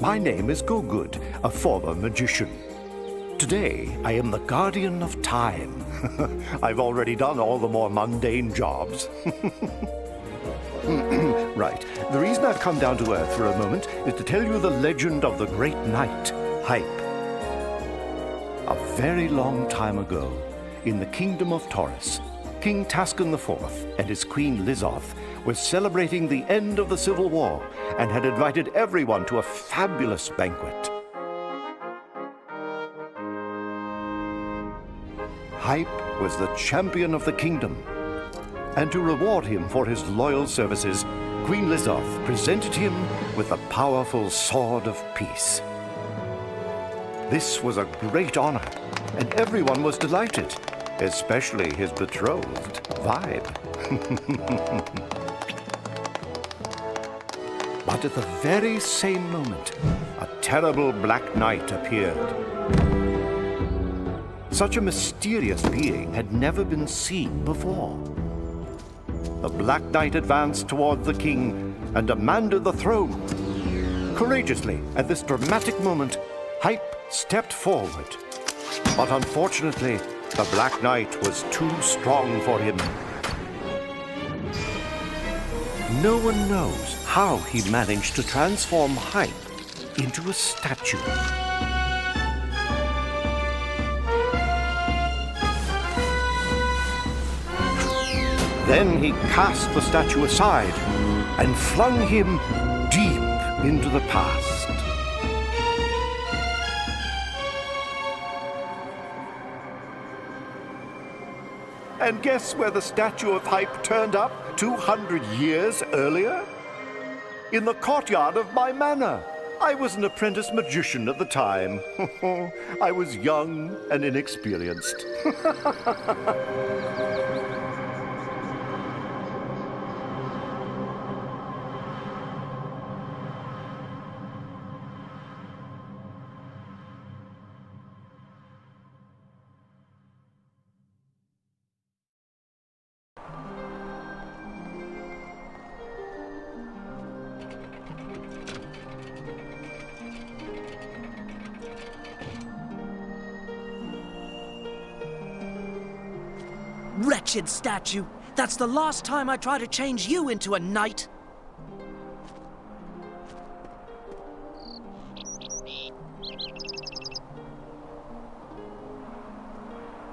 My name is Gogoud, a former magician. Today, I am the guardian of time. I've already done all the more mundane jobs. Right. The reason I've come down to Earth for a moment is to tell you the legend of the great knight, Hype. A very long time ago, in the kingdom of Torras, King Taskan IV and his queen Rajoth were celebrating the end of the Civil War and had invited everyone to a fabulous banquet. Hype was the champion of the kingdom, and to reward him for his loyal services, Queen Rajoth presented him with a powerful Sword of Peace. This was a great honor, and everyone was delighted, especially his betrothed, Vibe. But at the very same moment, a terrible black knight appeared. Such a mysterious being had never been seen before. The Black Knight advanced toward the king and demanded the throne. Courageously, at this dramatic moment, Hype stepped forward. But unfortunately, the Black Knight was too strong for him. No one knows how he managed to transform Hype into a statue. Then he cast the statue aside and flung him deep into the past. And guess where the statue of Hype turned up 200 years earlier? In the courtyard of my manor. I was an apprentice magician at the time. I was young and inexperienced. Wretched statue! That's the last time I try to change you into a knight!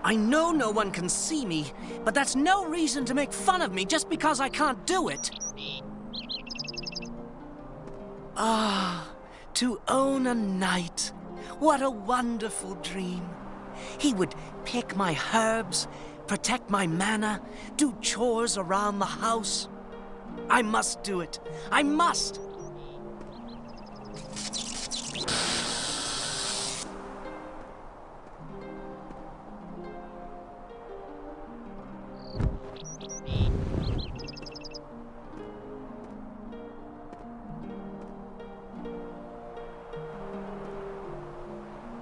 I know no one can see me, but that's no reason to make fun of me just because I can't do it. Ah, to own a knight. What a wonderful dream. He would pick my herbs, protect my manor, do chores around the house. I must do it. I must!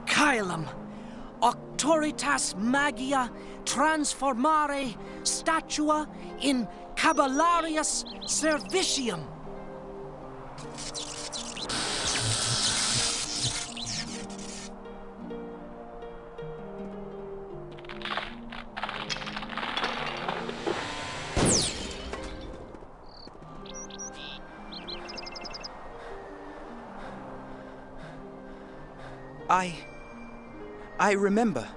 Caelum, auctoritas magia transformare statua in caballarius servicium. I remember.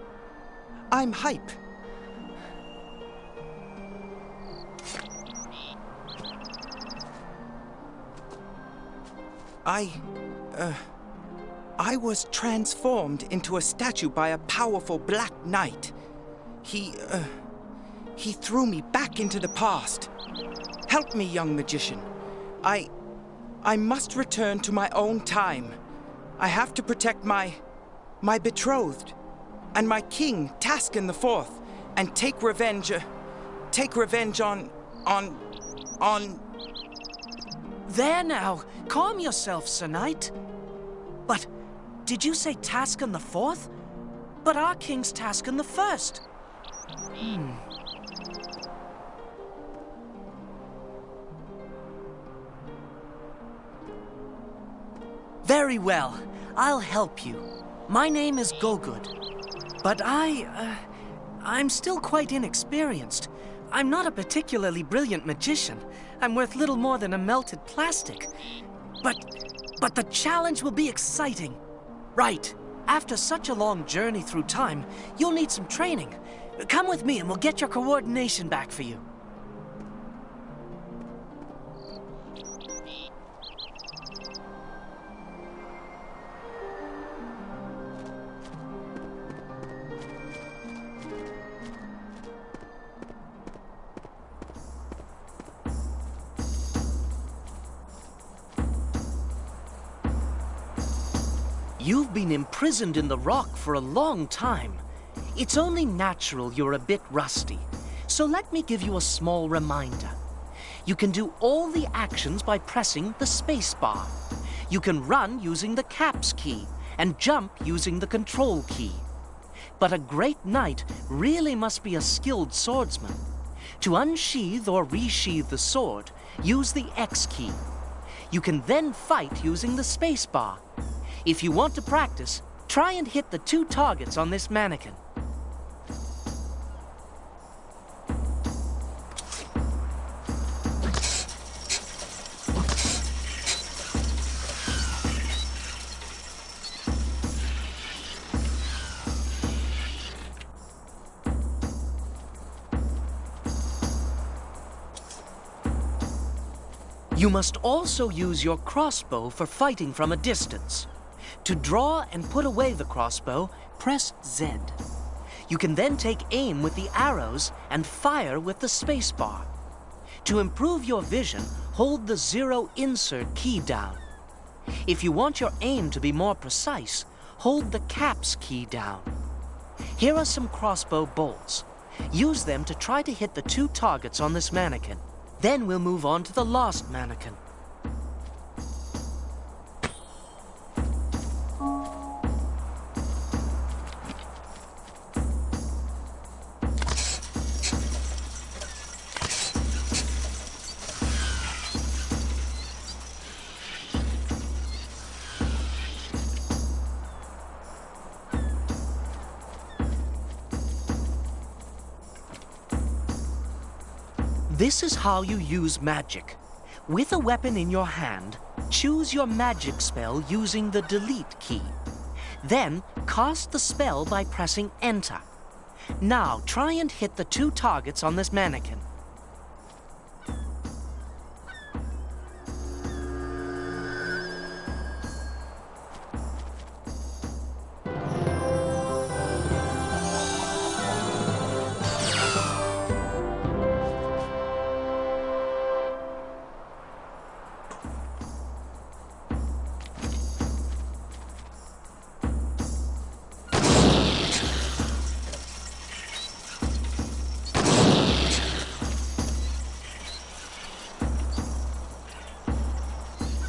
I'm Hype. I was transformed into a statue by a powerful Black Knight. He threw me back into the past. Help me, young magician. I must return to my own time. I have to protect my betrothed and my king, Taskan IV, and take revenge on... There now, calm yourself, Sir Knight. But did you say Taskan IV? But our king's Taskan I. Very well. I'll help you. My name is Gogoud. But I'm still quite inexperienced. I'm not a particularly brilliant magician. I'm worth little more than a melted plastic. But the challenge will be exciting. Right. After such a long journey through time, you'll need some training. Come with me and we'll get your coordination back for you. You've been imprisoned in the rock for a long time. It's only natural you're a bit rusty. So let me give you a small reminder. You can do all the actions by pressing the space bar. You can run using the caps key and jump using the control key. But a great knight really must be a skilled swordsman. To unsheath or resheath the sword, use the X key. You can then fight using the space bar. If you want to practice, try and hit the 2 targets on this mannequin. You must also use your crossbow for fighting from a distance. To draw and put away the crossbow, press Z. You can then take aim with the arrows and fire with the spacebar. To improve your vision, hold the 0 insert key down. If you want your aim to be more precise, hold the caps key down. Here are some crossbow bolts. Use them to try to hit the 2 targets on this mannequin. Then we'll move on to the last mannequin. This is how you use magic. With a weapon in your hand, choose your magic spell using the delete key. Then, cast the spell by pressing Enter. Now, try and hit the 2 targets on this mannequin.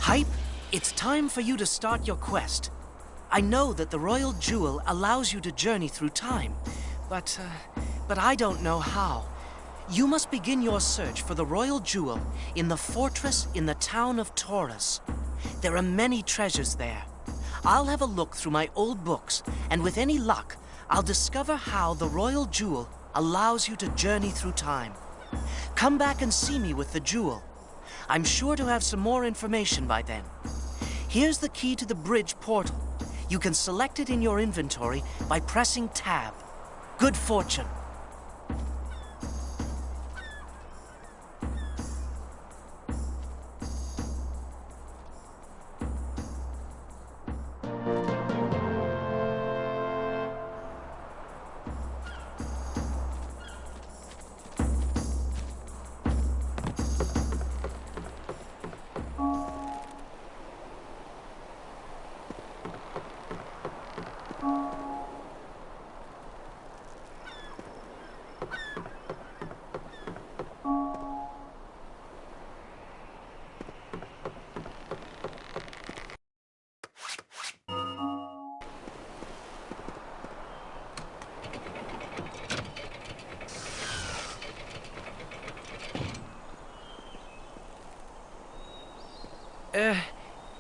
Hype, it's time for you to start your quest. I know that the Royal Jewel allows you to journey through time, but I don't know how. You must begin your search for the Royal Jewel in the fortress in the town of Torras. There are many treasures there. I'll have a look through my old books, and with any luck, I'll discover how the Royal Jewel allows you to journey through time. Come back and see me with the jewel. I'm sure to have some more information by then. Here's the key to the bridge portal. You can select it in your inventory by pressing Tab. Good fortune.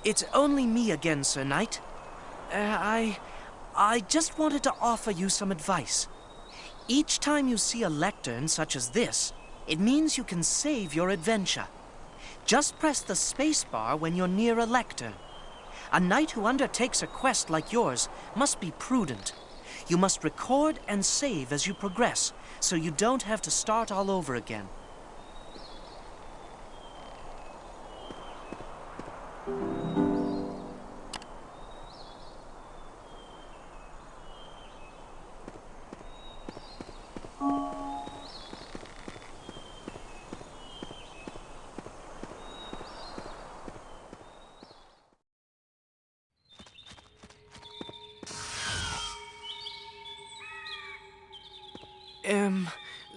It's only me again, Sir Knight. I just wanted to offer you some advice. Each time you see a lectern such as this, it means you can save your adventure. Just press the space bar when you're near a lectern. A knight who undertakes a quest like yours must be prudent. You must record and save as you progress, so you don't have to start all over again.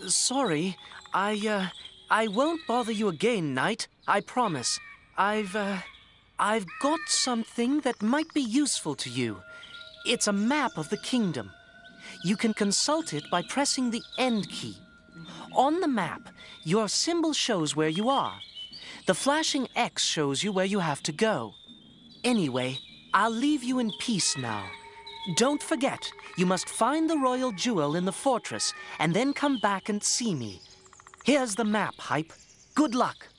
Sorry. I won't bother you again, Knight. I promise. I've got something that might be useful to you. It's a map of the kingdom. You can consult it by pressing the End key. On the map, your symbol shows where you are. The flashing X shows you where you have to go. Anyway, I'll leave you in peace now. Don't forget, you must find the royal jewel in the fortress and then come back and see me. Here's the map, Hype. Good luck.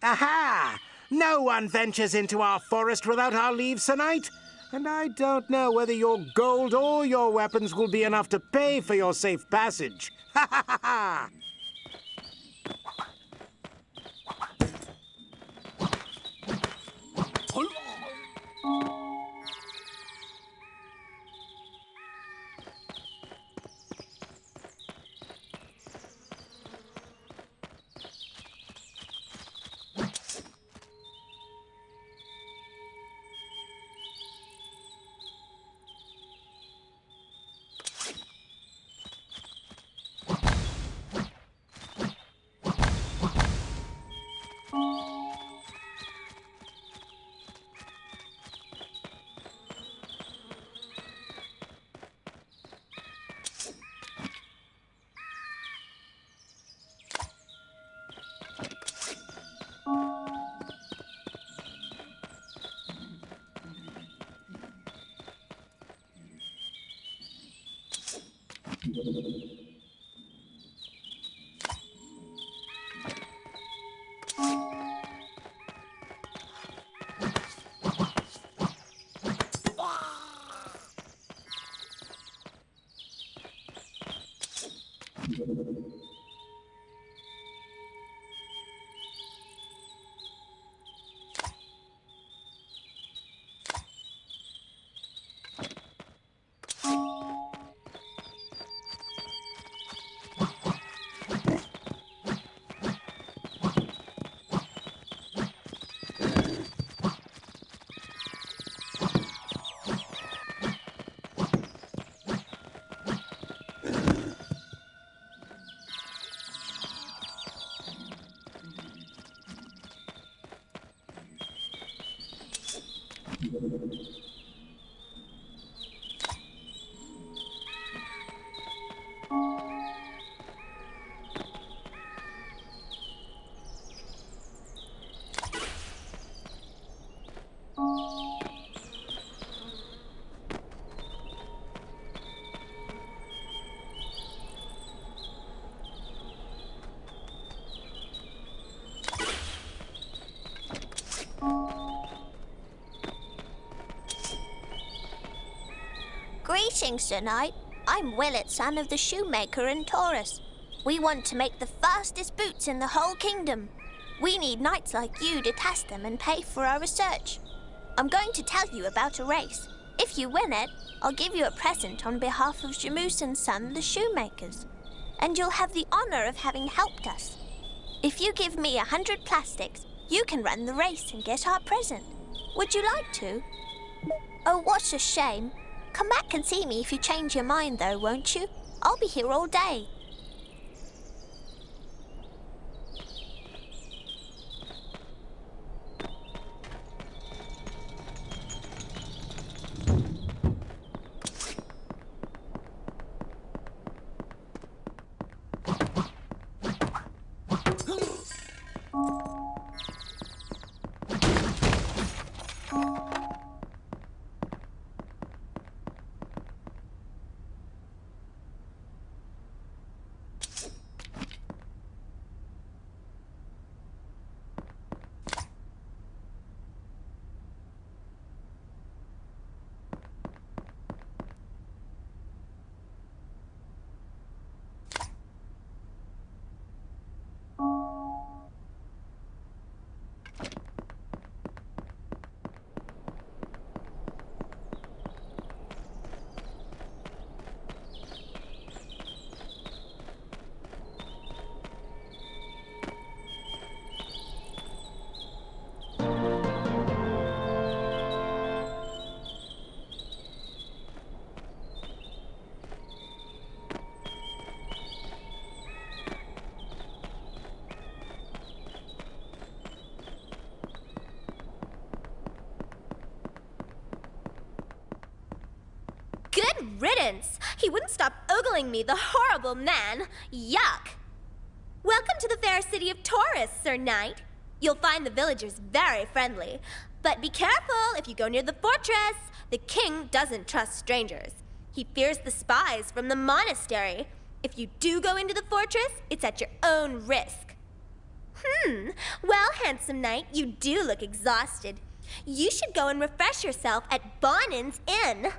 Aha! No one ventures into our forest without our leave, Sir Knight. And I don't know whether your gold or your weapons will be enough to pay for your safe passage. Ha ha ha ha! Greetings, Sir Knight. I'm Willett, son of the shoemaker in Torras. We want to make the fastest boots in the whole kingdom. We need knights like you to test them and pay for our research. I'm going to tell you about a race. If you win it, I'll give you a present on behalf of Jamus and Son, the shoemakers. And you'll have the honor of having helped us. If you give me 100 plastics, you can run the race and get our present. Would you like to? Oh, what a shame. Come back and see me if you change your mind, though, won't you? I'll be here all day. Good riddance! He wouldn't stop ogling me, the horrible man! Yuck! Welcome to the fair city of Torras, Sir Knight. You'll find the villagers very friendly. But be careful if you go near the fortress. The king doesn't trust strangers. He fears the spies from the monastery. If you do go into the fortress, it's at your own risk. Well, handsome knight, you do look exhausted. You should go and refresh yourself at Bonin's Inn.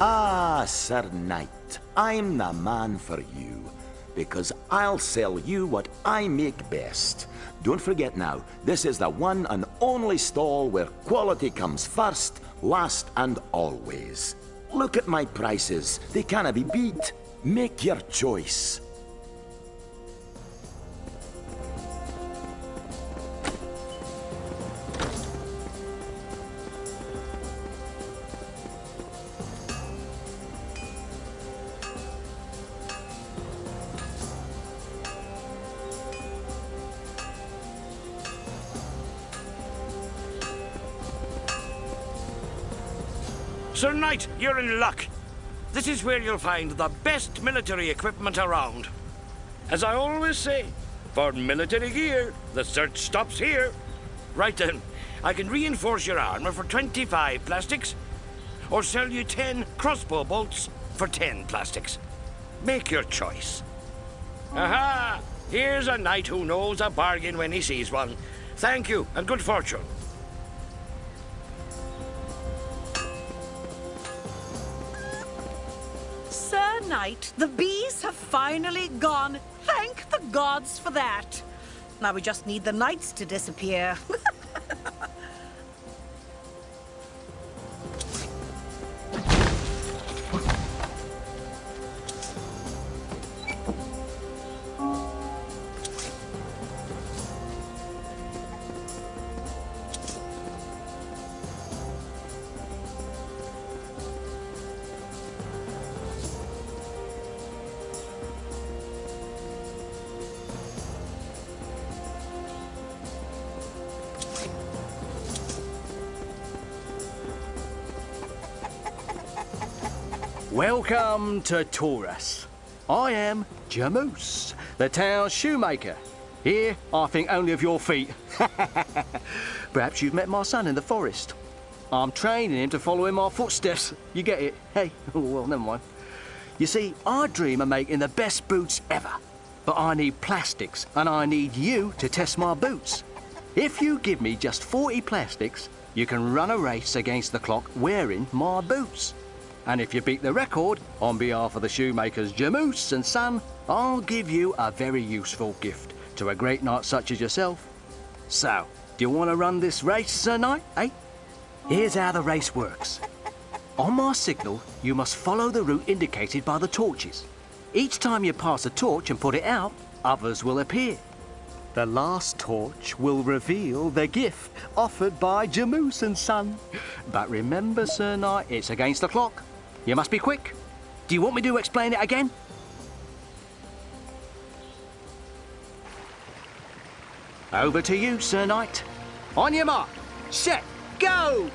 Ah, Sir Knight, I'm the man for you, because I'll sell you what I make best. Don't forget now, this is the one and only stall where quality comes first, last, and always. Look at my prices, they can't be beat. Make your choice. Sir Knight, you're in luck. This is where you'll find the best military equipment around. As I always say, for military gear, the search stops here. Right then, I can reinforce your armor for 25 plastics, or sell you 10 crossbow bolts for 10 plastics. Make your choice. Aha! Here's a knight who knows a bargain when he sees one. Thank you, and good fortune. Sir Knight, the bees have finally gone. Thank the gods for that. Now we just need the knights to disappear. Welcome to Torras. I am Jamoose, the town's shoemaker. Here, I think only of your feet. Perhaps you've met my son in the forest. I'm training him to follow in my footsteps. You get it? Hey, oh, well, never mind. You see, I dream of making the best boots ever. But I need plastics, and I need you to test my boots. If you give me just 40 plastics, you can run a race against the clock wearing my boots. And if you beat the record, on behalf of the shoemakers Jamoose and Son, I'll give you a very useful gift to a great knight such as yourself. So, do you want to run this race, Sir Knight, eh? Here's how the race works. On my signal, you must follow the route indicated by the torches. Each time you pass a torch and put it out, others will appear. The last torch will reveal the gift offered by Jamoose and Son. But remember, Sir Knight, it's against the clock. You must be quick. Do you want me to explain it again? Over to you, Sir Knight. On your mark, set, go!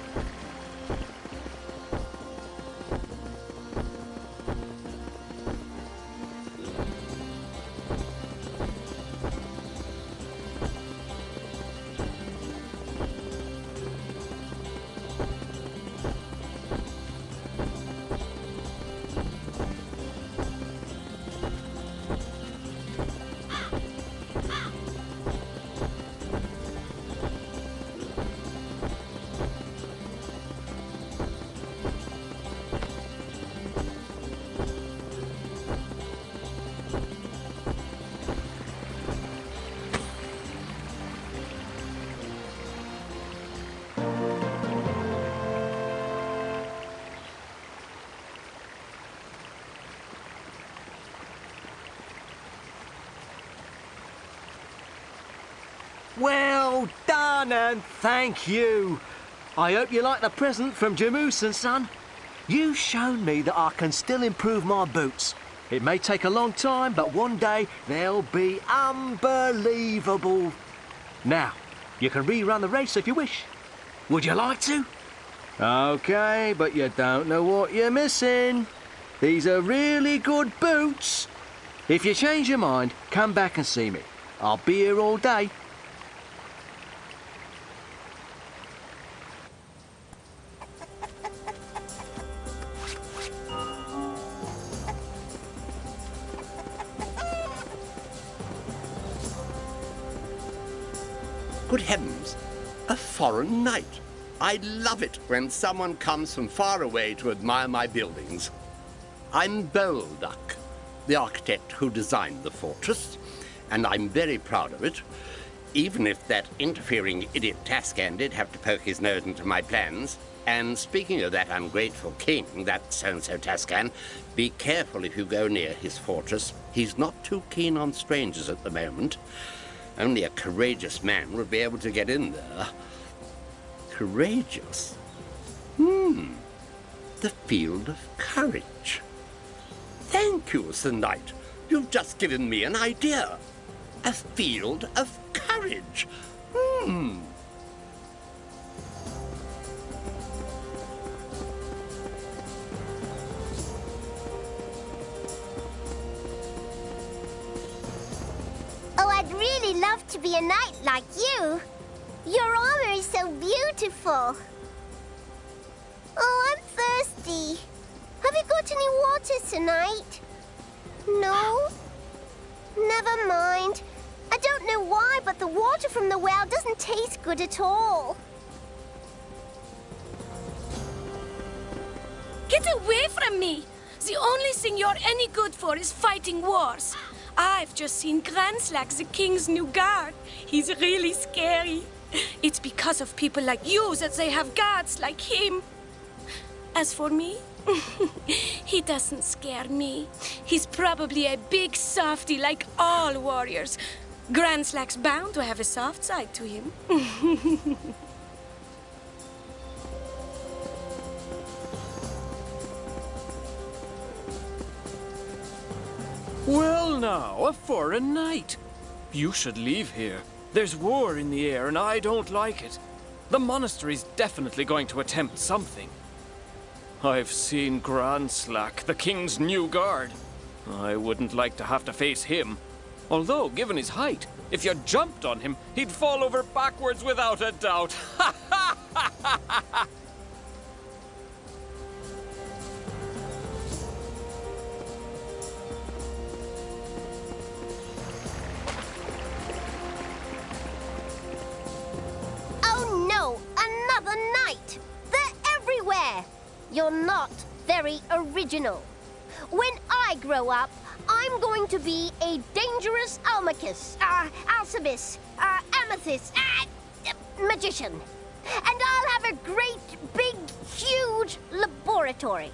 Well done and thank you. I hope you like the present from Jamoose and Son. You've shown me that I can still improve my boots. It may take a long time, but one day they'll be unbelievable. Now, you can rerun the race if you wish. Would you like to? Okay, but you don't know what you're missing. These are really good boots. If you change your mind, come back and see me. I'll be here all day. Good heavens, a foreign knight. I love it when someone comes from far away to admire my buildings. I'm Bolduck, the architect who designed the fortress, and I'm very proud of it, even if that interfering idiot Taskan did have to poke his nose into my plans. And speaking of that ungrateful king, that so-and-so Taskan, be careful if you go near his fortress. He's not too keen on strangers at the moment. Only a courageous man would be able to get in there. Courageous? The field of courage. Thank you, Sir Knight. You've just given me an idea. A field of courage. Oh, I'd really love to be a knight like you. Your armor is so beautiful. Oh, I'm thirsty. Have you got any water tonight? No? Never mind. I don't know why, but the water from the well doesn't taste good at all. Get away from me! The only thing you're any good for is fighting wars. I've just seen Granslack, the king's new guard. He's really scary. It's because of people like you that they have guards like him. As for me, he doesn't scare me. He's probably a big softy like all warriors. Granslack's bound to have a soft side to him. Well now, a foreign knight. You should leave here. There's war in the air and I don't like it. The monastery's definitely going to attempt something. I've seen Granslack, the king's new guard. I wouldn't like to have to face him. Although, given his height, if you jumped on him, he'd fall over backwards without a doubt. Oh no, another knight! They're everywhere! You're not very original. When I grow up, I'm going to be a dangerous amethyst, magician. And I'll have a great, big, huge laboratory.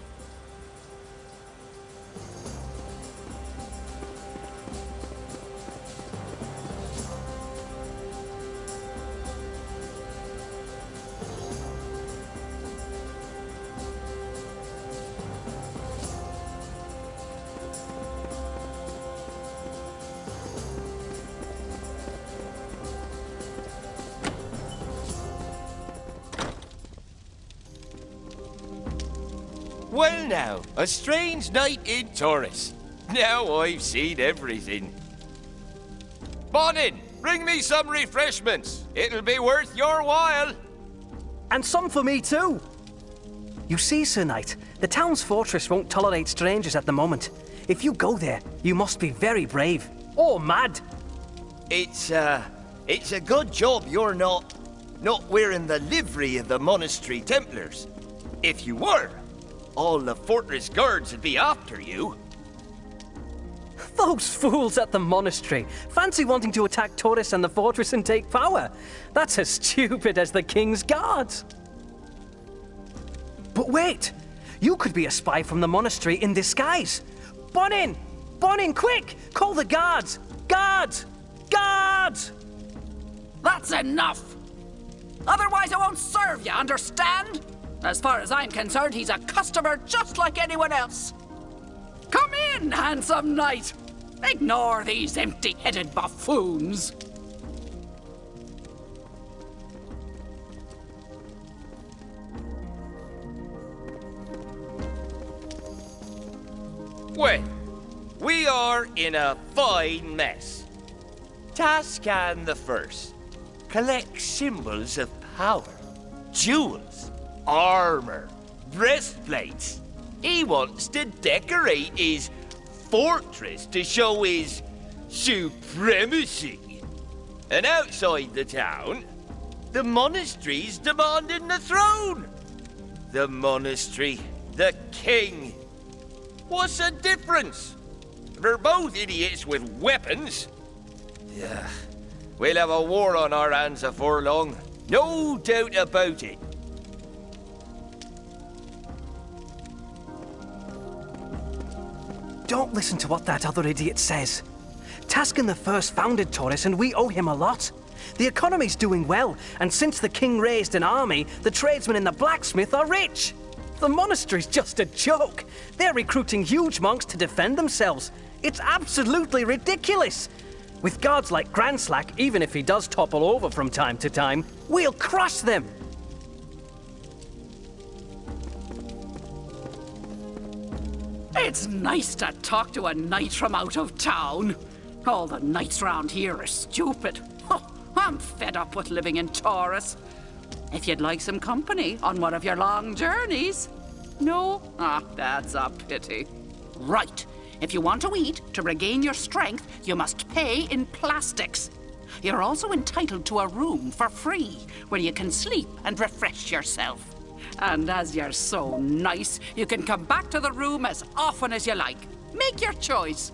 Well now, a strange night in Torras. Now I've seen everything. Bonin, bring me some refreshments. It'll be worth your while. And some for me too. You see, Sir Knight, the town's fortress won't tolerate strangers at the moment. If you go there, you must be very brave. Or mad. It's a good job you're not wearing the livery of the Monastery Templars. If you were, all the fortress guards would be after you. Those fools at the monastery fancy wanting to attack Torras and the fortress and take power. That's as stupid as the king's guards. But wait! You could be a spy from the monastery in disguise. Bonin! Bonin, quick! Call the guards! Guards! Guards! That's enough! Otherwise I won't serve you, understand? As far as I'm concerned, he's a customer just like anyone else. Come in, handsome knight! Ignore these empty-headed buffoons! Well, we are in a fine mess. Taskan I collects symbols of power, jewels, armor, breastplates. He wants to decorate his fortress to show his supremacy. And outside the town, The monastery's demanding the throne! The monastery, the king. What's the difference? They're both idiots with weapons. Yeah, we'll have a war on our hands afore long. No doubt about it. Don't listen to what that other idiot says. Taskan I founded Torras and we owe him a lot. The economy's doing well, and since the king raised an army, the tradesmen and the blacksmith are rich. The monastery's just a joke. They're recruiting huge monks to defend themselves. It's absolutely ridiculous. With guards like Granslack, even if he does topple over from time to time, we'll crush them. It's nice to talk to a knight from out of town. All the knights round here are stupid. I'm fed up with living in Torras. If you'd like some company on one of your long journeys. No? Ah, that's a pity. Right. If you want to eat, to regain your strength, you must pay in plastics. You're also entitled to a room for free, where you can sleep and refresh yourself. And as you're so nice, you can come back to the room as often as you like. Make your choice.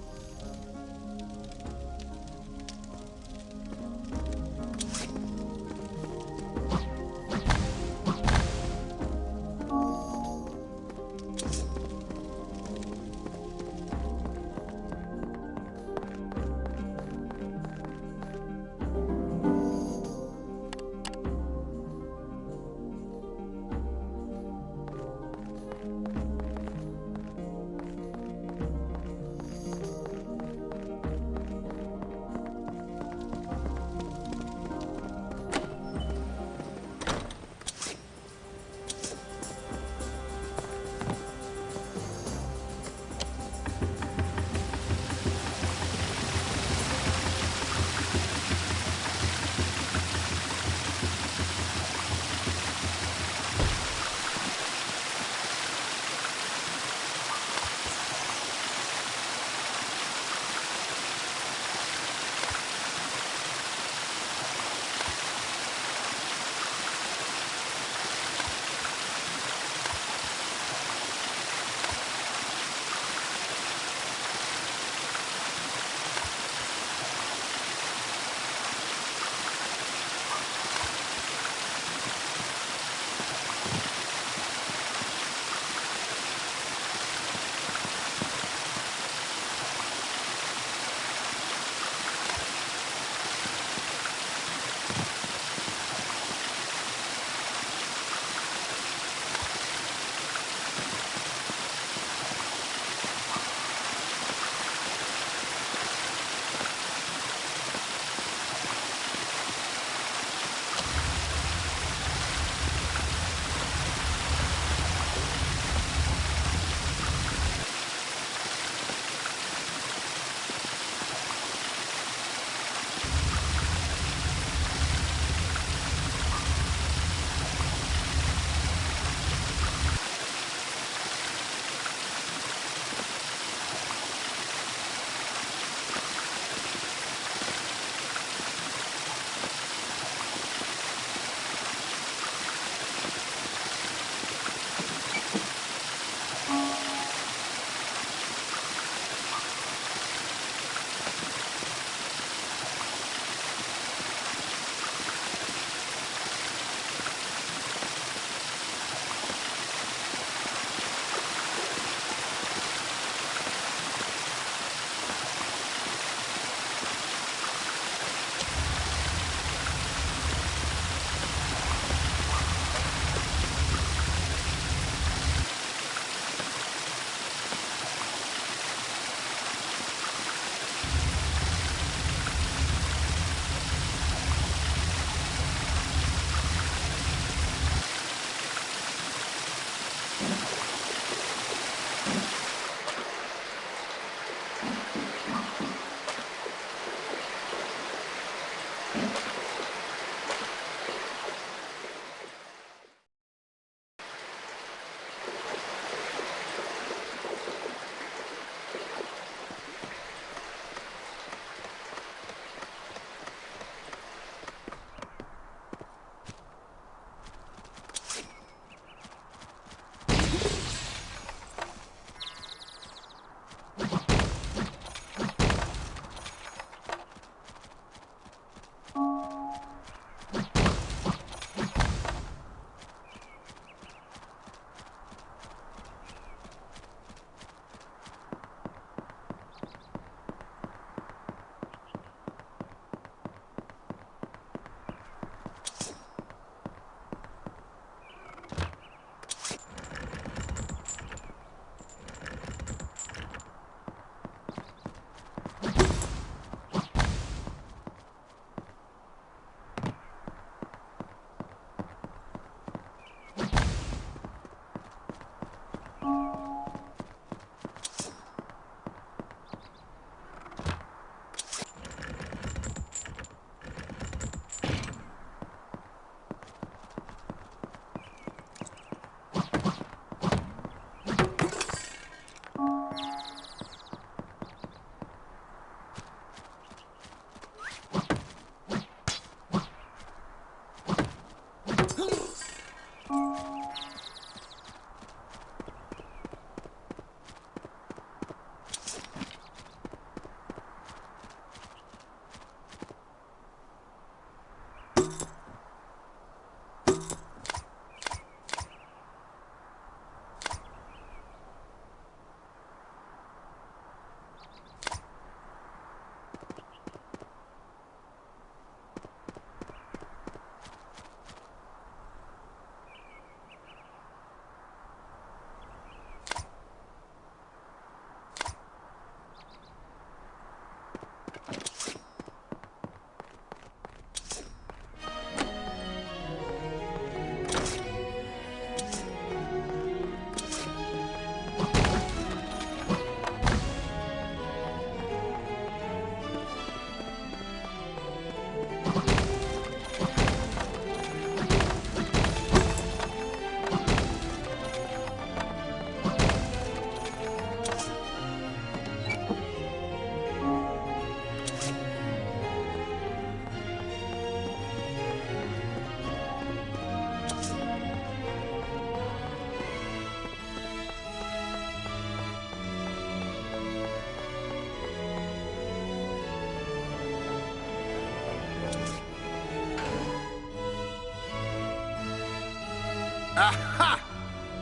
Aha!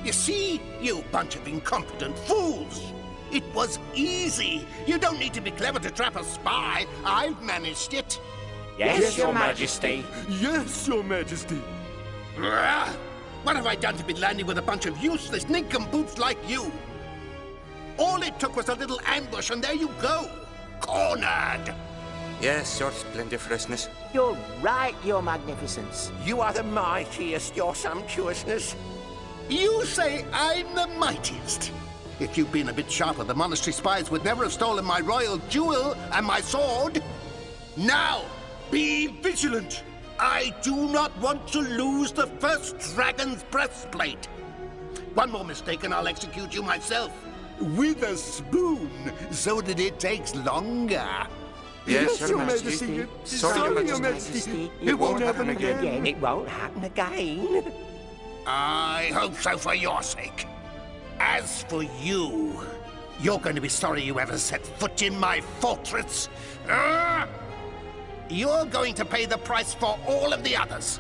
You see, you bunch of incompetent fools! It was easy. You don't need to be clever to trap a spy. I've managed it. Yes, Your Majesty. Yes, Your Majesty. What have I done to be landing with a bunch of useless nincompoops like you? All it took was a little ambush, and there you go. Cornered. Yes, Your Splendiferousness. You're right, Your Magnificence. You are the mightiest, Your Sumptuousness. You say I'm the mightiest. If you'd been a bit sharper, the monastery spies would never have stolen my royal jewel and my sword. Now, be vigilant. I do not want to lose the first dragon's breastplate. One more mistake and I'll execute you myself. With a spoon, so that it takes longer. Yes, Your Majesty. Sorry, Your Majesty. It won't happen again. It won't happen again. I hope so for your sake. As for you, you're going to be sorry you ever set foot in my fortress. You're going to pay the price for all of the others.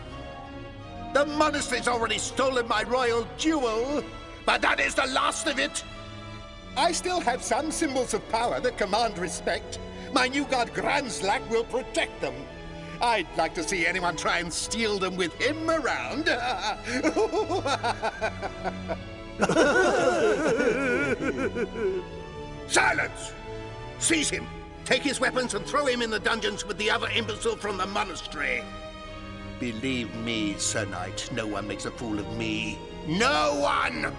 The monastery's already stolen my royal jewel, but that is the last of it. I still have some symbols of power that command respect. My new god Granslack will protect them. I'd like to see anyone try and steal them with him around. Silence! Seize him! Take his weapons and throw him in the dungeons with the other imbecile from the monastery. Believe me, Sir Knight, no one makes a fool of me. No one!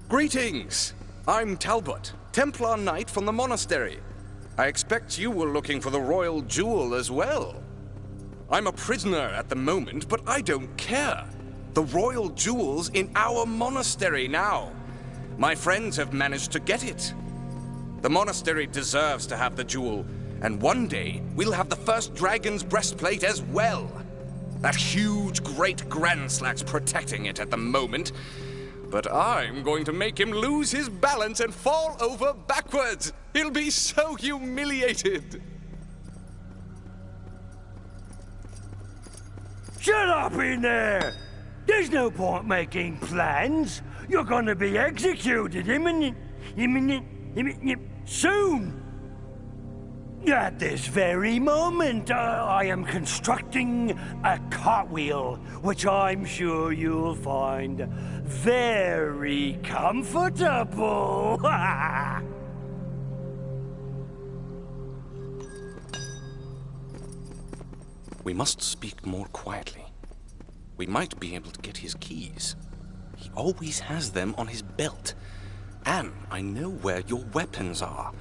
Greetings! I'm Talbot, Templar Knight from the Monastery. I expect you were looking for the royal jewel as well. I'm a prisoner at the moment, but I don't care. The royal jewel's in our monastery now. My friends have managed to get it. The monastery deserves to have the jewel, and one day we'll have the first dragon's breastplate as well. That huge, great Granslack's protecting it at the moment. But I'm going to make him lose his balance and fall over backwards. He'll be so humiliated. Shut up in there! There's no point making plans. You're gonna be executed soon. At this very moment, I am constructing a cartwheel, which I'm sure you'll find very comfortable. We must speak more quietly. We might be able to get his keys. He always has them on his belt. And I know where your weapons are.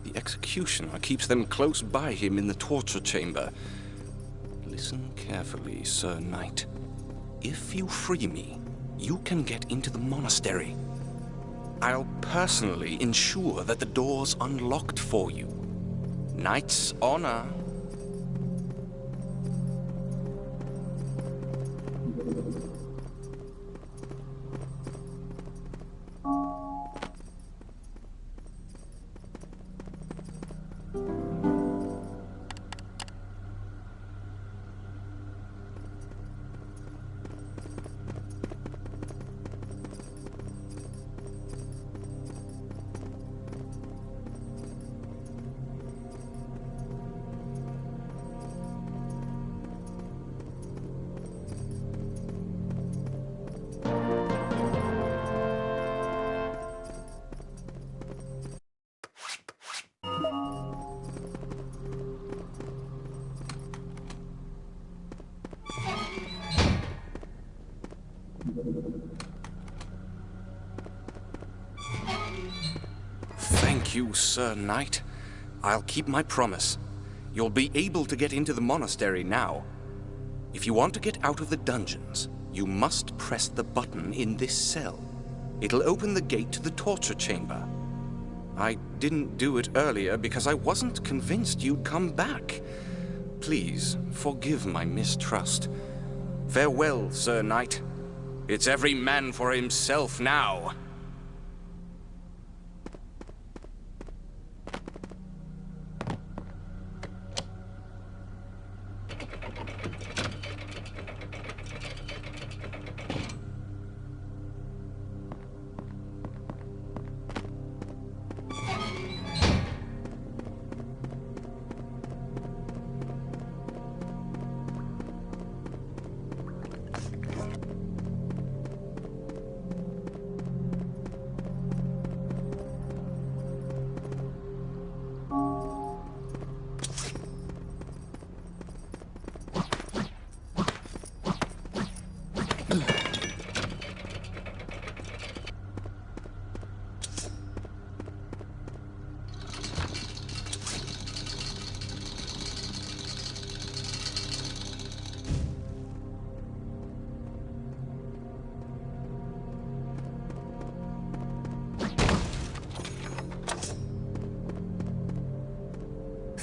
The executioner keeps them close by him in the torture chamber. Listen carefully, Sir Knight. If you free me, you can get into the monastery. I'll personally ensure that the door's unlocked for you. Knight's honor. Thank you, Sir Knight. I'll keep my promise. You'll be able to get into the monastery now. If you want to get out of the dungeons, you must press the button in this cell. It'll open the gate to the torture chamber. I didn't do it earlier because I wasn't convinced you'd come back. Please, forgive my mistrust. Farewell, Sir Knight. It's every man for himself now.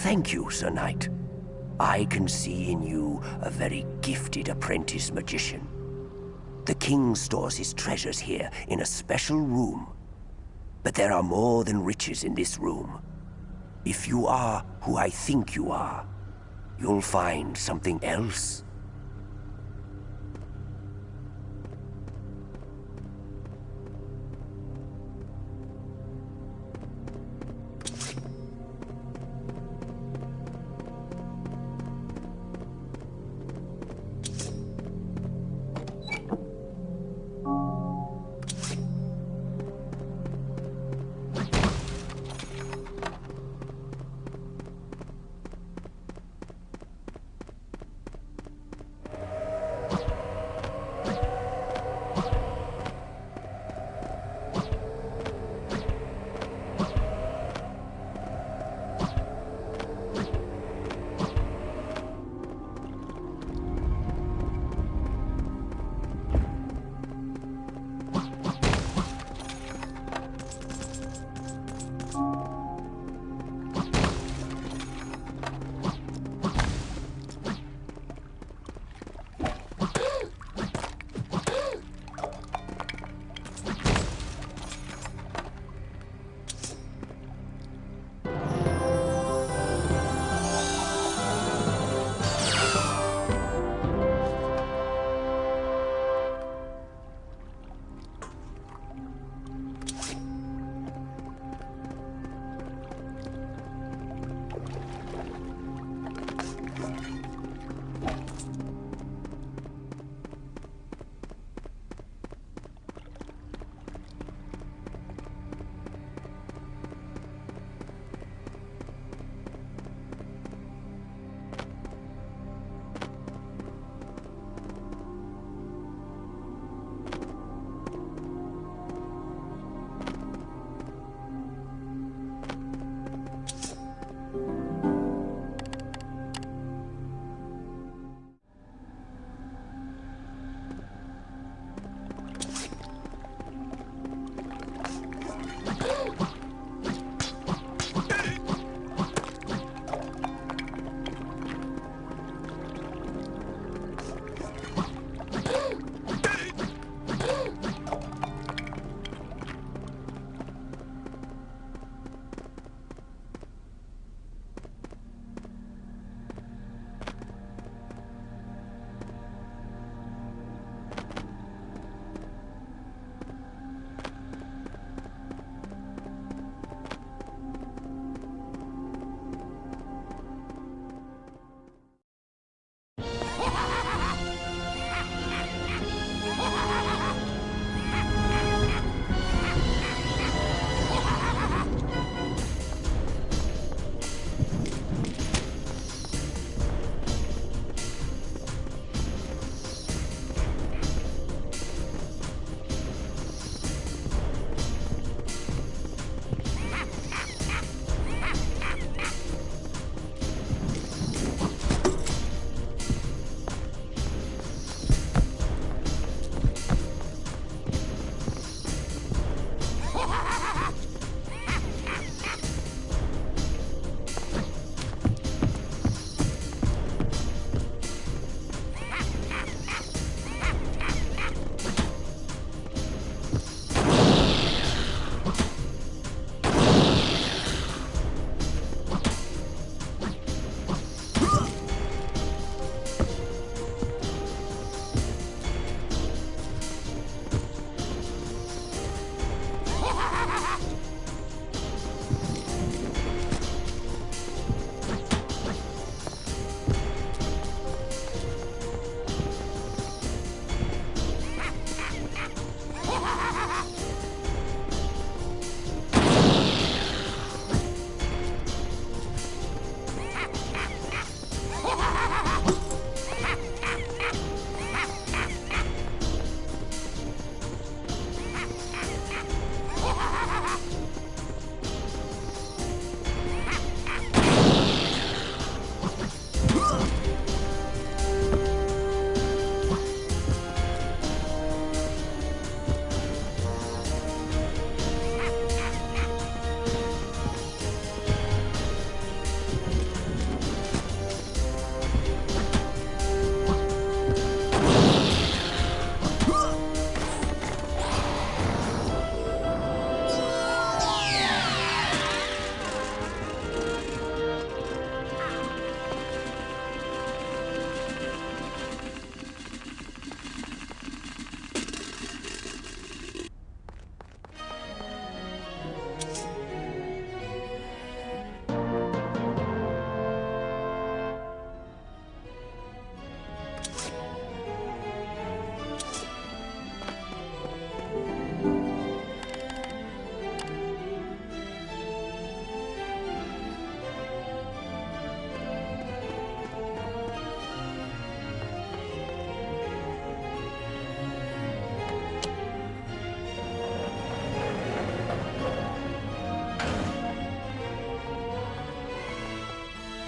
Thank you, Sir Knight. I can see in you a very gifted apprentice magician. The king stores his treasures here in a special room. But there are more than riches in this room. If you are who I think you are, you'll find something else.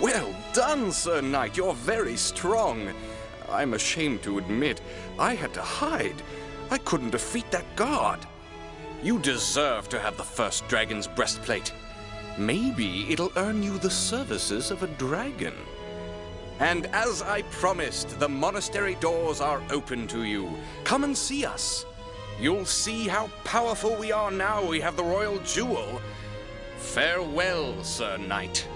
Well done, Sir Knight. You're very strong. I'm ashamed to admit, I had to hide. I couldn't defeat that guard. You deserve to have the first dragon's breastplate. Maybe it'll earn you the services of a dragon. And as I promised, the monastery doors are open to you. Come and see us. You'll see how powerful we are now we have the royal jewel. Farewell, Sir Knight.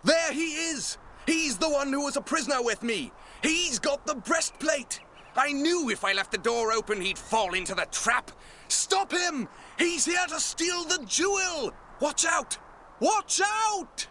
There he is! He's the one who was a prisoner with me! He's got the breastplate! I knew if I left the door open, he'd fall into the trap! Stop him! He's here to steal the jewel! Watch out! Watch out!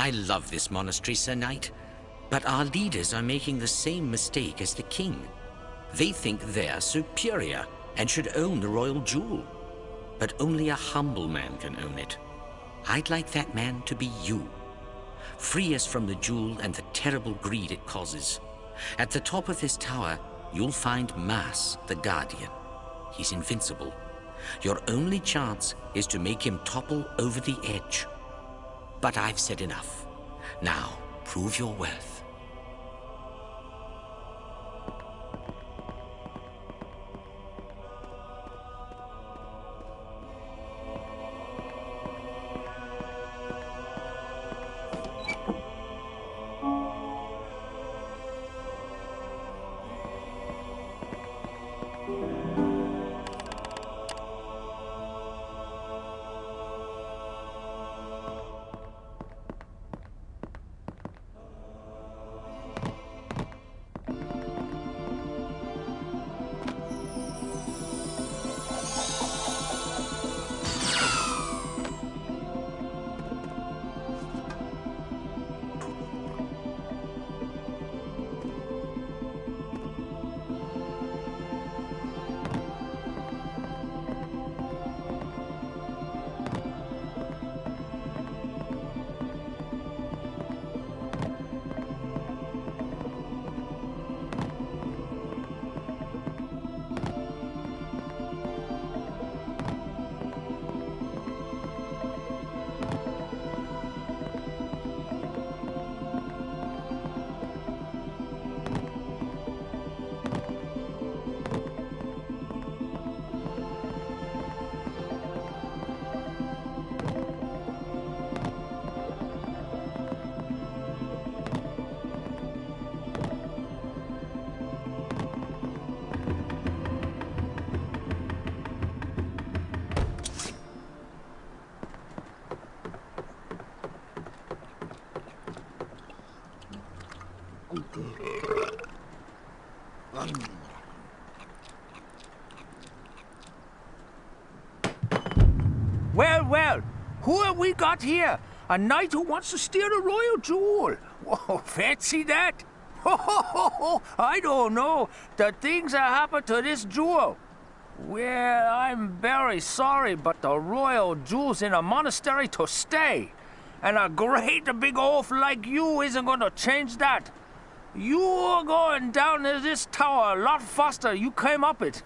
I love this monastery, Sir Knight, but our leaders are making the same mistake as the king. They think they're superior and should own the royal jewel. But only a humble man can own it. I'd like that man to be you. Free us from the jewel and the terrible greed it causes. At the top of this tower, you'll find Mhasse, the Guardian. He's invincible. Your only chance is to make him topple over the edge. But I've said enough. Now, prove your worth. Well, who have we got here? A knight who wants to steal a royal jewel. Whoa, fancy that? I don't know. The things that happened to this jewel. Well, I'm very sorry, but the royal jewel's in a monastery to stay. And a great big oaf like you isn't going to change that. You're going down this tower a lot faster you came up it.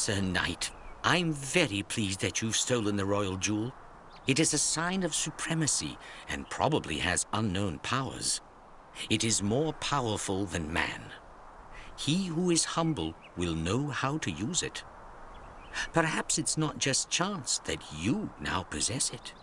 Sir Knight, I'm very pleased that you've stolen the royal jewel. It is a sign of supremacy and probably has unknown powers. It is more powerful than man. He who is humble will know how to use it. Perhaps it's not just chance that you now possess it.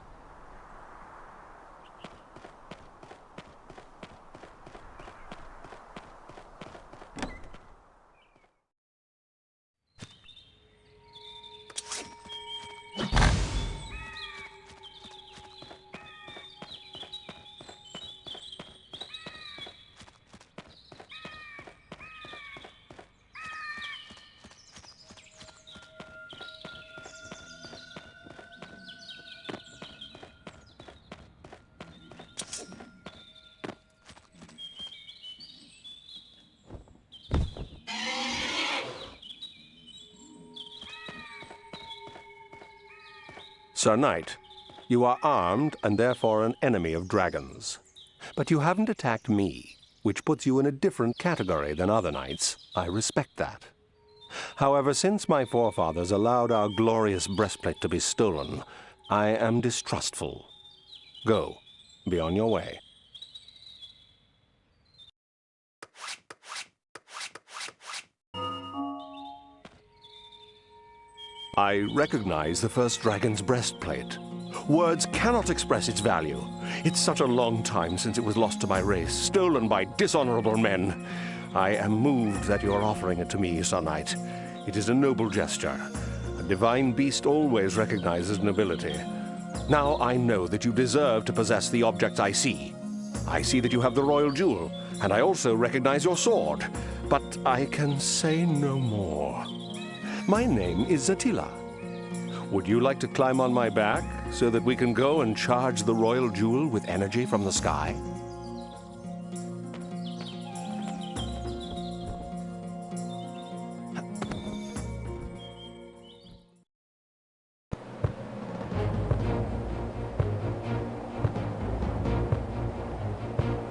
Sir Knight, you are armed and therefore an enemy of dragons. But you haven't attacked me, which puts you in a different category than other knights. I respect that. However, since my forefathers allowed our glorious breastplate to be stolen, I am distrustful. Go, be on your way. I recognize the first dragon's breastplate. Words cannot express its value. It's such a long time since it was lost to my race, stolen by dishonorable men. I am moved that you are offering it to me, Sir Knight. It is a noble gesture. A divine beast always recognizes nobility. Now I know that you deserve to possess the objects I see. I see that you have the royal jewel, and I also recognize your sword. But I can say no more. My name is Zatila. Would you like to climb on my back so that we can go and charge the royal jewel with energy from the sky?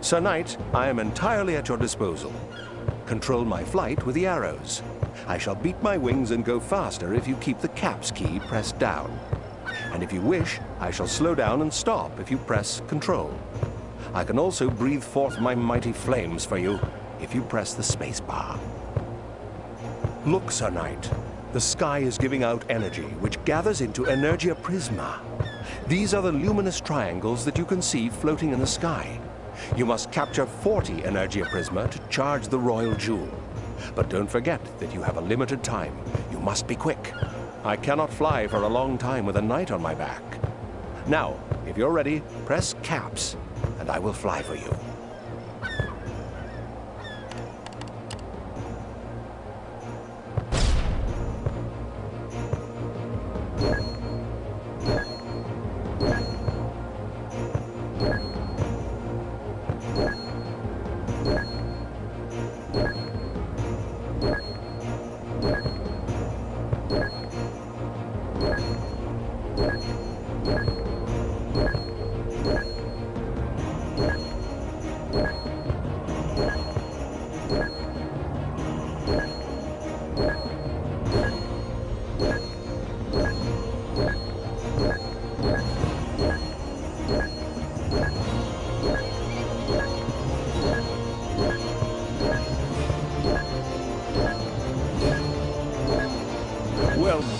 Sir Knight, I am entirely at your disposal. Control my flight with the arrows. I shall beat my wings and go faster if you keep the caps key pressed down. And if you wish, I shall slow down and stop if you press Control. I can also breathe forth my mighty flames for you if you press the space bar. Look, Sir Knight. The sky is giving out energy, which gathers into Energia Prisma. These are the luminous triangles that you can see floating in the sky. You must capture 40 Energia Prisma to charge the royal jewel. But don't forget that you have a limited time. You must be quick. I cannot fly for a long time with a knight on my back. Now, if you're ready, press caps, and I will fly for you.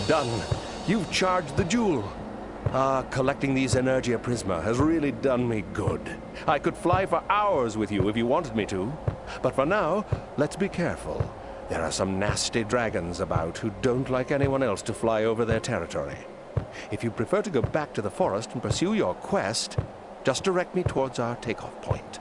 Done. You've charged the jewel. Collecting these Energia Prisma has really done me good. I could fly for hours with you if you wanted me to. But for now, let's be careful. There are some nasty dragons about who don't like anyone else to fly over their territory. If you prefer to go back to the forest and pursue your quest, just direct me towards our takeoff point.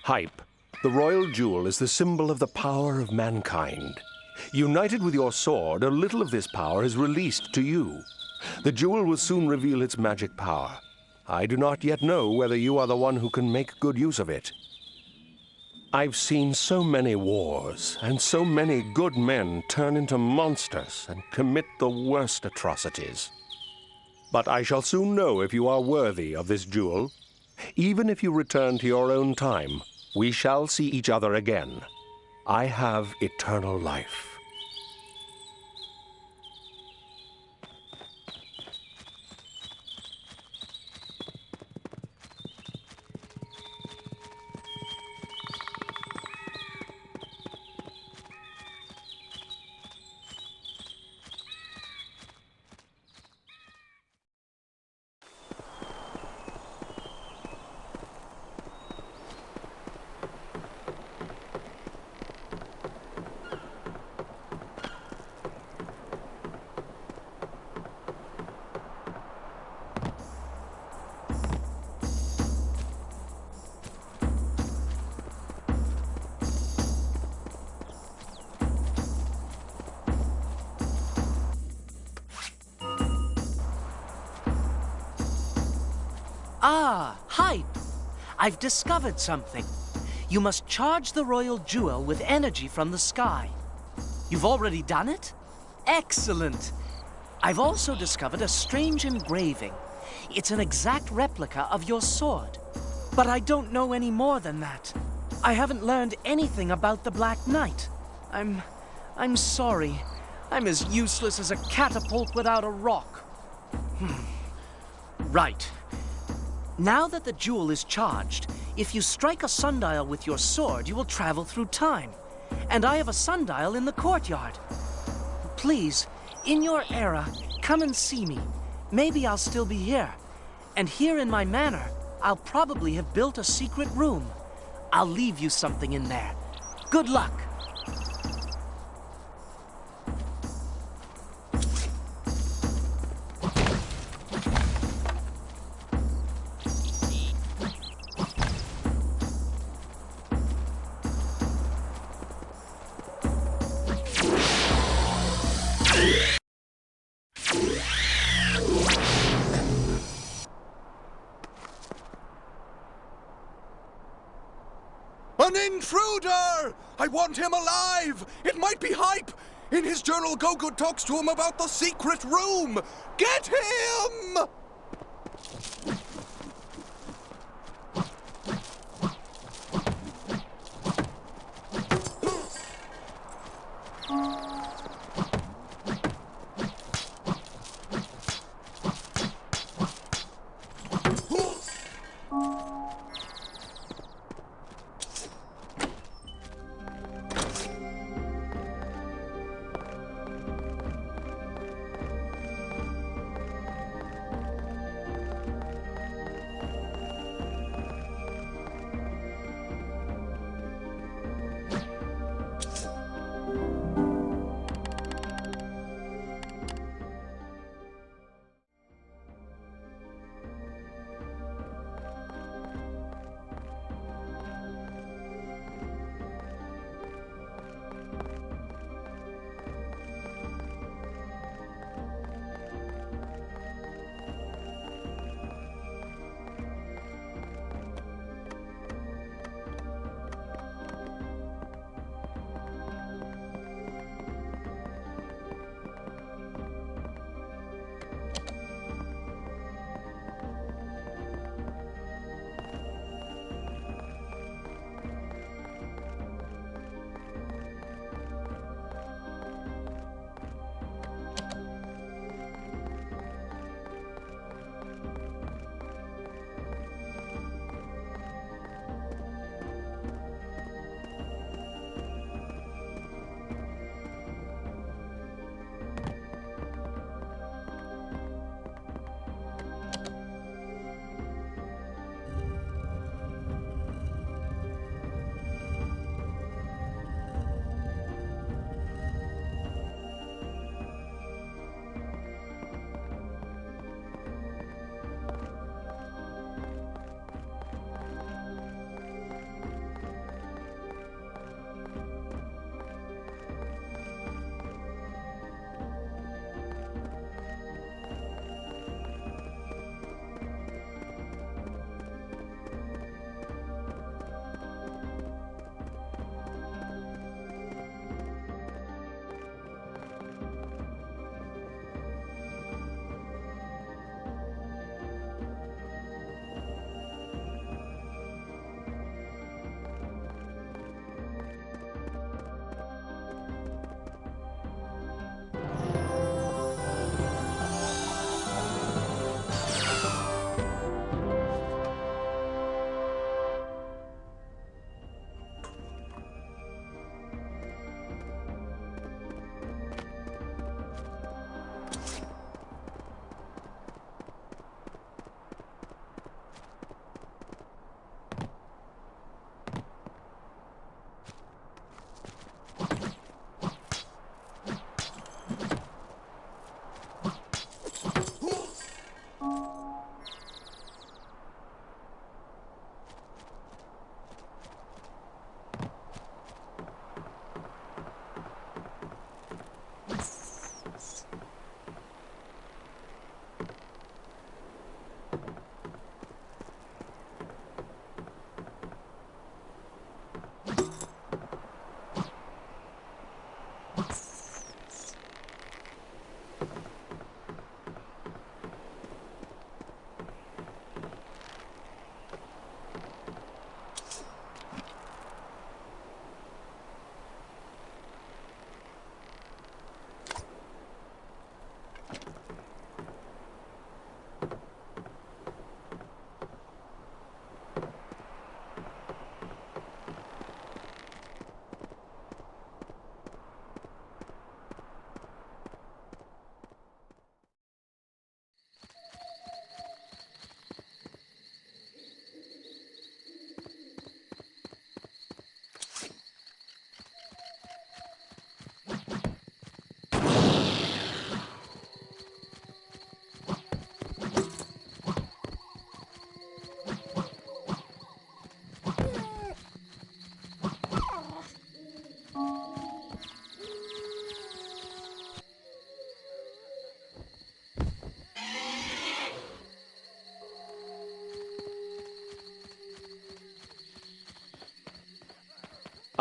Hype, the royal jewel is the symbol of the power of mankind. United with your sword, a little of this power is released to you. The jewel will soon reveal its magic power. I do not yet know whether you are the one who can make good use of it. I've seen so many wars, and so many good men turn into monsters and commit the worst atrocities. But I shall soon know if you are worthy of this jewel. Even if you return to your own time, we shall see each other again. I have eternal life. Ah, Hype! I've discovered something. You must charge the royal jewel with energy from the sky. You've already done it? Excellent! I've also discovered a strange engraving. It's an exact replica of your sword. But I don't know any more than that. I haven't learned anything about the Black Knight. I'm sorry. I'm as useless as a catapult without a rock. Right. Now that the jewel is charged, if you strike a sundial with your sword, you will travel through time. And I have a sundial in the courtyard. Please, in your era, come and see me. Maybe I'll still be here. And here in my manor, I'll probably have built a secret room. I'll leave you something in there. Good luck. An intruder! I want him alive! It might be Hype! In his journal, Gogoud talks to him about the secret room! Get him!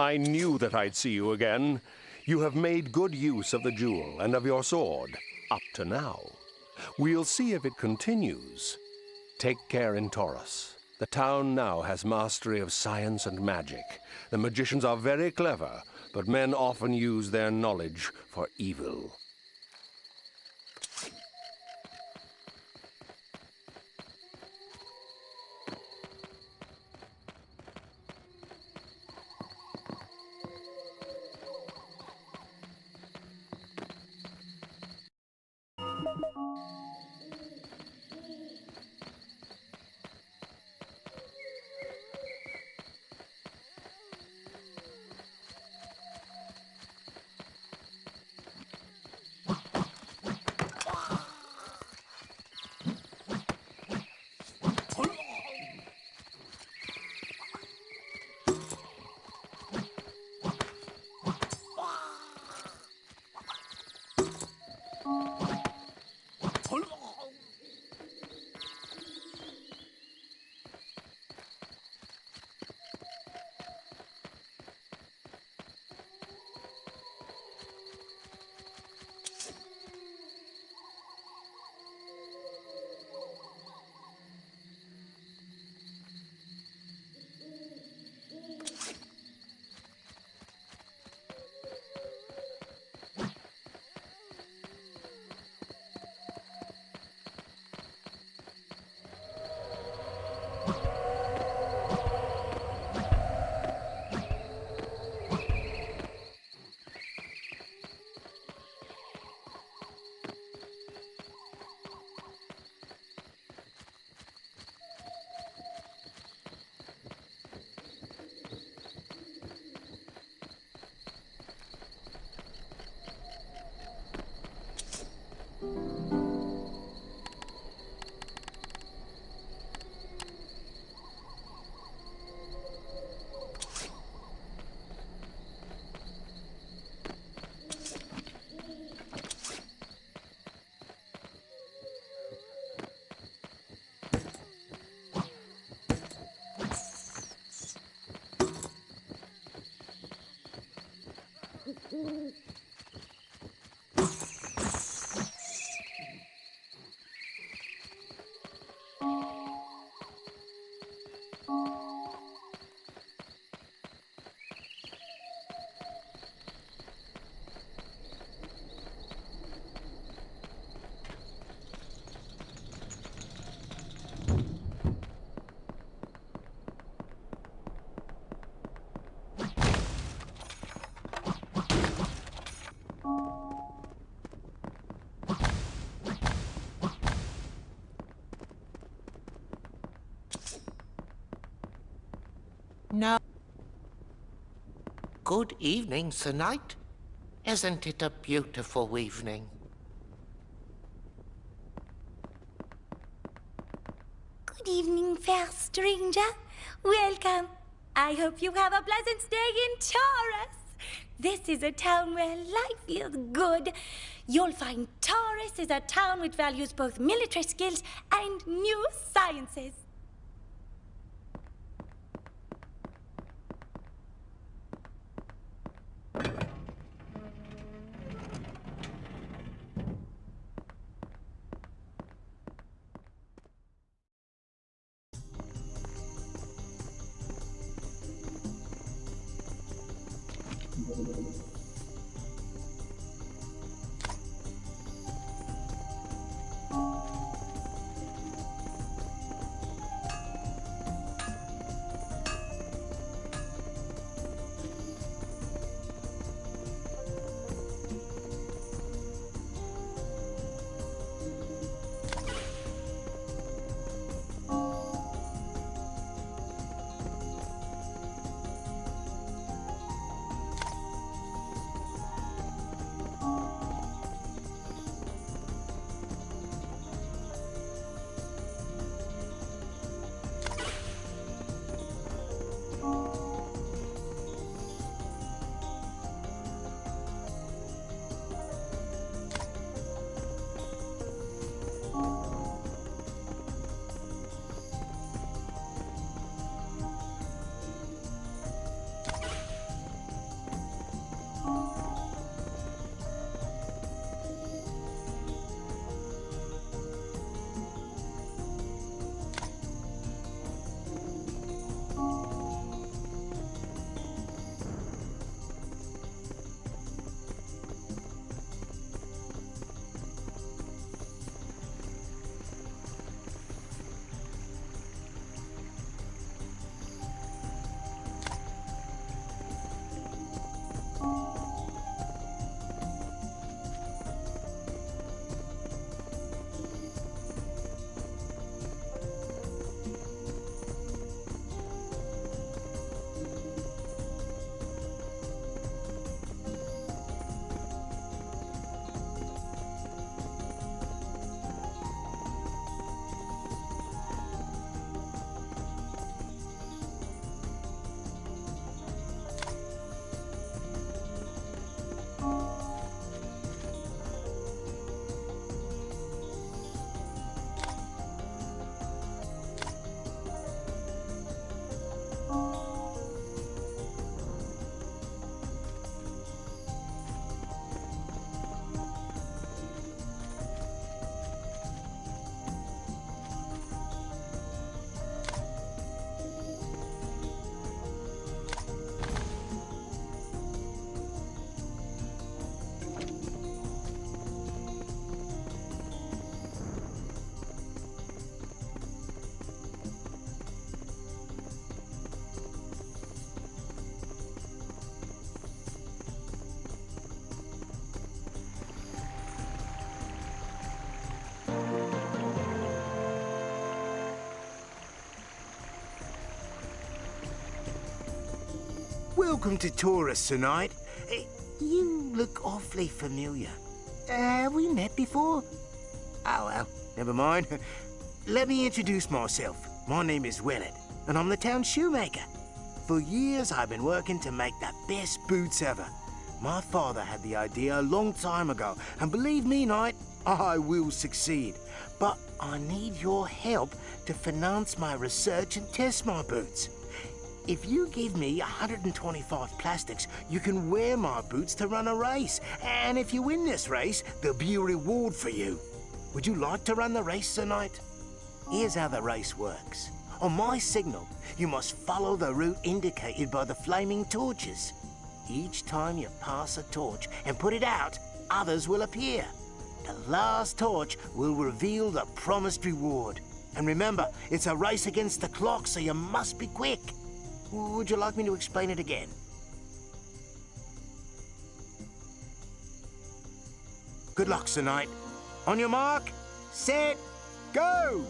I knew that I'd see you again. You have made good use of the jewel and of your sword, up to now. We'll see if it continues. Take care in Torras. The town now has mastery of science and magic. The magicians are very clever, but men often use their knowledge for evil. No. Good evening, Sir Knight. Isn't it a beautiful evening? Good evening, fair stranger. Welcome. I hope you have a pleasant stay in Torras. This is a town where life feels good. You'll find Torras is a town which values both military skills and new sciences. welcome to Torras tonight. You look awfully familiar. Have we met before? Oh, well, never mind. Let me introduce myself. My name is Willett, and I'm the town shoemaker. For years, I've been working to make the best boots ever. My father had the idea a long time ago, and believe me, Knight, I will succeed. But I need your help to finance my research and test my boots. If you give me 125 plastics, you can wear my boots to run a race. And if you win this race, there'll be a reward for you. Would you like to run the race tonight? Here's how the race works. On my signal, you must follow the route indicated by the flaming torches. Each time you pass a torch and put it out, others will appear. The last torch will reveal the promised reward. And remember, it's a race against the clock, so you must be quick. Would you like me to explain it again? Good luck, Sir Knight. On your mark, set, go!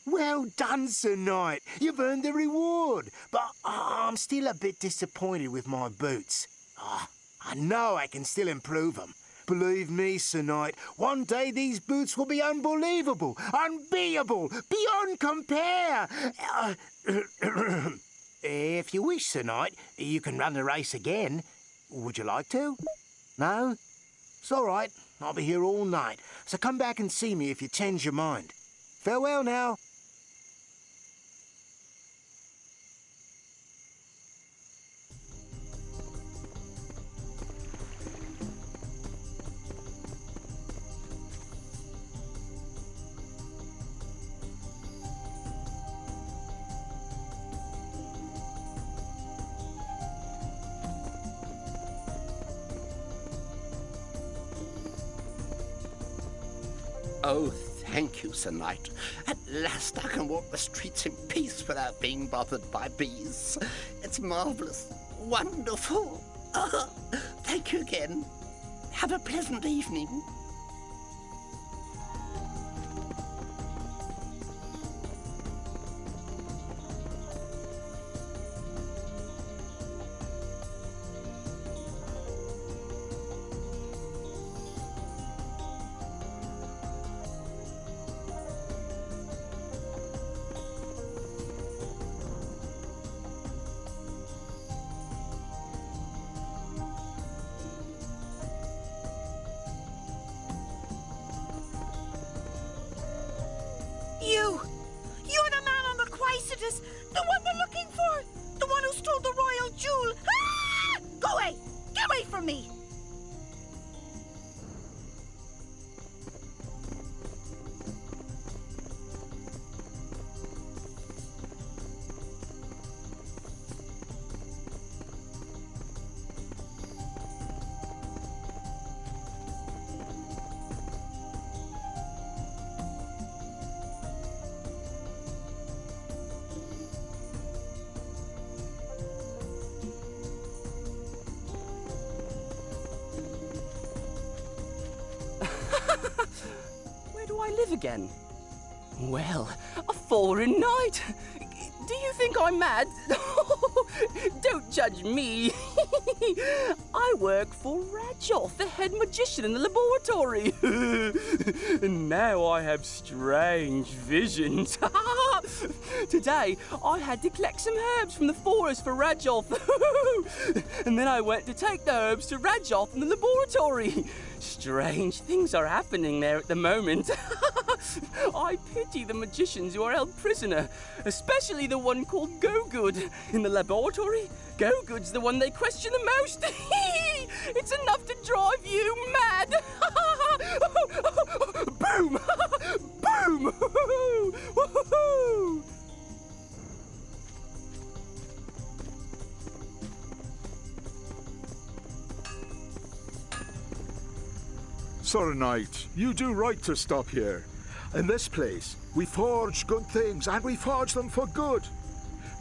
Well done, Sir Knight. You've earned the reward. But I'm still a bit disappointed with my boots. I know I can still improve them. Believe me, Sir Knight, one day these boots will be unbelievable, unbeatable, beyond compare. If you wish, Sir Knight, you can run the race again. Would you like to? No? It's all right. I'll be here all night, so come back and see me if you change your mind. Farewell now. Oh, thank you, Sir Knight. At last I can walk the streets in peace without being bothered by bees. It's marvelous. Wonderful. Thank you again. Have a pleasant evening. You're the man on the Quaesitus, the one they're looking for, the one who stole the royal jewel. Ah! Go away! Get away from me! Where do I live again? Well, a foreign knight. Do you think I'm mad? Don't judge me. I work for Rajoth, the head magician in the laboratory. And now I have strange visions. Today, I had to collect some herbs from the forest for Rajoth. And then I went to take the herbs to Rajoth in the laboratory. Strange things are happening there at the moment. I pity the magicians who are held prisoner, especially the one called Gogoud. In the laboratory, Gogoud's the one they question the most. It's enough to drive you mad. Boom! Boom! Woohoo! Sir Knight, you do right to stop here. In this place, we forge good things, and we forge them for good.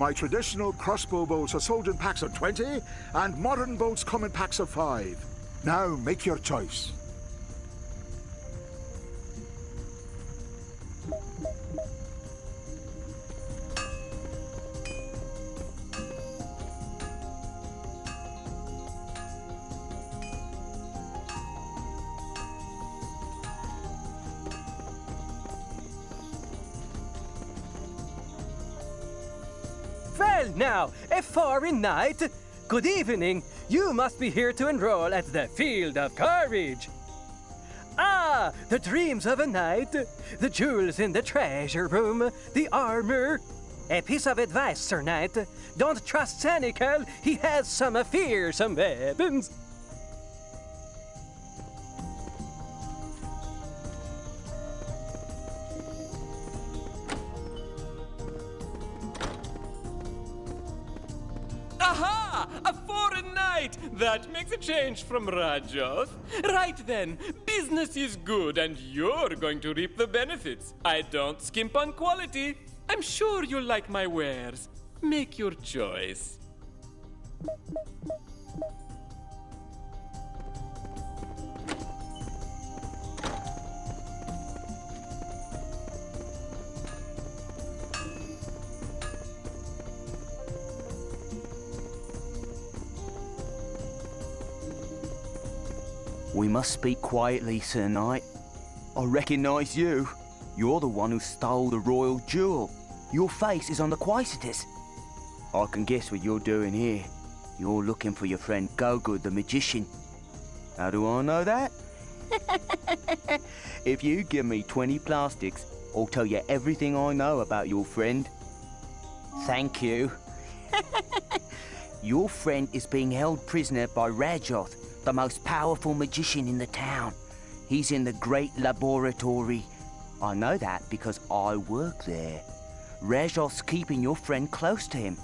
My traditional crossbow bolts are sold in packs of 20, and modern bolts come in packs of 5. Now, make your choice. Well now, a foreign knight. Good evening. You must be here to enroll at the Field of Courage. Ah, the dreams of a knight. The jewels in the treasure room. The armor. A piece of advice, Sir Knight. Don't trust Senekal. He has some fearsome weapons. Aha! A foreign knight! That makes a change from Rajoth. Right then, business is good and you're going to reap the benefits. I don't skimp on quality. I'm sure you'll like my wares. Make your choice. We must speak quietly, Sir Knight. I recognize you. You're the one who stole the royal jewel. Your face is on the Quaesitus. I can guess what you're doing here. You're looking for your friend Gogoud the magician. How do I know that? If you give me 20 plastics, I'll tell you everything I know about your friend. Thank you. Your friend is being held prisoner by Rajoth, the most powerful magician in the town. He's in the Great Laboratory. I know that because I work there. Rajoth's keeping your friend close to him.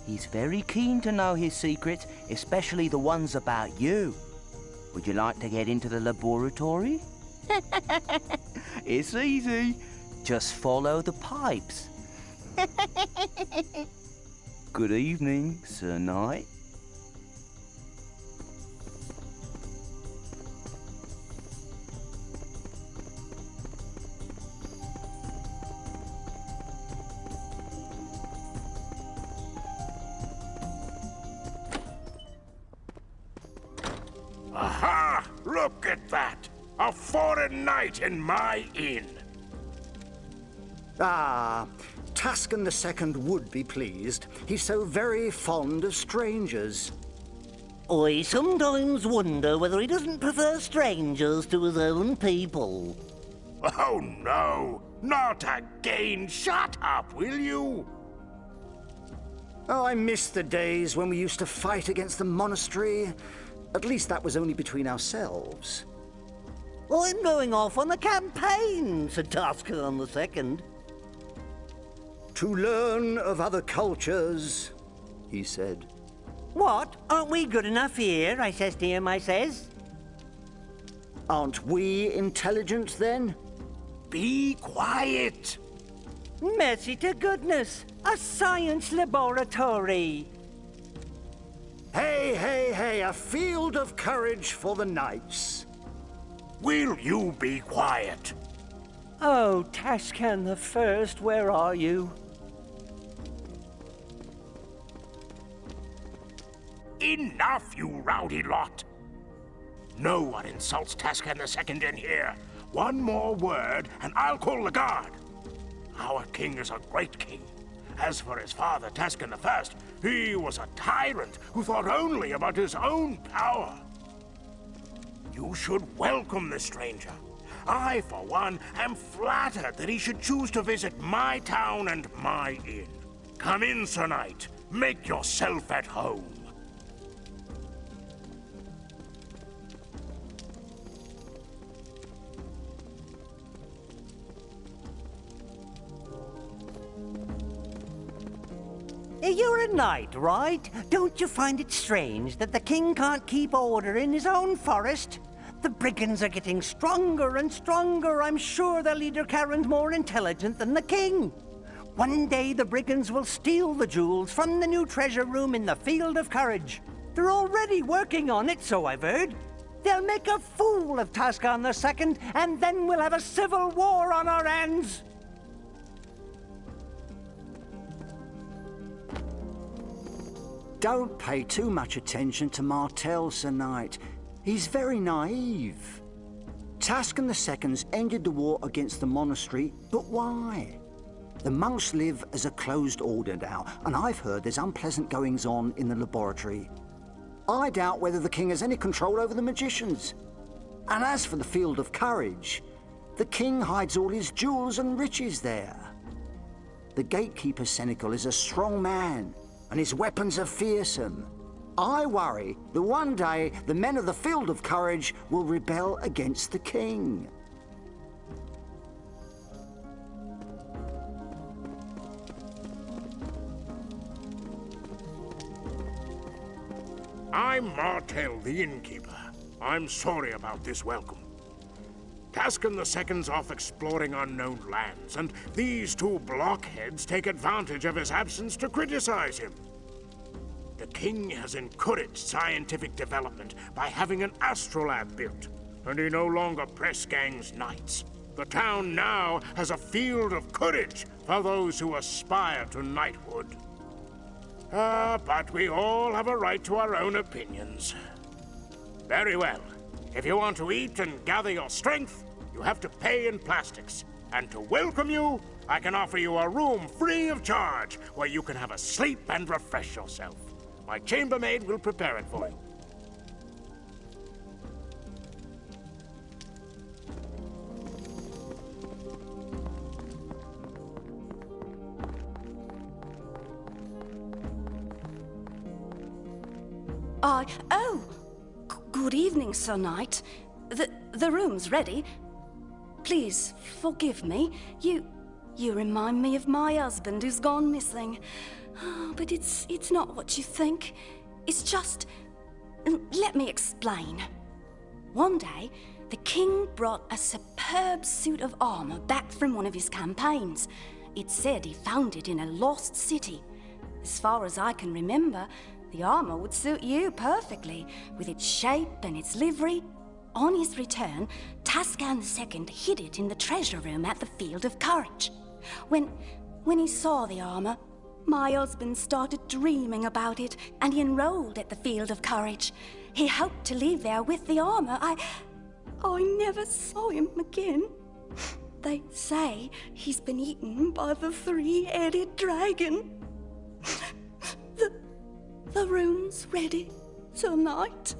He's very keen to know his secrets, especially the ones about you. Would you like to get into the laboratory? It's easy. Just follow the pipes. Good evening, Sir Knight. Aha! Look at that! A foreign knight in my inn! Ah, Taskan II would be pleased. He's so very fond of strangers. I sometimes wonder whether he doesn't prefer strangers to his own people. Oh no! Not again! Shut up, will you? Oh, I miss the days when we used to fight against the monastery. At least that was only between ourselves. I'm going off on a campaign, said Taskan II. To learn of other cultures, he said. What? Aren't we good enough here? I says to him, I says. Aren't we intelligent then? Be quiet! Mercy to goodness! A science laboratory! Hey, hey, hey, a field of courage for the knights. Will you be quiet? Oh, Taskan I, where are you? Enough, you rowdy lot! No one insults Taskan II in here. One more word, and I'll call the guard. Our king is a great king. As for his father, Taskan I, he was a tyrant who thought only about his own power. You should welcome this stranger. I, for one, am flattered that he should choose to visit my town and my inn. Come in, Sir Knight. Make yourself at home. You're a knight, right? Don't you find it strange that the king can't keep order in his own forest? The brigands are getting stronger and stronger. I'm sure their leader Karon's more intelligent than the king. One day the brigands will steal the jewels from the new treasure room in the Field of Courage. They're already working on it, so I've heard. They'll make a fool of Taskan II, and then we'll have a civil war on our hands. Don't pay too much attention to Martel, Sir Knight. He's very naive. Taskan II's ended the war against the monastery, but why? The monks live as a closed order now, and I've heard there's unpleasant goings-on in the laboratory. I doubt whether the king has any control over the magicians. And as for the Field of Courage, the king hides all his jewels and riches there. The gatekeeper Senekal is a strong man, and his weapons are fearsome. I worry that one day the men of the Field of Courage will rebel against the king. I'm Martel, the innkeeper. I'm sorry about this welcome. Taskan II's off exploring unknown lands, and these two blockheads take advantage of his absence to criticize him. The king has encouraged scientific development by having an astrolabe built, and he no longer press gangs knights. The town now has a field of courage for those who aspire to knighthood. But we all have a right to our own opinions. Very well. If you want to eat and gather your strength, you have to pay in plastics. And to welcome you, I can offer you a room free of charge, where you can have a sleep and refresh yourself. My chambermaid will prepare it for you. Good evening, Sir Knight. The room's ready. Please, forgive me. You remind me of my husband who's gone missing. But it's not what you think. It's just... Let me explain. One day, the king brought a superb suit of armor back from one of his campaigns. It said he found it in a lost city. As far as I can remember, the armor would suit you perfectly, with its shape and its livery. On his return, Taskan II hid it in the treasure room at the Field of Courage. When he saw the armor, my husband started dreaming about it, and he enrolled at the Field of Courage. He hoped to leave there with the armor. I never saw him again. They say he's been eaten by the three-headed dragon. The room's ready tonight.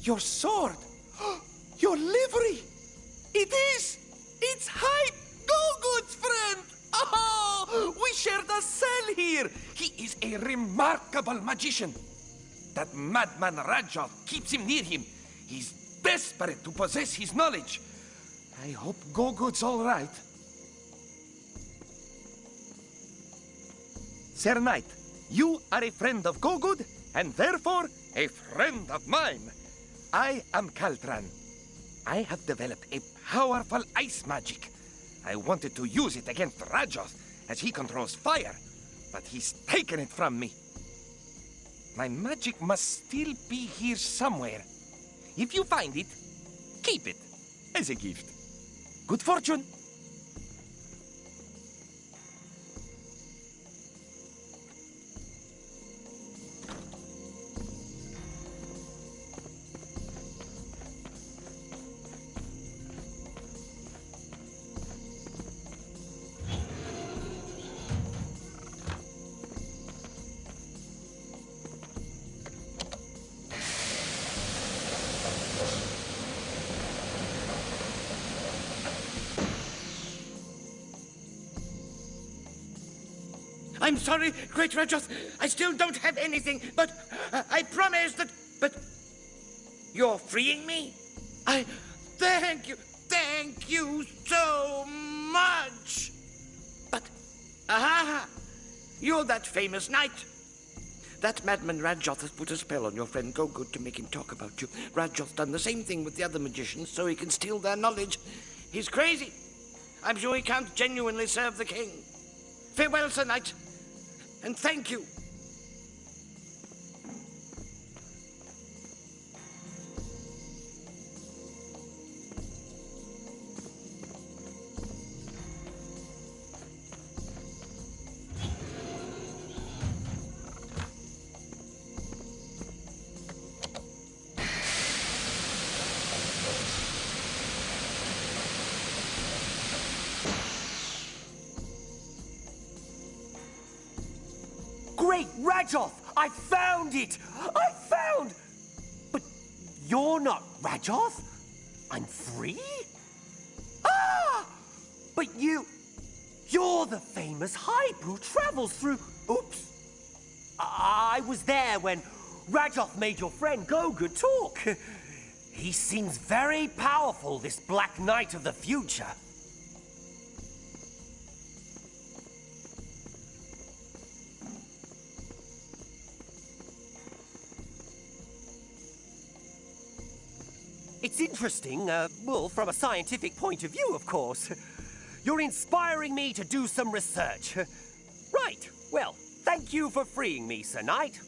Your sword! Your livery! It is! It's Hype, Gogoud's friend! Oh, we shared a cell here! He is a remarkable magician. That madman Rajoth keeps him near him. He's desperate to possess his knowledge. I hope Gogoud's all right. Sir Knight, you are a friend of Gogoud, and therefore a friend of mine. I am Kaltran. I have developed a powerful ice magic. I wanted to use it against Rajoth, as he controls fire, but he's taken it from me. My magic must still be here somewhere. If you find it, keep it as a gift. Good fortune! I'm sorry, Great Rajoth. I still don't have anything, but I promise that... But you're freeing me? Thank you so much. But, you're that famous knight. That madman Rajoth has put a spell on your friend Gogoud to make him talk about you. Rajoth's done the same thing with the other magicians so he can steal their knowledge. He's crazy. I'm sure he can't genuinely serve the king. Farewell, Sir Knight. And thank you. Great Rajoth! I found it! I found... But you're not Rajoth? I'm free? Ah! But you're the famous Hype who travels through... Oops. I was there when Rajoth made your friend Gogoud talk. He seems very powerful, this Black Knight of the future. It's interesting, well, from a scientific point of view, of course. You're inspiring me to do some research. Right, well, thank you for freeing me, Sir Knight.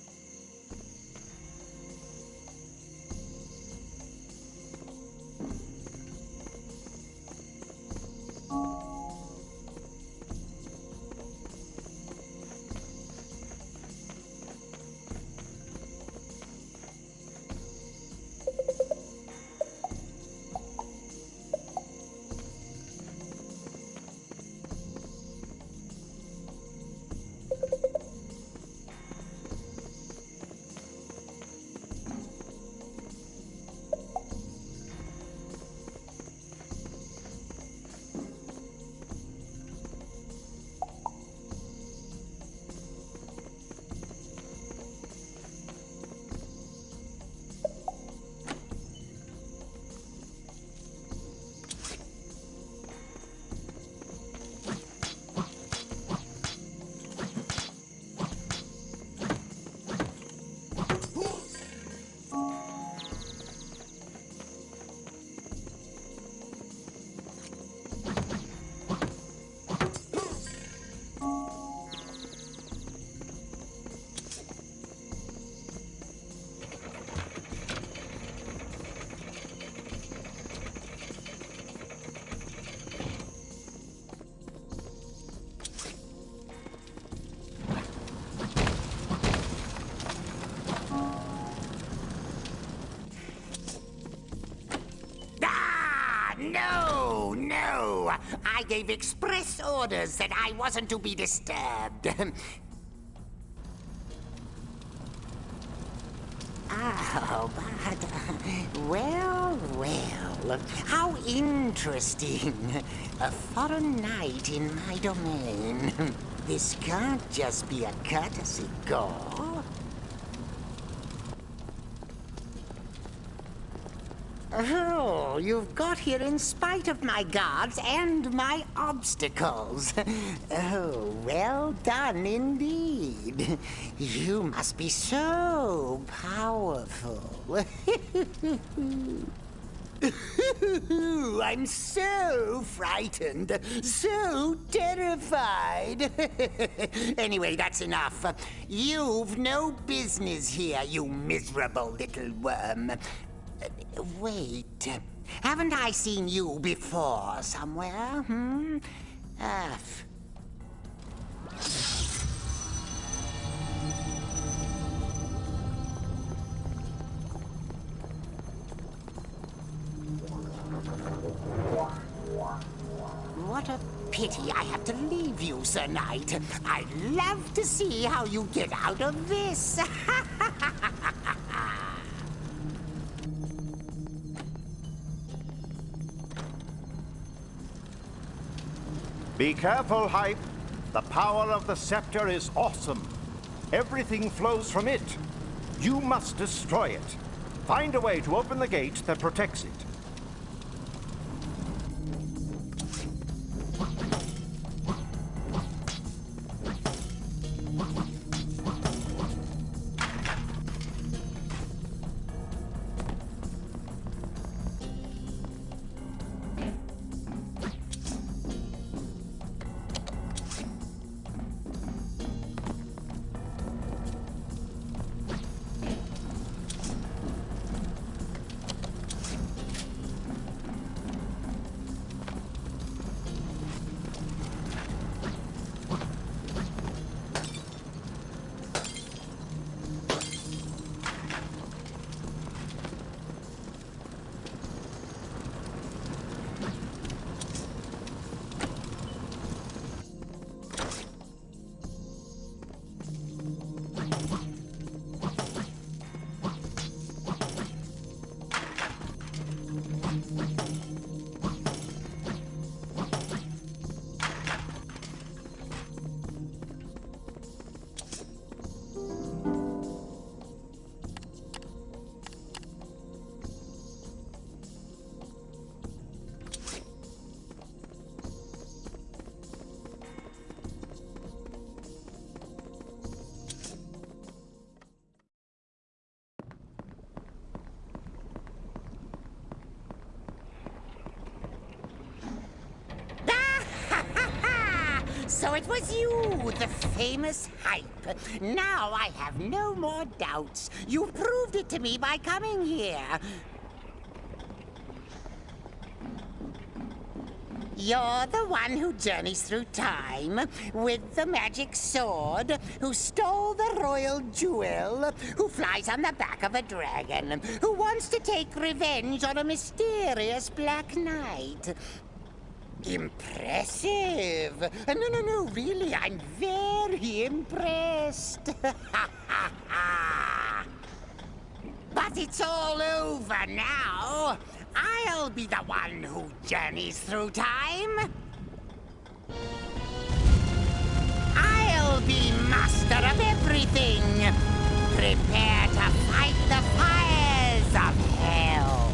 No! I gave express orders that I wasn't to be disturbed. Oh, but... well, how interesting. A foreign knight in my domain. This can't just be a courtesy call. Oh, you've got here in spite of my guards and my obstacles. Oh, well done indeed. You must be so powerful. I'm so frightened, so terrified. Anyway, that's enough. You've no business here, you miserable little worm. Wait, haven't I seen you before somewhere, What a pity I have to leave you, Sir Knight. I'd love to see how you get out of this. Be careful, Hype. The power of the scepter is awesome. Everything flows from it. You must destroy it. Find a way to open the gate that protects it. So it was you, the famous Hype. Now I have no more doubts. You proved it to me by coming here. You're the one who journeys through time with the magic sword, who stole the royal jewel, who flies on the back of a dragon, who wants to take revenge on a mysterious black knight. Impressive. No, really, I'm very impressed. But it's all over now. I'll be the one who journeys through time. I'll be master of everything. Prepare to fight the fires of hell.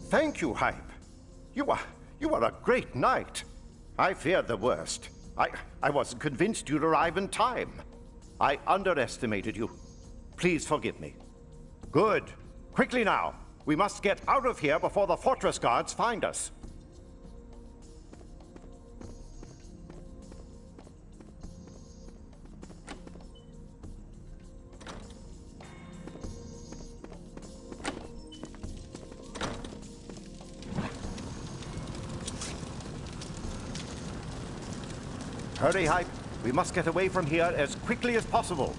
Thank you, Hype. You are a great knight. I feared the worst. I wasn't convinced you'd arrive in time. I underestimated you. Please forgive me. Good. Quickly now. We must get out of here before the fortress guards find us. Hurry, Hype. We must get away from here as quickly as possible.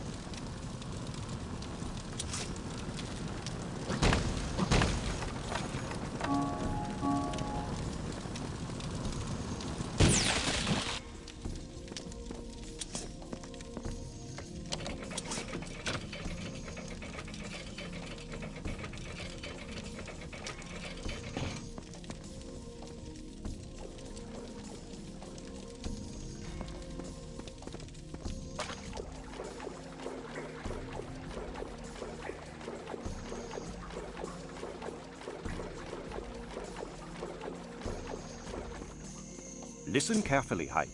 Listen carefully, Hype.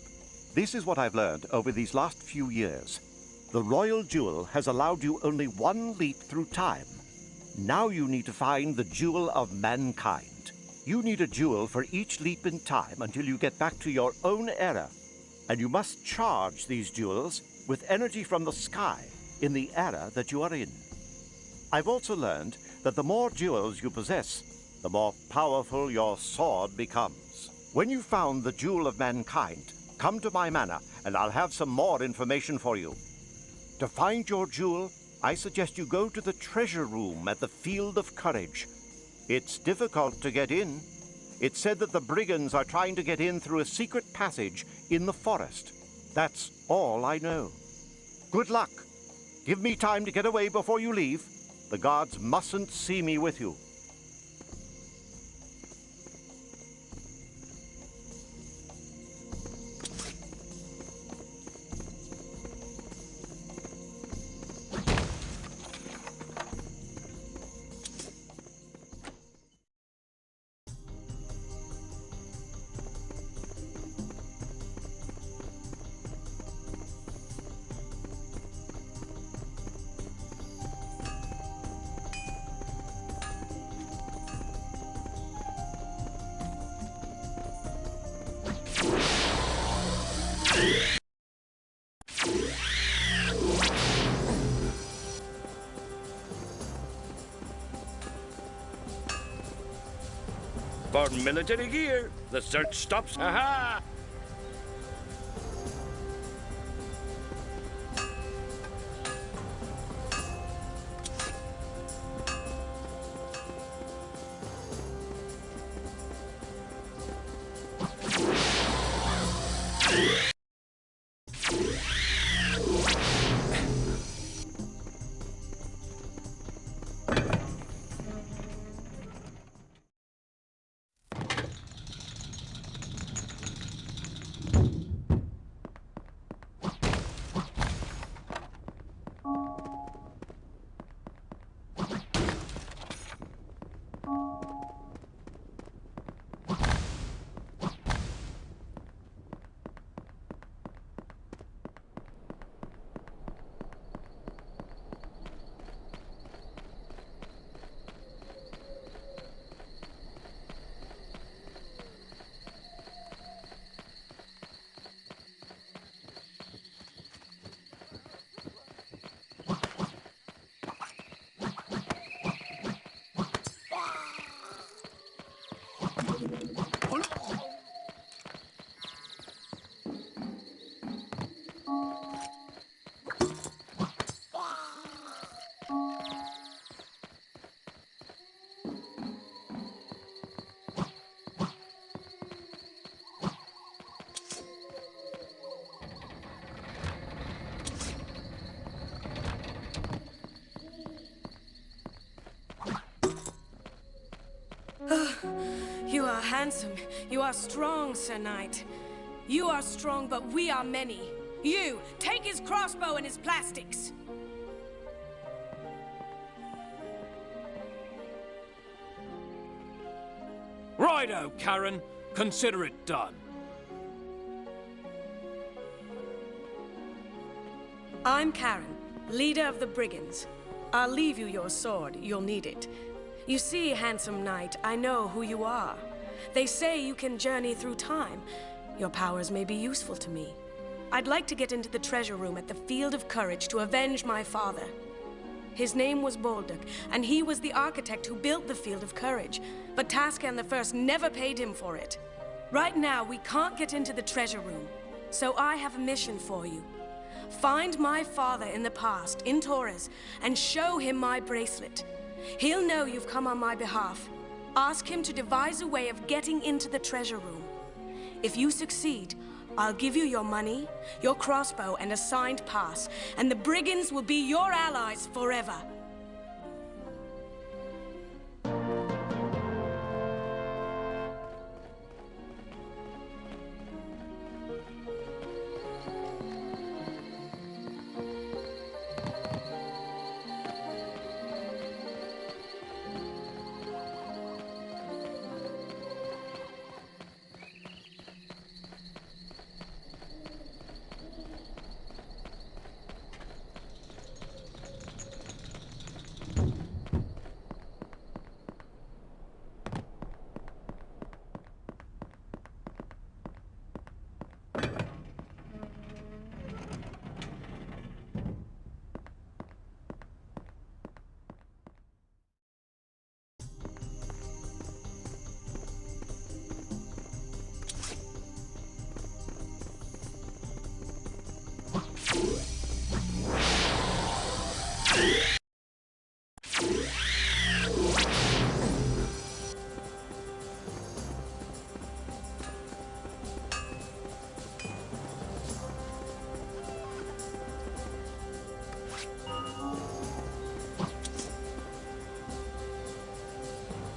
This is what I've learned over these last few years. The Royal Jewel has allowed you only one leap through time. Now you need to find the Jewel of Mankind. You need a jewel for each leap in time until you get back to your own era. And you must charge these jewels with energy from the sky in the era that you are in. I've also learned that the more jewels you possess, the more powerful your sword becomes. When you've found the Jewel of Mankind, come to my manor, and I'll have some more information for you. To find your jewel, I suggest you go to the treasure room at the Field of Courage. It's difficult to get in. It's said that the brigands are trying to get in through a secret passage in the forest. That's all I know. Good luck. Give me time to get away before you leave. The guards mustn't see me with you. For military gear, the search stops. Aha! You are handsome. You are strong, Sir Knight. You are strong, but we are many. You, take his crossbow and his plastics. Righto, Karon. Consider it done. I'm Karon, leader of the Brigands. I'll leave you your sword. You'll need it. You see, handsome knight, I know who you are. They say you can journey through time. Your powers may be useful to me. I'd like to get into the treasure room at the Field of Courage to avenge my father. His name was Bolduck, and he was the architect who built the Field of Courage. But Taskan I never paid him for it. Right now, we can't get into the treasure room. So I have a mission for you. Find my father in the past, in Torras, and show him my bracelet. He'll know you've come on my behalf. Ask him to devise a way of getting into the treasure room. If you succeed, I'll give you your money, your crossbow, and a signed pass, and the Brigands will be your allies forever.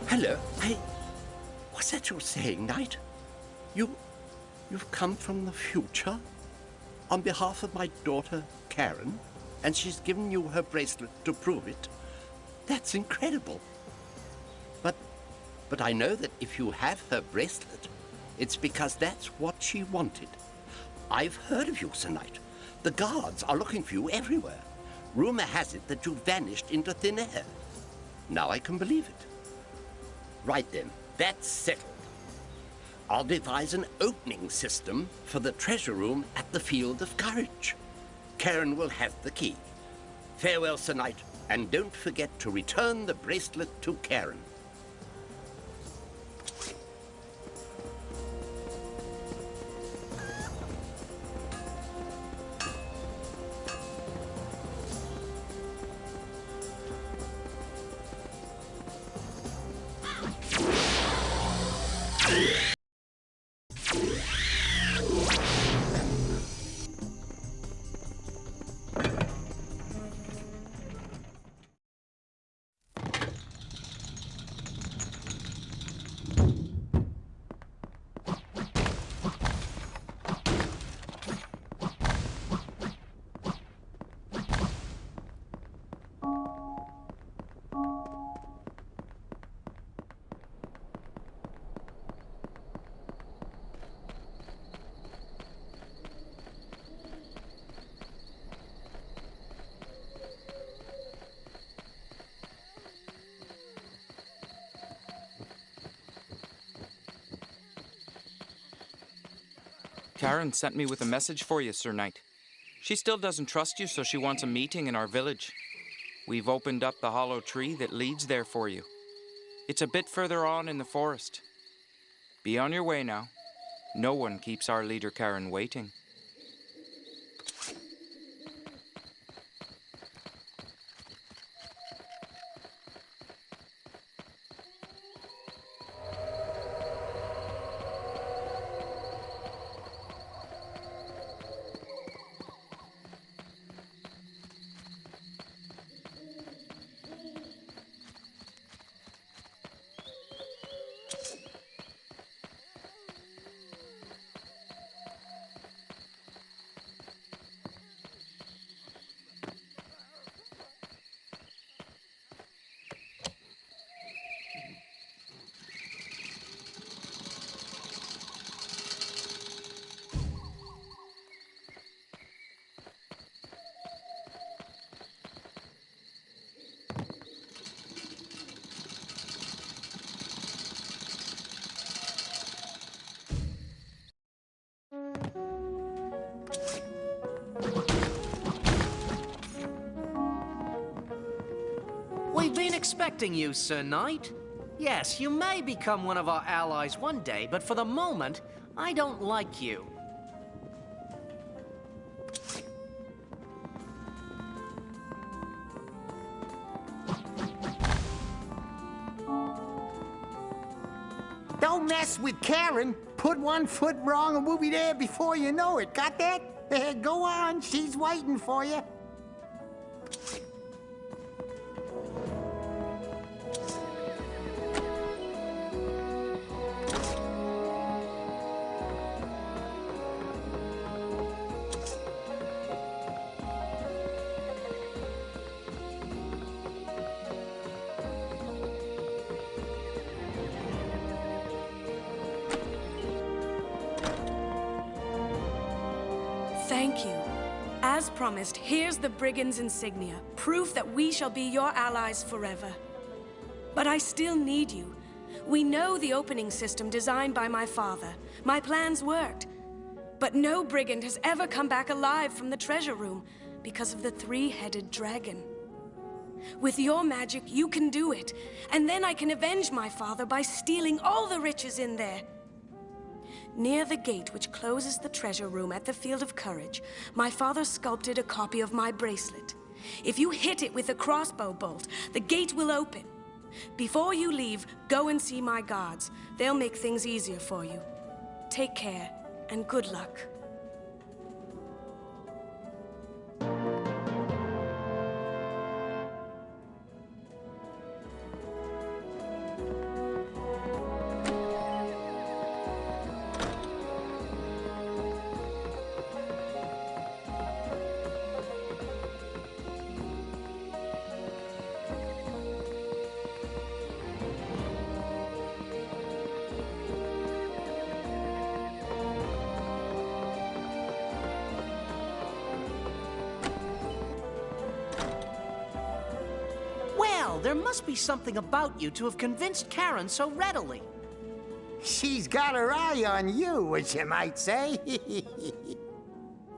Hello, what's that you're saying, Knight? You've come from the future? On behalf of my daughter, Karon? And she's given you her bracelet to prove it? That's incredible. But I know that if you have her bracelet, it's because that's what she wanted. I've heard of you, Sir Knight. The guards are looking for you everywhere. Rumor has it that you vanished into thin air. Now I can believe it. Right then, that's settled. I'll devise an opening system for the treasure room at the Field of Courage. Karon will have the key. Farewell, Sir Knight, and don't forget to return the bracelet to Karon. Karon sent me with a message for you, Sir Knight. She still doesn't trust you, so she wants a meeting in our village. We've opened up the hollow tree that leads there for you. It's a bit further on in the forest. Be on your way now. No one keeps our leader Karon waiting. We've been expecting you, Sir Knight. Yes, you may become one of our allies one day, but for the moment, I don't like you. Don't mess with Karon. Put one foot wrong and we'll be there before you know it. Got that? Go on, she's waiting for you. Thank you. As promised, here's the Brigand's insignia, proof that we shall be your allies forever. But I still need you. We know the opening system designed by my father. My plans worked. But no Brigand has ever come back alive from the treasure room because of the three-headed dragon. With your magic, you can do it, and then I can avenge my father by stealing all the riches in there. Near the gate which closes the treasure room at the Field of Courage, my father sculpted a copy of my bracelet. If you hit it with a crossbow bolt, the gate will open. Before you leave, go and see my guards. They'll make things easier for you. Take care, and good luck. There must be something about you to have convinced Karon so readily. She's got her eye on you, as you might say.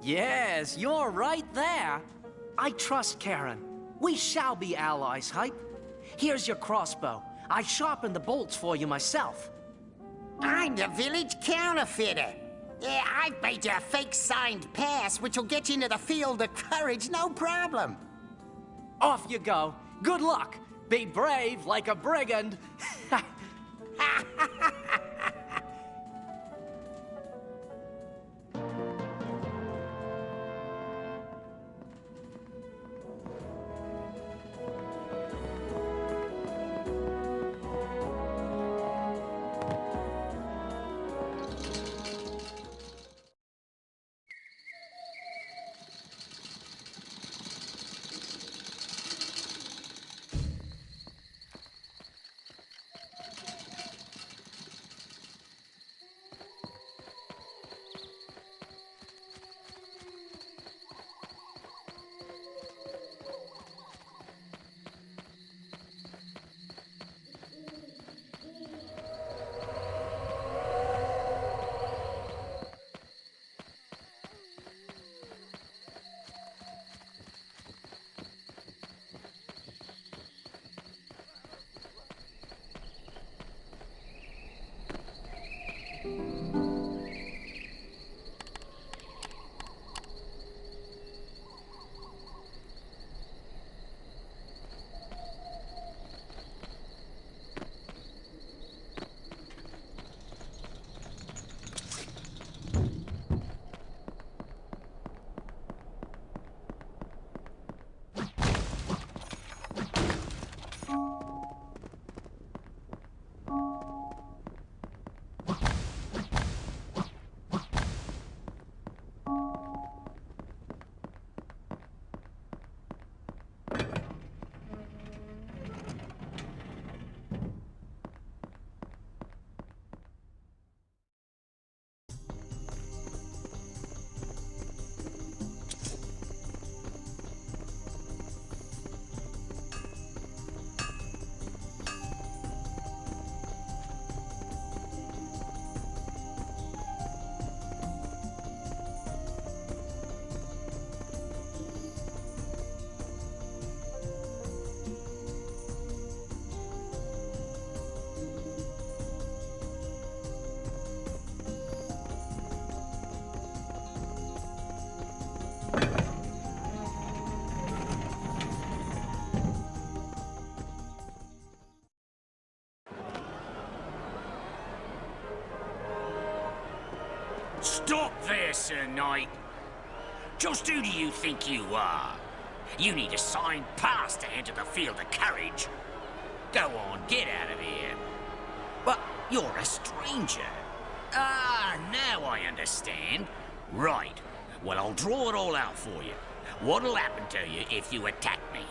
Yes, you're right there. I trust Karon. We shall be allies, Hype. Here's your crossbow. I sharpened the bolts for you myself. I'm the village counterfeiter. Yeah, I've made you a fake signed pass, which will get you into the Field of Courage, no problem. Off you go. Good luck. Be brave like a brigand. Stop there, Sir Knight. Just who do you think you are? You need a signed pass to enter the field of courage. Go on, get out of here. But you're a stranger. Ah, now I understand. Right. Well, I'll draw it all out for you. What'll happen to you if you attack me?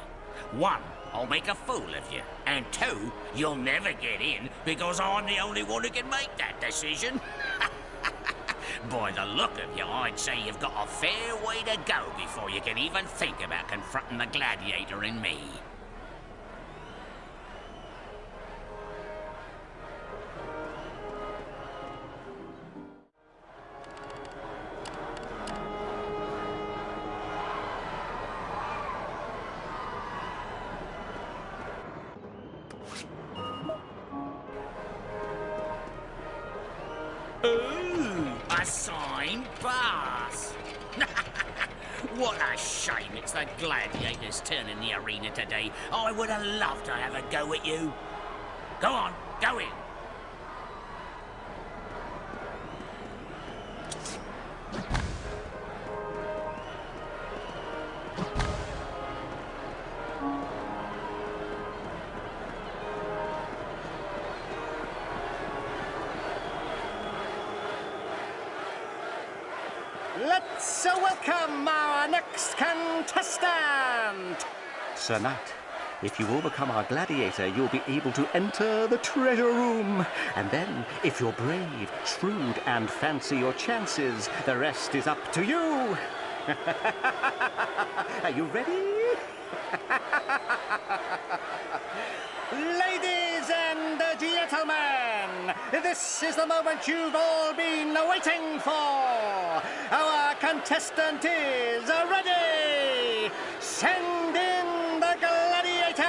1, I'll make a fool of you. And 2, you'll never get in because I'm the only one who can make that decision. By the look of you, I'd say you've got a fair way to go before you can even think about confronting the Gladiator and me. A signed pass. What a shame it's the Gladiator's turn in the arena today. I would have loved to have a go at you. Go on, go in. Let's welcome our next contestant! Sir Knight, if you overcome our gladiator, you'll be able to enter the treasure room. And then, if you're brave, shrewd, and fancy your chances, the rest is up to you. Are you ready? Ladies and gentlemen, this is the moment you've all been waiting for. Our contestant is ready. Send in the Gladiator.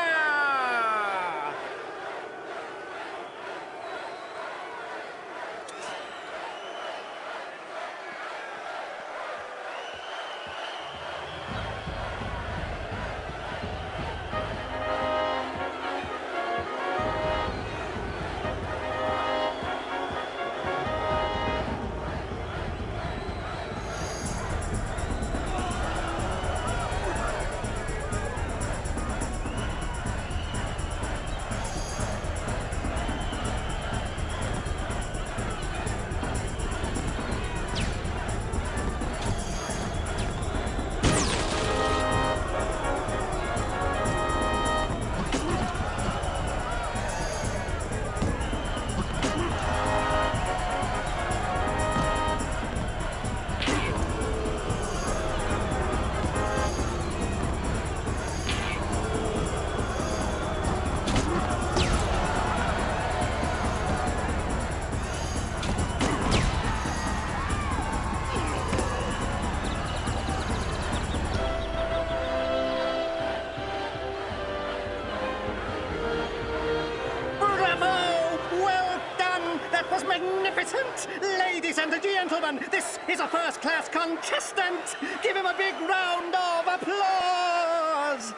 Ladies and gentlemen, this is a first-class contestant. Give him a big round of applause.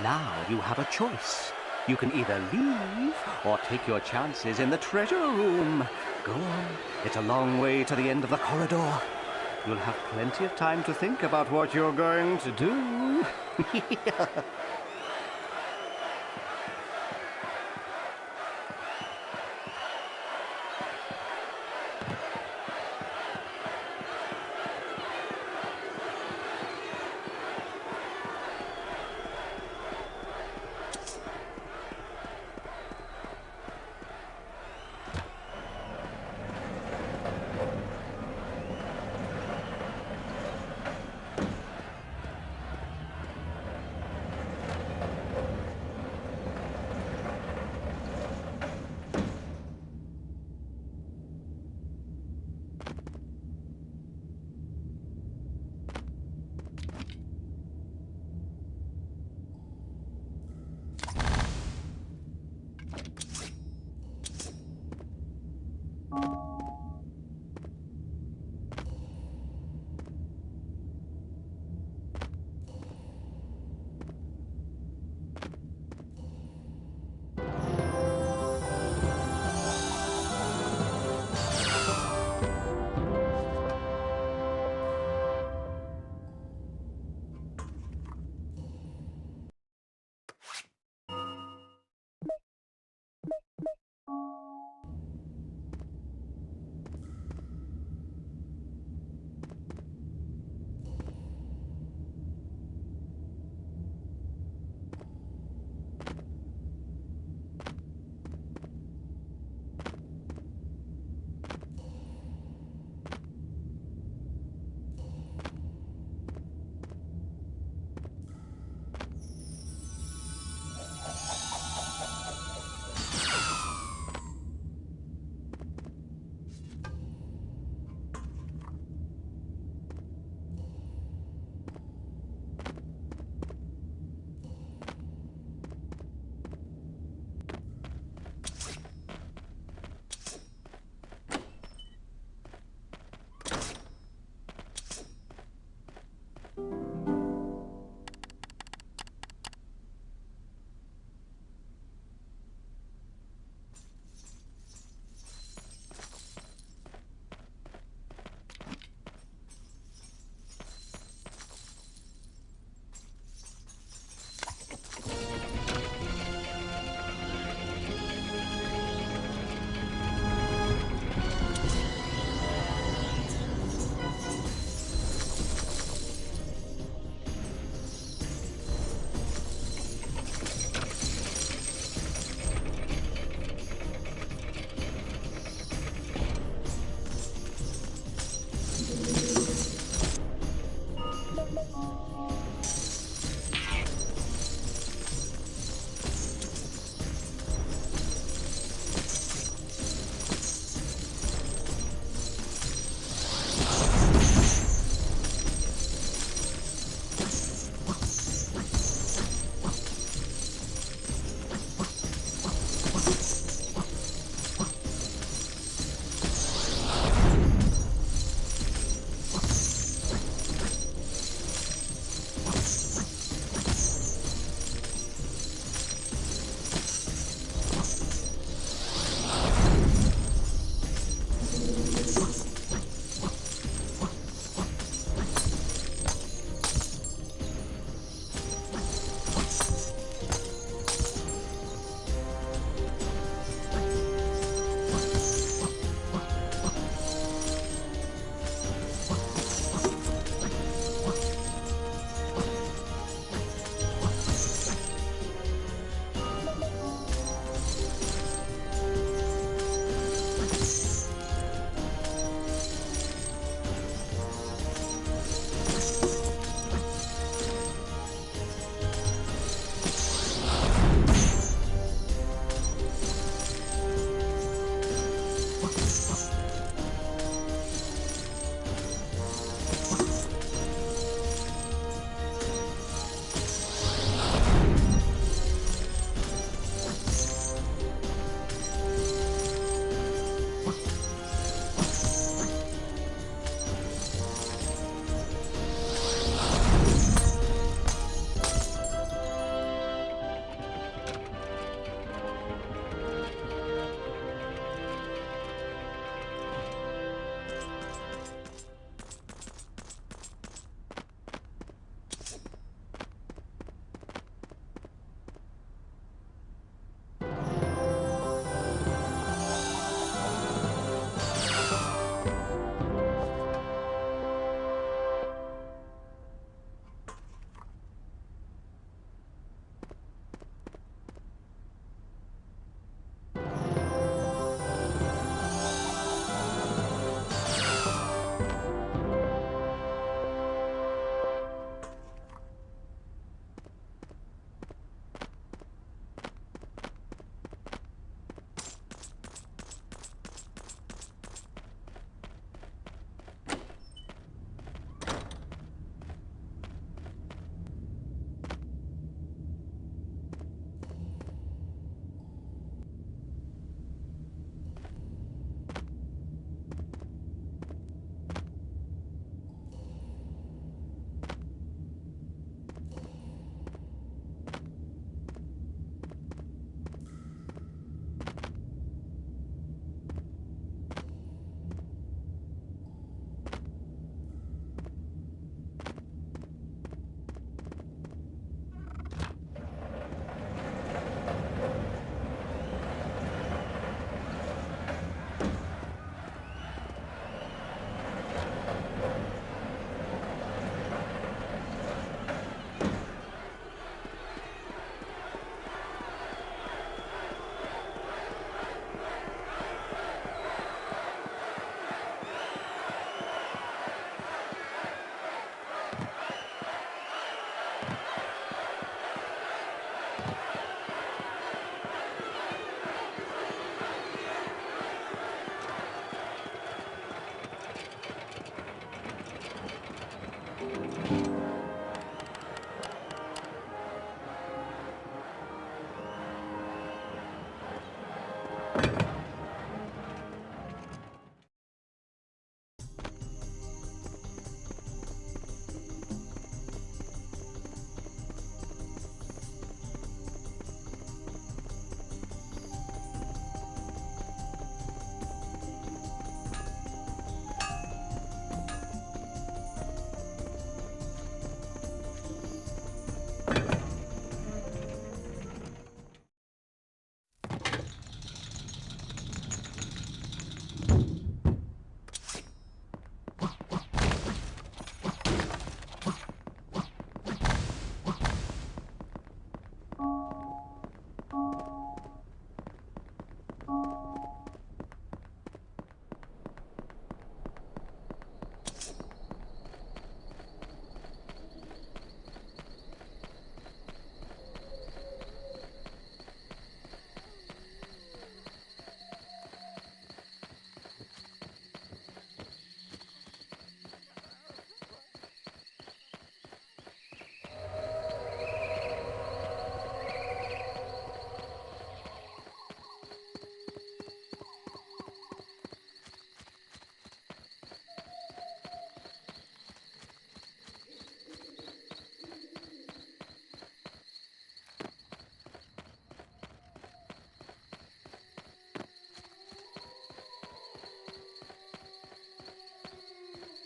Now you have a choice. You can either leave or take your chances in the treasure room. Go on. It's a long way to the end of the corridor. You'll have plenty of time to think about what you're going to do.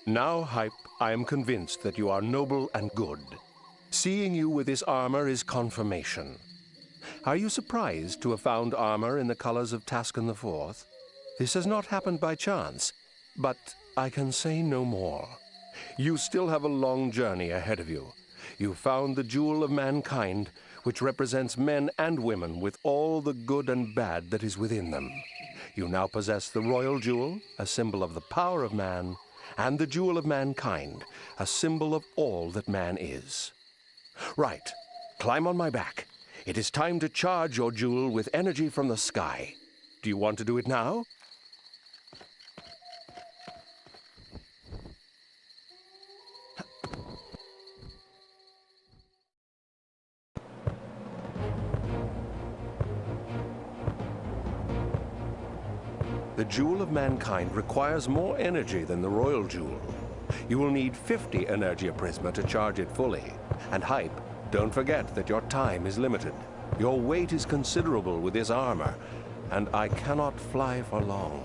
Now, Hype, I am convinced that you are noble and good. Seeing you with this armor is confirmation. Are you surprised to have found armor in the colors of Taskan IV? This has not happened by chance, but I can say no more. You still have a long journey ahead of you. You found the jewel of mankind, which represents men and women with all the good and bad that is within them. You now possess the royal jewel, a symbol of the power of man, and the jewel of mankind, a symbol of all that man is. Right, climb on my back. It is time to charge your jewel with energy from the sky. Do you want to do it now? The Jewel of Mankind requires more energy than the Royal Jewel. You will need 50 Energia Prisma to charge it fully. And Hype, don't forget that your time is limited. Your weight is considerable with this armor, and I cannot fly for long.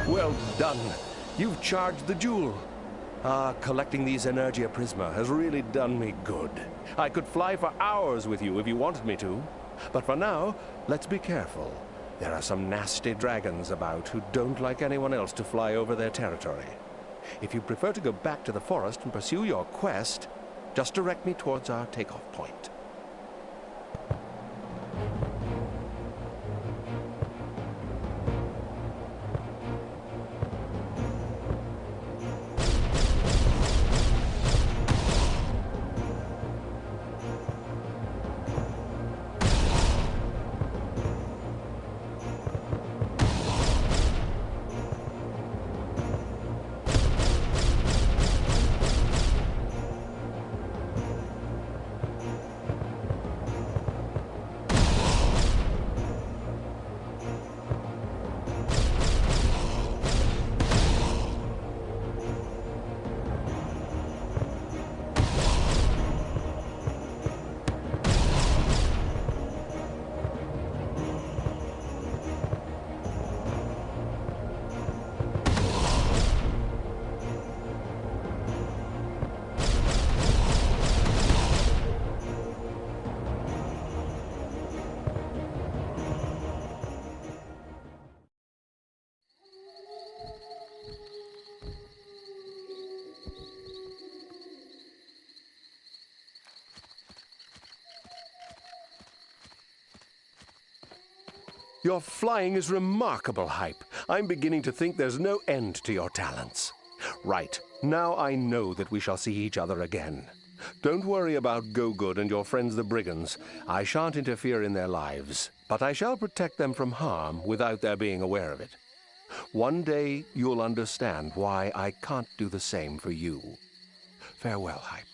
Well done. You've charged the jewel. Collecting these Energia Prisma has really done me good. I could fly for hours with you if you wanted me to. But for now, let's be careful. There are some nasty dragons about who don't like anyone else to fly over their territory. If you prefer to go back to the forest and pursue your quest, just direct me towards our takeoff point. Your flying is remarkable, Hype. I'm beginning to think there's no end to your talents. Right, now I know that we shall see each other again. Don't worry about Gogoud and your friends the Brigands. I shan't interfere in their lives, but I shall protect them from harm without their being aware of it. One day you'll understand why I can't do the same for you. Farewell, Hype.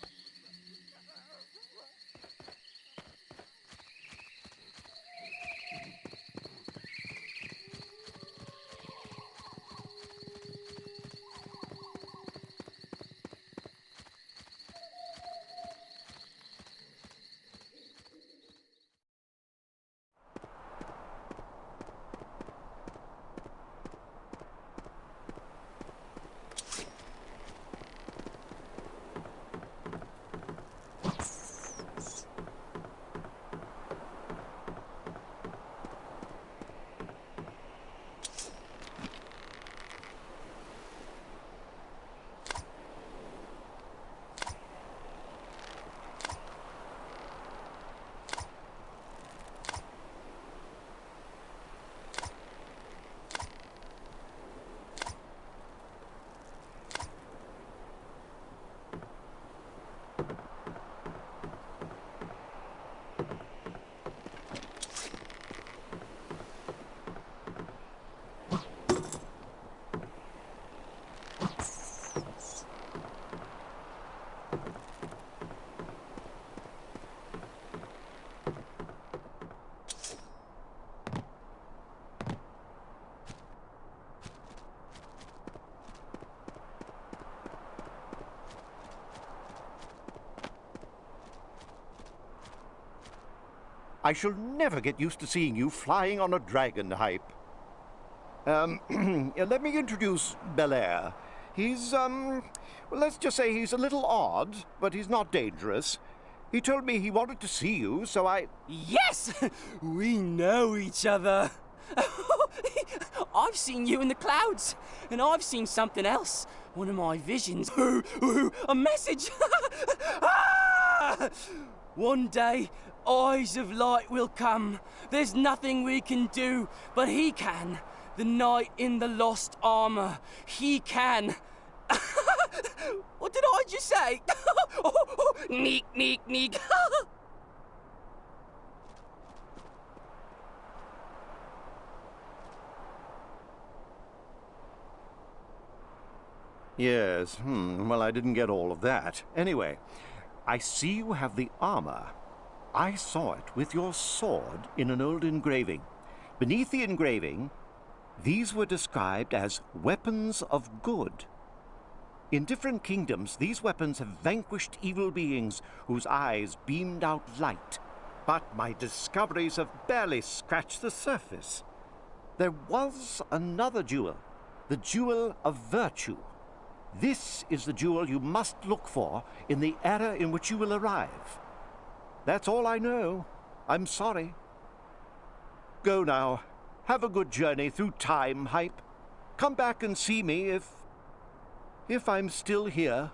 I shall never get used to seeing you flying on a dragon, Hype. Let me introduce Belair. He's, well, let's just say he's a little odd, but he's not dangerous. He told me he wanted to see you, so I... Yes! We know each other. I've seen you in the clouds, and I've seen something else. One of my visions. A message! One day, eyes of light will come. There's nothing we can do, but he can. The knight in the lost armor. He can. What did I just say? Neek, neek, neek. Yes, well, I didn't get all of that. Anyway, I see you have the armor. I saw it with your sword in an old engraving. Beneath the engraving, these were described as weapons of good. In different kingdoms, these weapons have vanquished evil beings whose eyes beamed out light. But my discoveries have barely scratched the surface. There was another jewel, the Jewel of Virtue. This is the jewel you must look for in the era in which you will arrive. That's all I know. I'm sorry. Go now. Have a good journey through time, Hype. Come back and see me if I'm still here.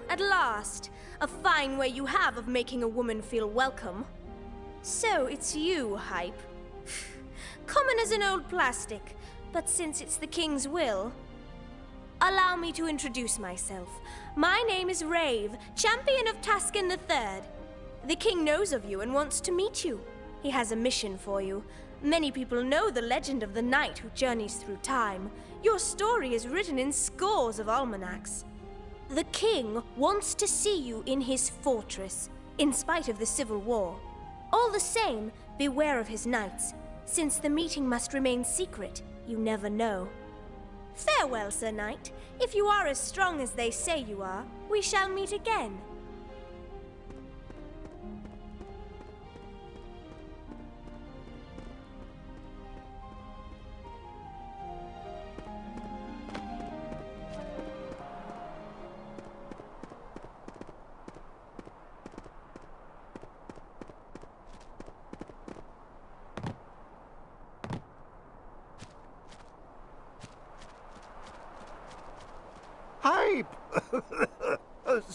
At last, a fine way you have of making a woman feel welcome. So, it's you, Hype. Common as an old plastic, but since it's the King's will... Allow me to introduce myself. My name is Rave, champion of Taskan III. The King knows of you and wants to meet you. He has a mission for you. Many people know the legend of the knight who journeys through time. Your story is written in scores of almanacs. The King wants to see you in his fortress, in spite of the civil war. All the same, beware of his knights. Since the meeting must remain secret, you never know. Farewell, Sir Knight. If you are as strong as they say you are, we shall meet again.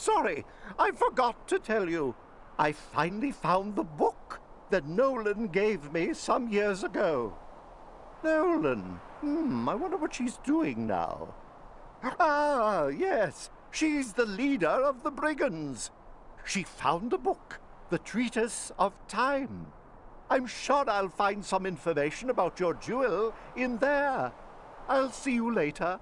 sorry. I forgot to tell you. I finally found the book that Nolhin gave me some years ago. Nolhin. I wonder what she's doing now. Ah, yes. She's the leader of the Brigands. She found a book, the Treatise of Time. I'm sure I'll find some information about your jewel in there. I'll see you later.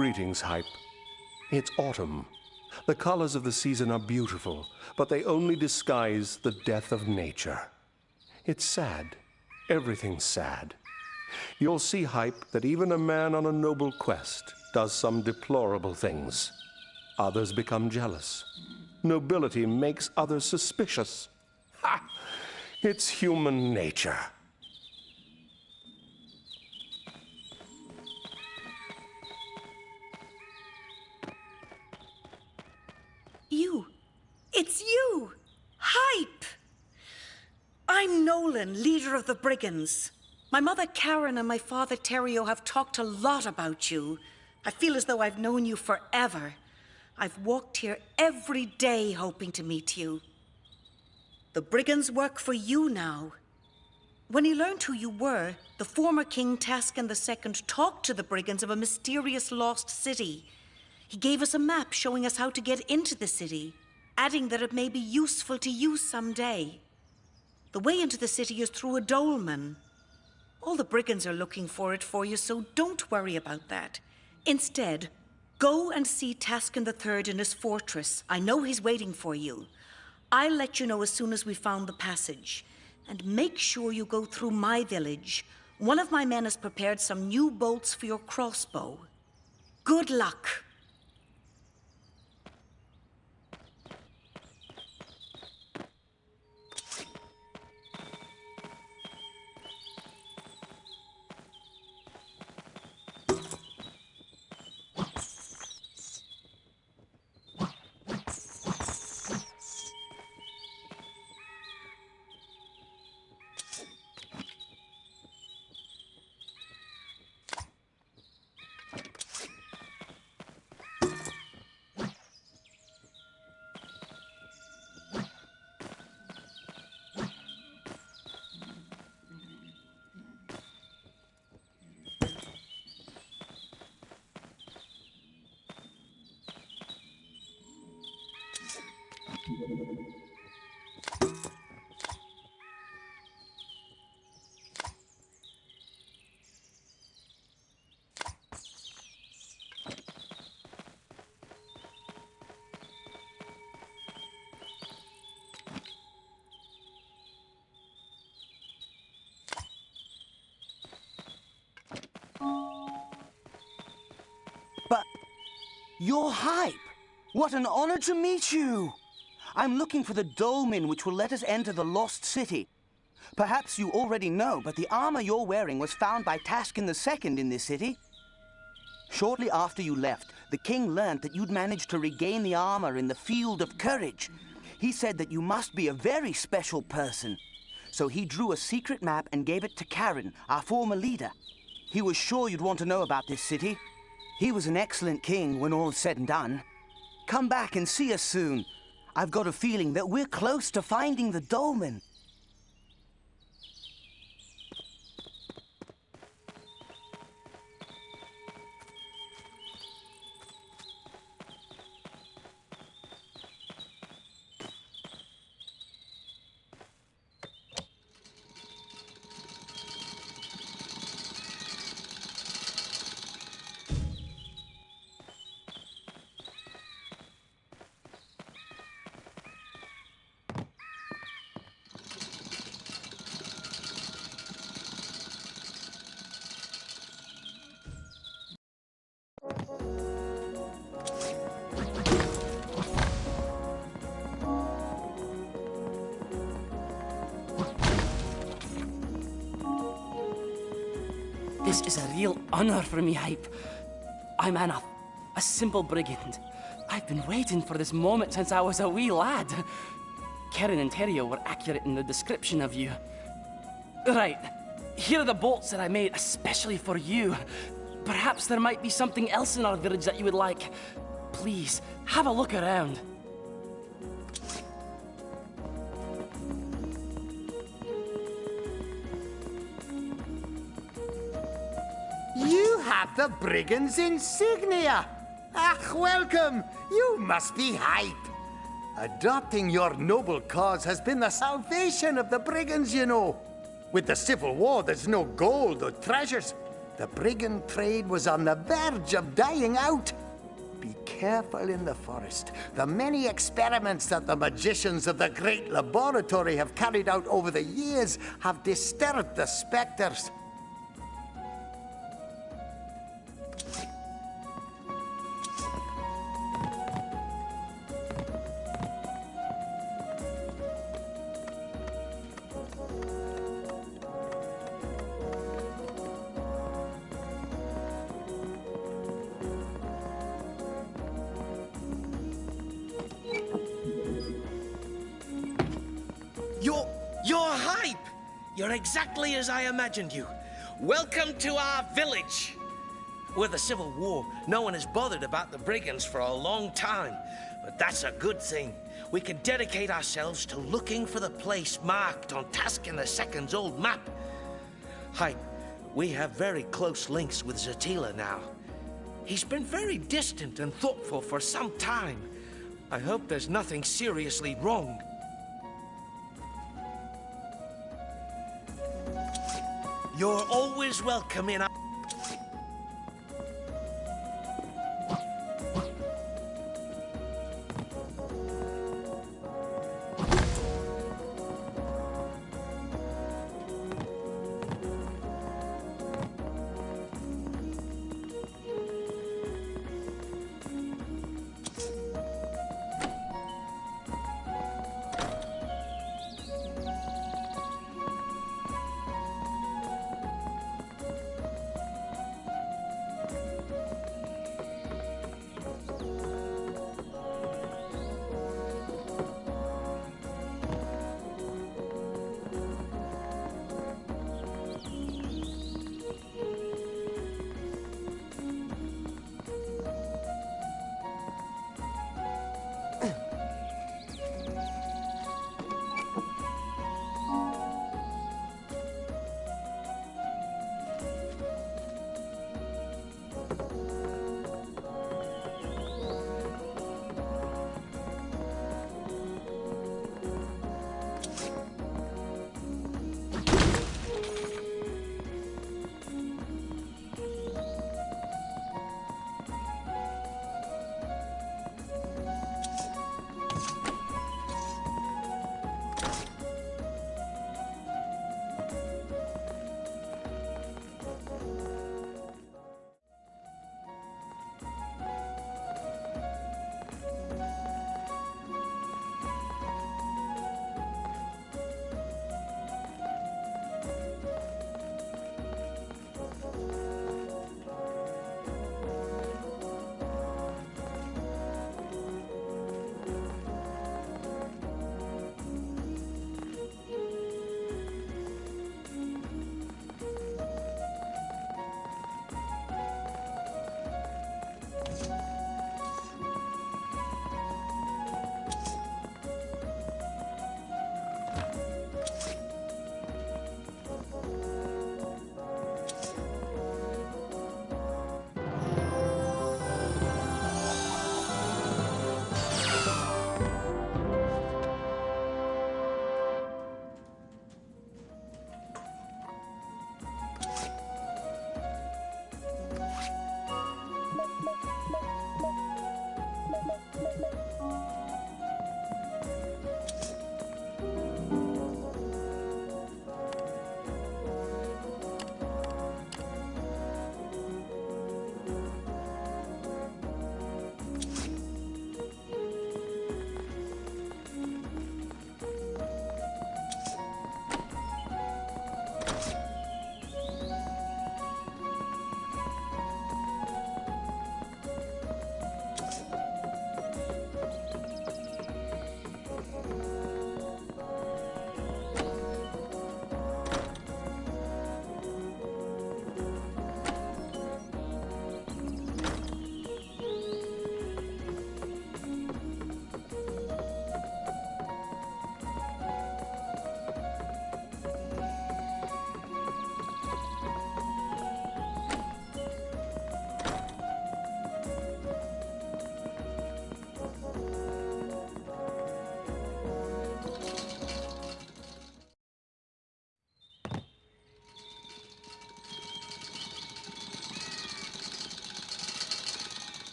Greetings, Hype. It's autumn. The colors of the season are beautiful, but they only disguise the death of nature. It's sad. Everything's sad. You'll see, Hype, that even a man on a noble quest does some deplorable things. Others become jealous. Nobility makes others suspicious. Ha! It's human nature. It's you! Hype! I'm Nolhin, leader of the Brigands. My mother Karon and my father Terio have talked a lot about you. I feel as though I've known you forever. I've walked here every day hoping to meet you. The Brigands work for you now. When he learned who you were, the former King Taskan II talked to the Brigands of a mysterious lost city. He gave us a map showing us how to get into the city, adding that it may be useful to you someday. The way into the city is through a dolmen. All the Brigands are looking for it for you, so don't worry about that. Instead, go and see Taskan III in his fortress. I know he's waiting for you. I'll let you know as soon as we found the passage. And make sure you go through my village. One of my men has prepared some new bolts for your crossbow. Good luck. But you're Hype. What an honor to meet you. I'm looking for the dolmen which will let us enter the lost city. Perhaps you already know, but the armor you're wearing was found by Taskan II in this city. Shortly after you left, the king learned that you'd managed to regain the armor in the Field of Courage. He said that you must be a very special person. So he drew a secret map and gave it to Karon, our former leader. He was sure you'd want to know about this city. He was an excellent king when all is said and done. Come back and see us soon. I've got a feeling that we're close to finding the dolmen. This is a real honor for me, Hype. I'm Enoth, a simple brigand. I've been waiting for this moment since I was a wee lad. Karon and Terrio were accurate in the description of you. Right, here are the bolts that I made especially for you. Perhaps there might be something else in our village that you would like. Please, have a look around. You have the brigand's insignia! Ah, welcome! You must be Hype! Adopting your noble cause has been the salvation of the brigands, you know. With the Civil War, there's no gold or treasures. The brigand trade was on the verge of dying out. Be careful in the forest. The many experiments that the magicians of the Great Laboratory have carried out over the years have disturbed the specters. You're Hype! You're exactly as I imagined you. Welcome to our village. With the Civil War, no one has bothered about the brigands for a long time. But that's a good thing. We can dedicate ourselves to looking for the place marked on Taskan II's old map. Hype, we have very close links with Zatila now. He's been very distant and thoughtful for some time. I hope there's nothing seriously wrong. You're always welcome in our...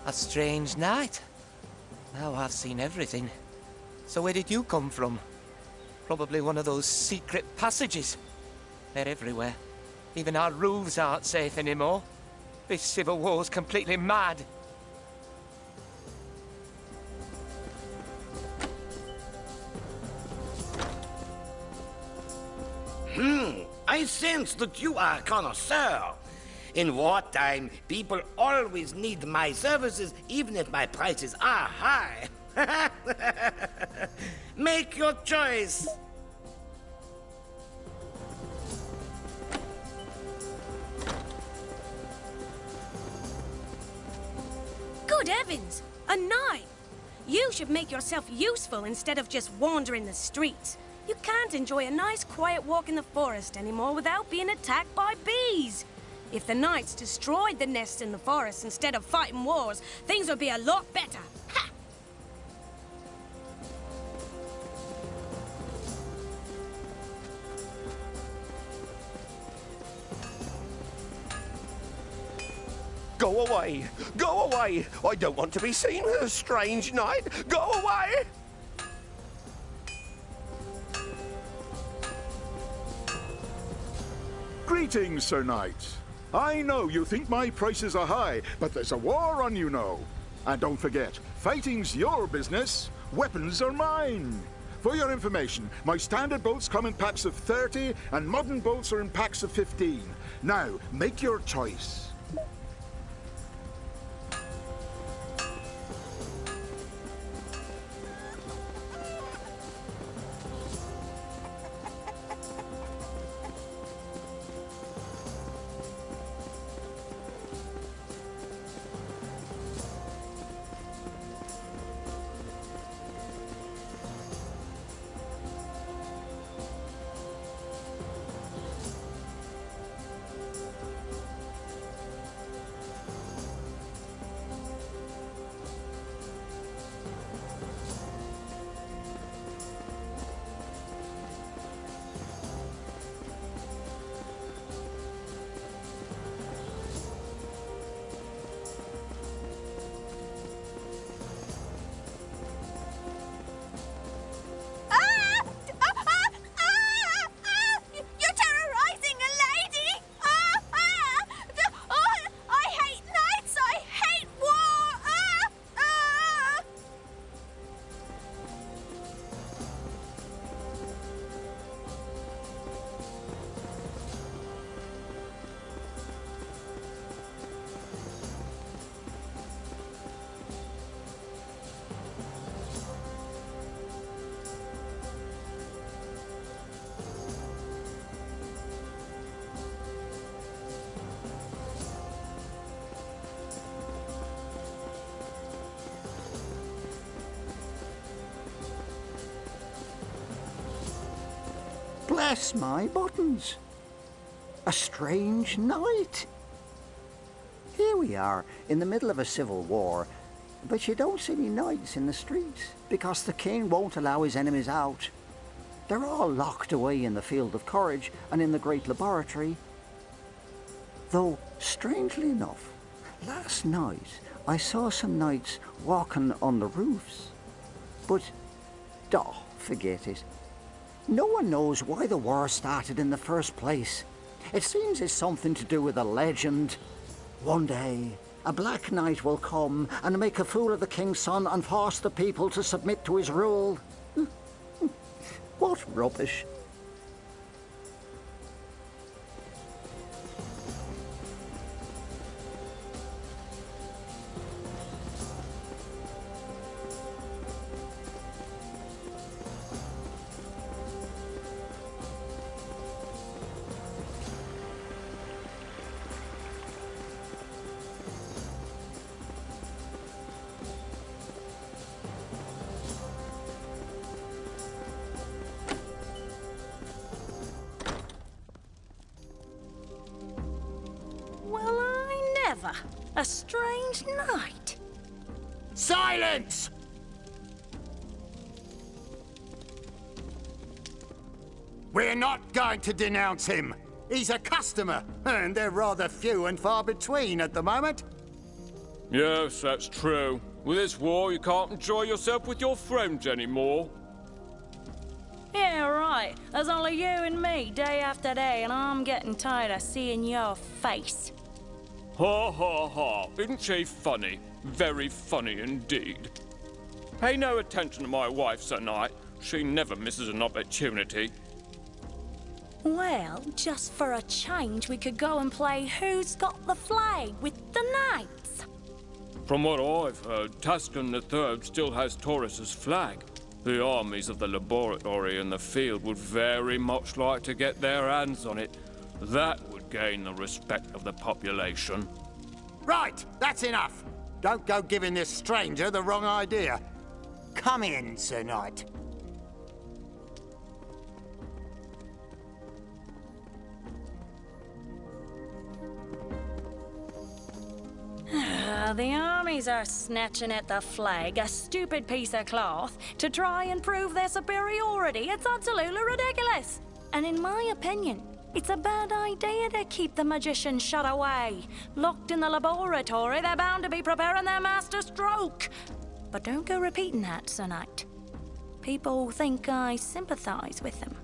A strange night. Now I've seen everything. So where did you come from? Probably one of those secret passages. They're everywhere. Even our roofs aren't safe anymore. This civil war's completely mad. I sense that you are a connoisseur. In wartime, people always need my services, even if my prices are high. Make your choice. Good heavens! A knight! You should make yourself useful instead of just wandering the streets. You can't enjoy a nice quiet walk in the forest anymore without being attacked by bees. If the knights destroyed the nests in the forest instead of fighting wars, things would be a lot better. Ha! Go away! Go away! I don't want to be seen with a strange knight! Go away! Greetings, Sir Knight. I know you think my prices are high, but there's a war on, you know. And don't forget, fighting's your business, weapons are mine. For your information, my standard bolts come in packs of 30, and modern bolts are in packs of 15. Now, make your choice. Bless my buttons. A strange night. Here we are, in the middle of a civil war, but you don't see any knights in the streets, because the king won't allow his enemies out. They're all locked away in the Field of Courage and in the Great Laboratory. Though, strangely enough, last night I saw some knights walking on the roofs. But, forget it. No one knows why the war started in the first place. It seems it's something to do with a legend. One day, a Black Knight will come and make a fool of the king's son and force the people to submit to his rule. What rubbish. A strange night. Silence! We're not going to denounce him. He's a customer, and they're rather few and far between at the moment. Yes, that's true. With this war, you can't enjoy yourself with your friends anymore. Yeah, right. There's only you and me day after day, and I'm getting tired of seeing your face. Ha ha ha, isn't she funny? Very funny indeed. Pay no attention to my wife, Sir Knight. She never misses an opportunity. Well, just for a change, we could go and play Who's Got the Flag with the Knights. From what I've heard, Taskan III still has Torras's flag. The armies of the laboratory and the field would very much like to get their hands on it. That would gain the respect of the population. Right, that's enough. Don't go giving this stranger the wrong idea. Come in, Sir Knight. The armies are snatching at the flag, a stupid piece of cloth, to try and prove their superiority. It's absolutely ridiculous. And in my opinion, it's a bad idea to keep the magicians shut away. Locked in the laboratory, they're bound to be preparing their master stroke. But don't go repeating that, Sir Knight. People think I sympathize with them.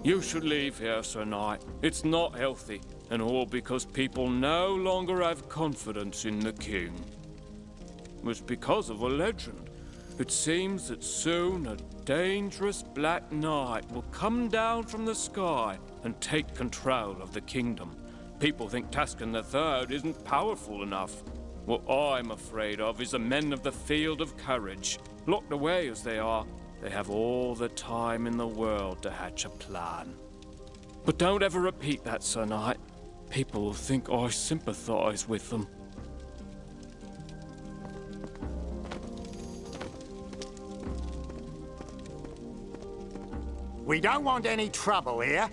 You should leave here, Sir Knight. It's not healthy, and all because people no longer have confidence in the king. It's because of a legend. It seems that soon a dangerous Black Knight will come down from the sky and take control of the kingdom. People think Taskan III isn't powerful enough. What I'm afraid of is the men of the Field of Courage. Locked away as they are, they have all the time in the world to hatch a plan. But don't ever repeat that, Sir Knight. People will think I sympathize with them. We don't want any trouble here.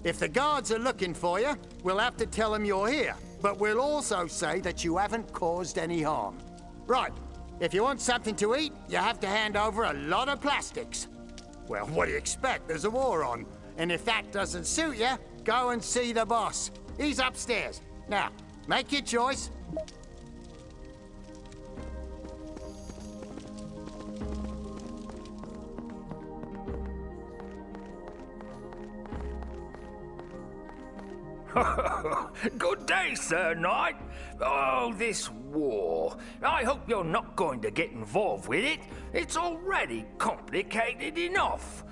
If the guards are looking for you, we'll have to tell them you're here. But we'll also say that you haven't caused any harm. Right, if you want something to eat, you have to hand over a lot of plastics. Well, what do you expect? There's a war on. And if that doesn't suit you, go and see the boss. He's upstairs. Now, make your choice. Good day, Sir Knight. Oh, this war. I hope you're not going to get involved with it. It's already complicated enough.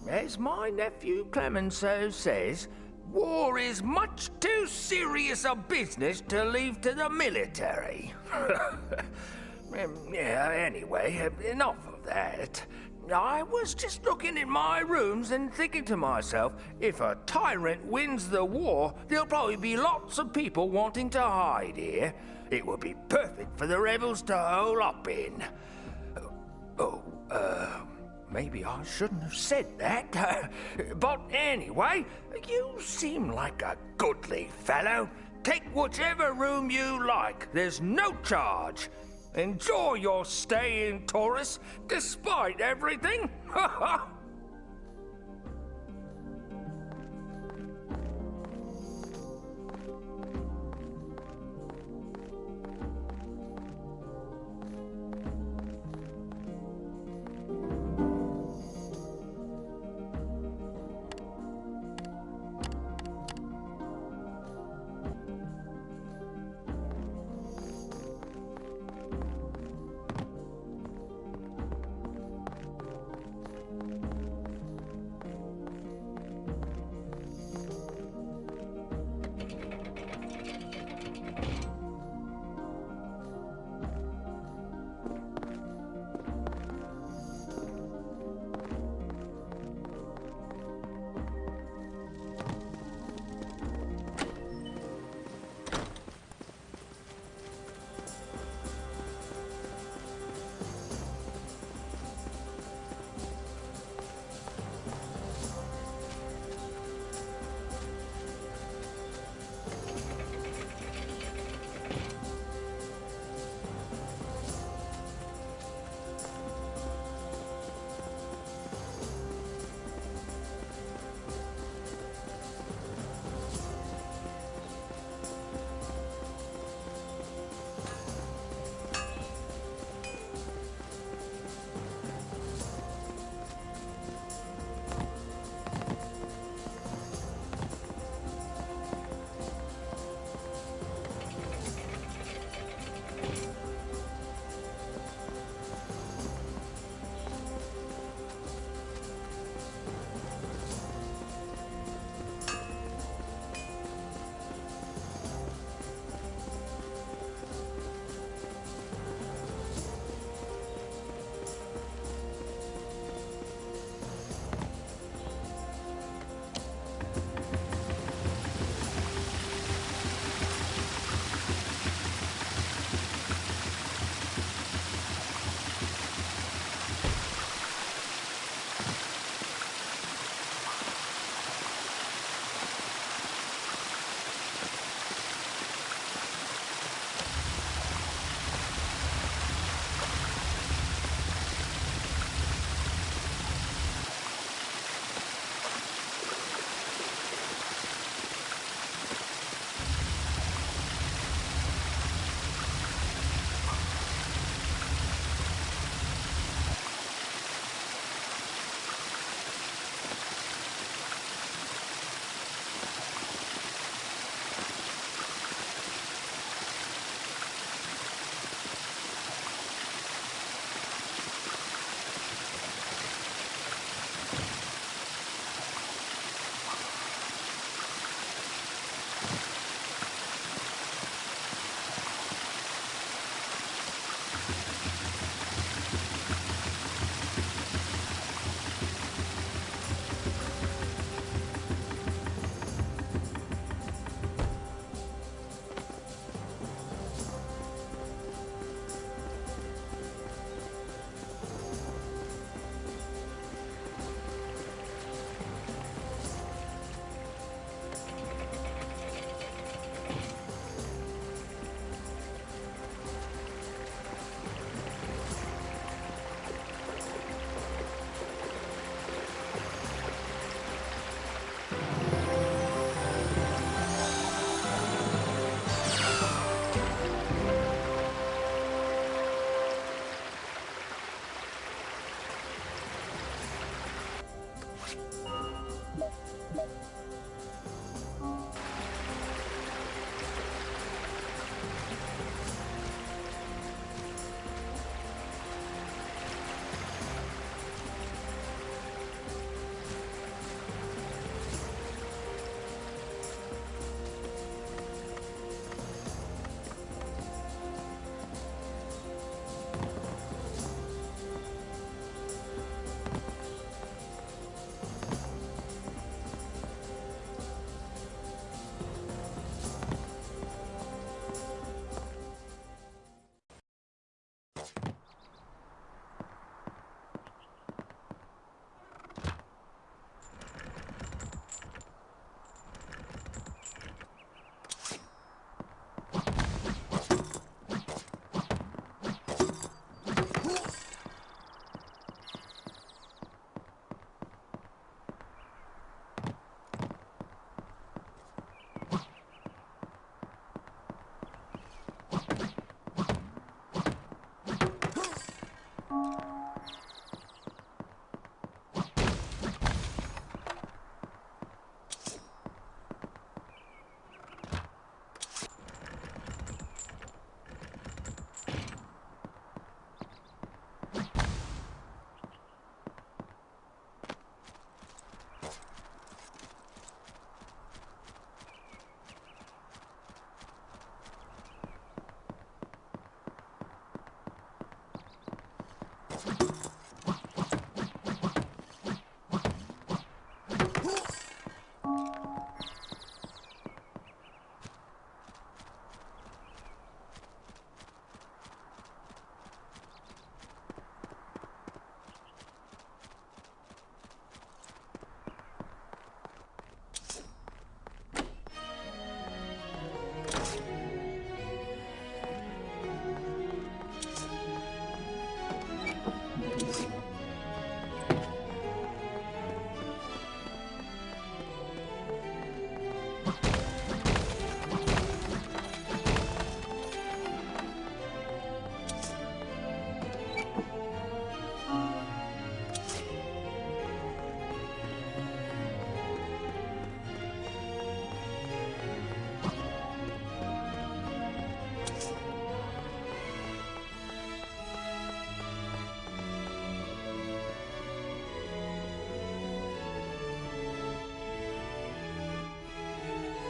As my nephew Clemenceau says, war is much too serious a business to leave to the military. Yeah, anyway, enough of that. I was just looking in my rooms and thinking to myself, if a tyrant wins the war, there'll probably be lots of people wanting to hide here. It would be perfect for the rebels to hole up in. Oh, maybe I shouldn't have said that. But anyway, you seem like a goodly fellow. Take whichever room you like. There's no charge. Enjoy your stay in Torras, despite everything.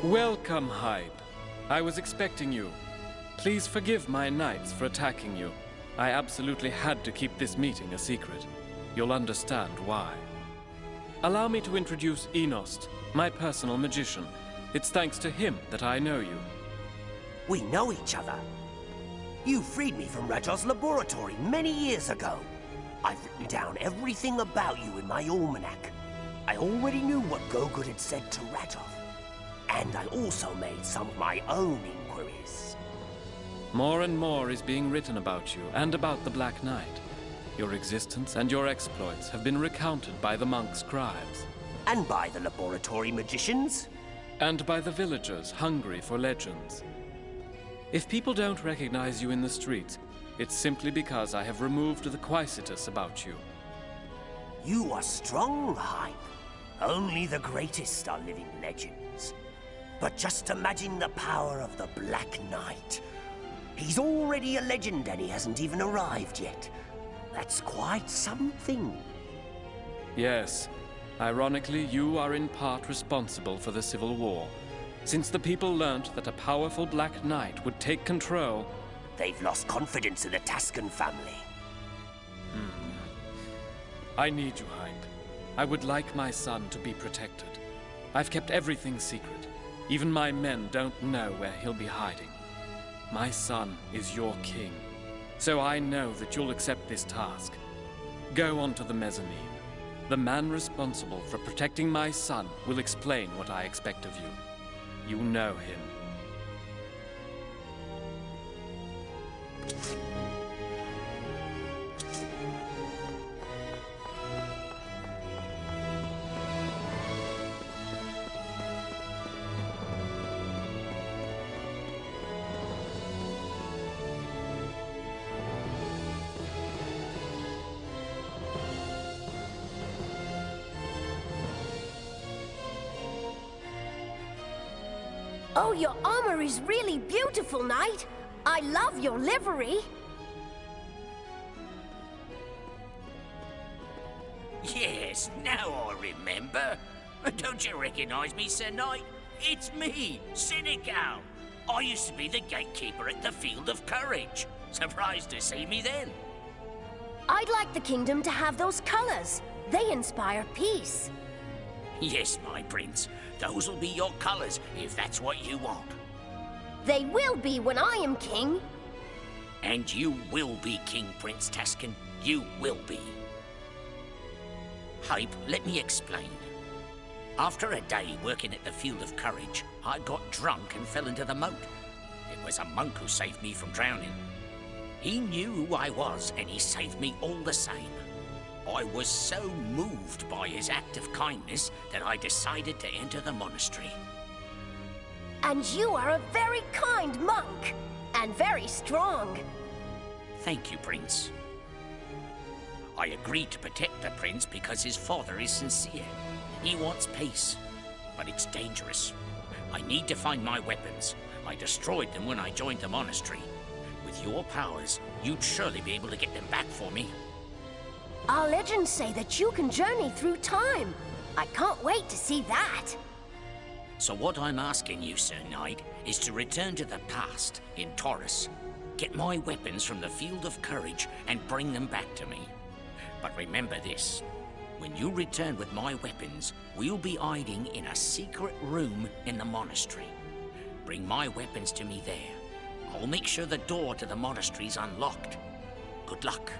Welcome, Hype. I was expecting you. Please forgive my knights for attacking you. I absolutely had to keep this meeting a secret. You'll understand why. Allow me to introduce Enost, my personal magician. It's thanks to him that I know you. We know each other. You freed me from Rajoth's laboratory many years ago. I've written down everything about you in my almanac. I already knew what Gogoud had said to Rajoth. And I also made some of my own inquiries. More and more is being written about you and about the Black Knight. Your existence and your exploits have been recounted by the monk scribes. And by the laboratory magicians. And by the villagers hungry for legends. If people don't recognize you in the streets, it's simply because I have removed the quietus about you. You are strong, Hype. Only the greatest are living legends. But just imagine the power of the Black Knight. He's already a legend and he hasn't even arrived yet. That's quite something. Yes. Ironically, you are in part responsible for the Civil War. Since the people learnt that a powerful Black Knight would take control... They've lost confidence in the Taskan family. I need you, Hype. I would like my son to be protected. I've kept everything secret. Even my men don't know where he'll be hiding. My son is your king, so I know that you'll accept this task. Go on to the mezzanine. The man responsible for protecting my son will explain what I expect of you. You know him. Oh, your armor is really beautiful, Knight. I love your livery. Yes, now I remember. Don't you recognize me, Sir Knight? It's me, Senekal. I used to be the gatekeeper at the Field of Courage. Surprised to see me then. I'd like the kingdom to have those colors. They inspire peace. Yes, my prince. Those will be your colors, if that's what you want. They will be when I am king. And you will be King Prince Taskan. You will be. Hype, let me explain. After a day working at the Field of Courage, I got drunk and fell into the moat. It was a monk who saved me from drowning. He knew who I was, and he saved me all the same. I was so moved by his act of kindness that I decided to enter the monastery. And you are a very kind monk, and very strong. Thank you, Prince. I agreed to protect the prince because his father is sincere. He wants peace, but it's dangerous. I need to find my weapons. I destroyed them when I joined the monastery. With your powers, you'd surely be able to get them back for me. Our legends say that you can journey through time. I can't wait to see that. So what I'm asking you, Sir Knight, is to return to the past in Torras. Get my weapons from the Field of Courage and bring them back to me. But remember this. When you return with my weapons, we'll be hiding in a secret room in the monastery. Bring my weapons to me there. I'll make sure the door to the monastery's unlocked. Good luck.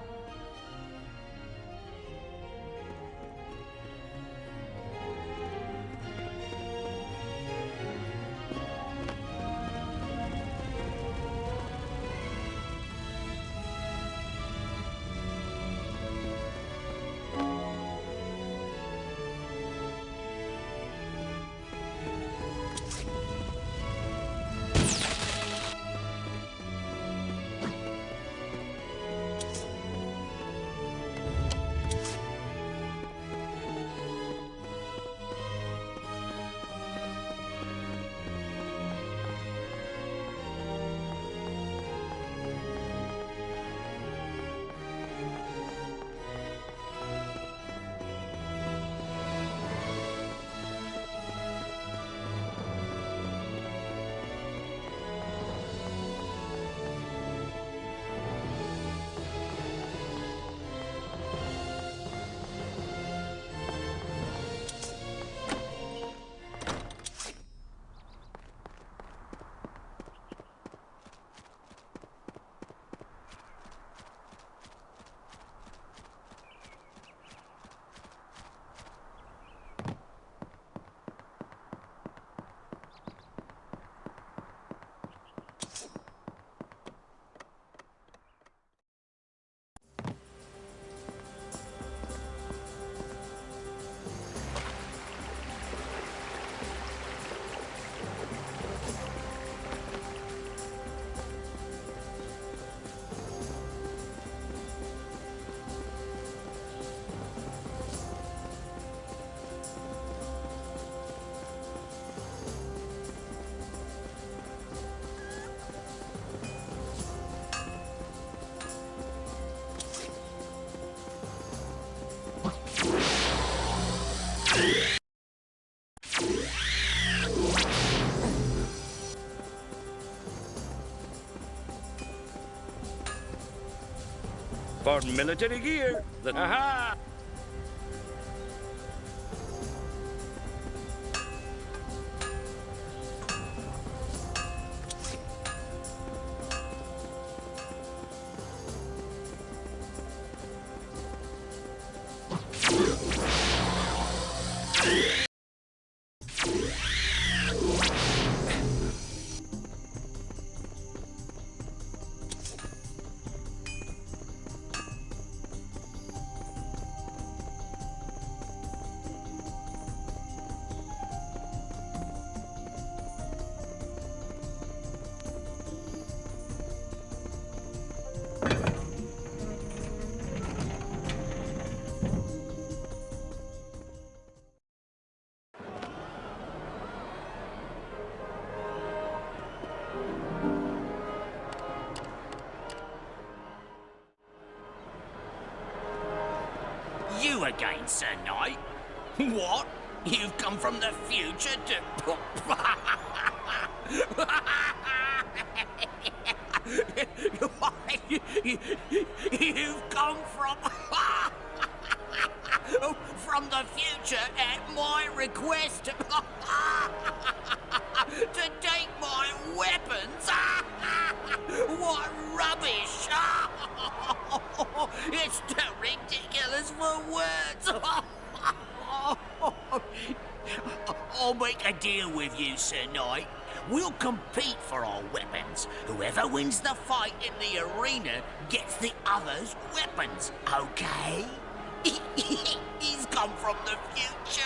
for military gear. Aha! You again, Sir Knight? What? You've come from the future to... You've come from... from the future at my request to take my weapons? What rubbish! It's too ridiculous for words! I'll make a deal with you, Sir Knight. We'll compete for our weapons. Whoever wins the fight in the arena gets the other's weapons, okay? He's come from the future.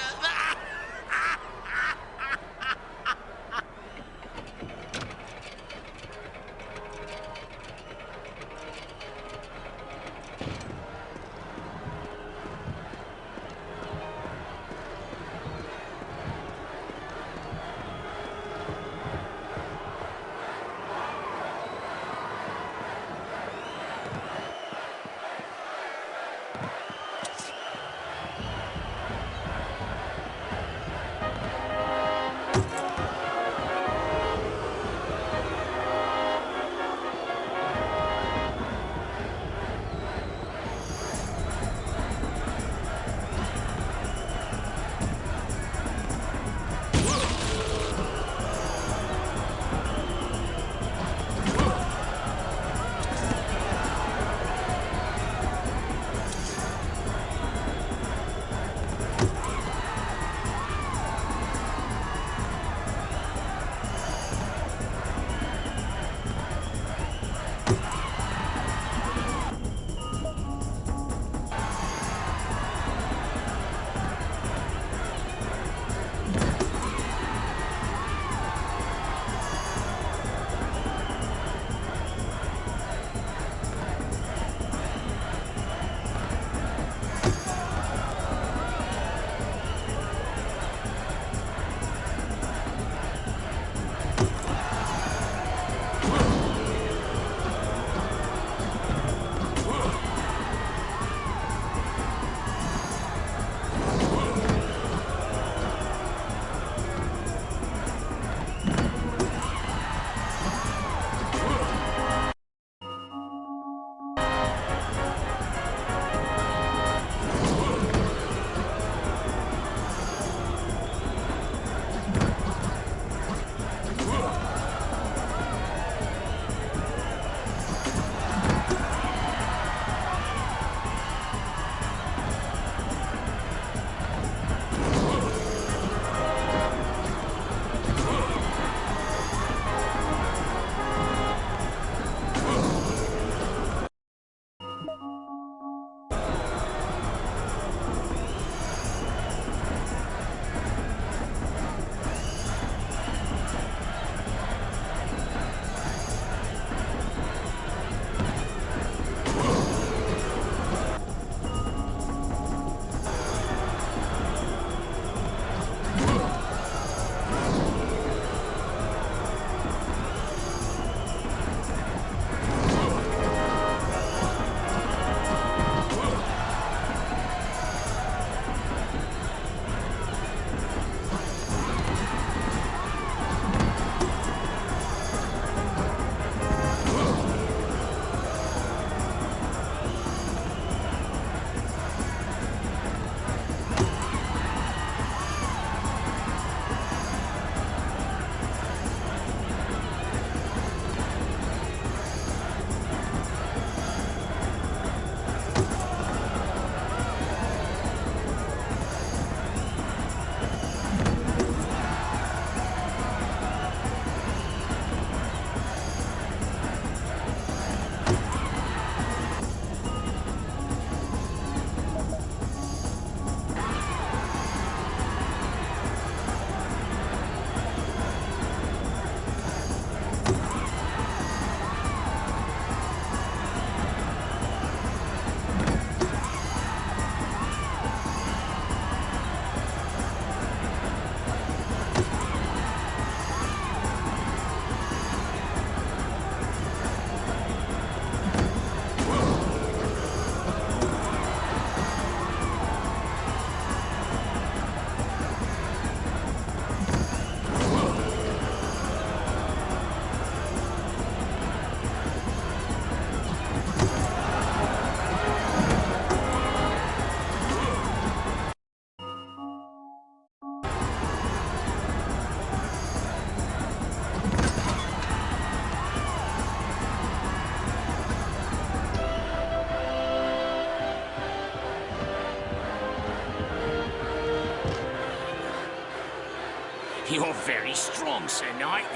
You're very strong, Sir Knight.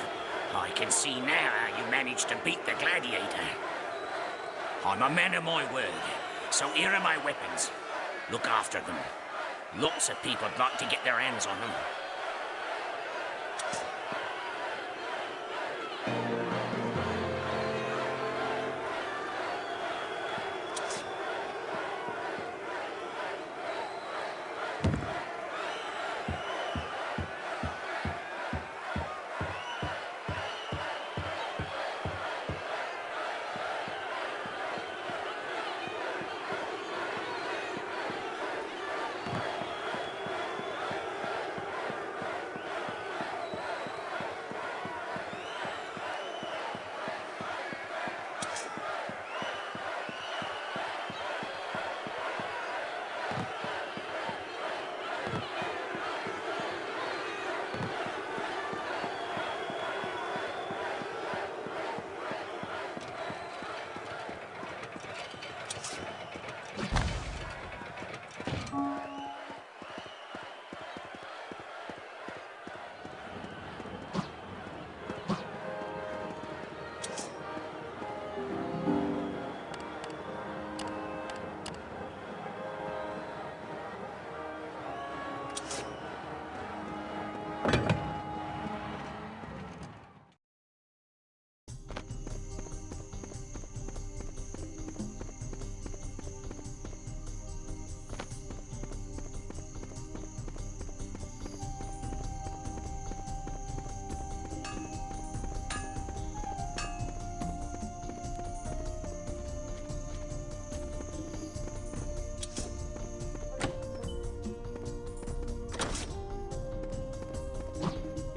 I can see now how you managed to beat the Gladiator. I'm a man of my word, so here are my weapons. Look after them. Lots of people'd like to get their hands on them.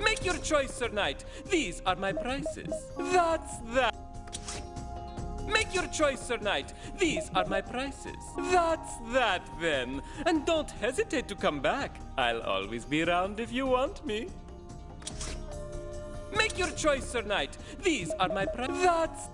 Make your choice, Sir Knight. These are my prices. That's that. Make your choice, Sir Knight. These are my prices. That's that, then. And don't hesitate to come back. I'll always be around if you want me. Make your choice, Sir Knight. These are my prices. That's...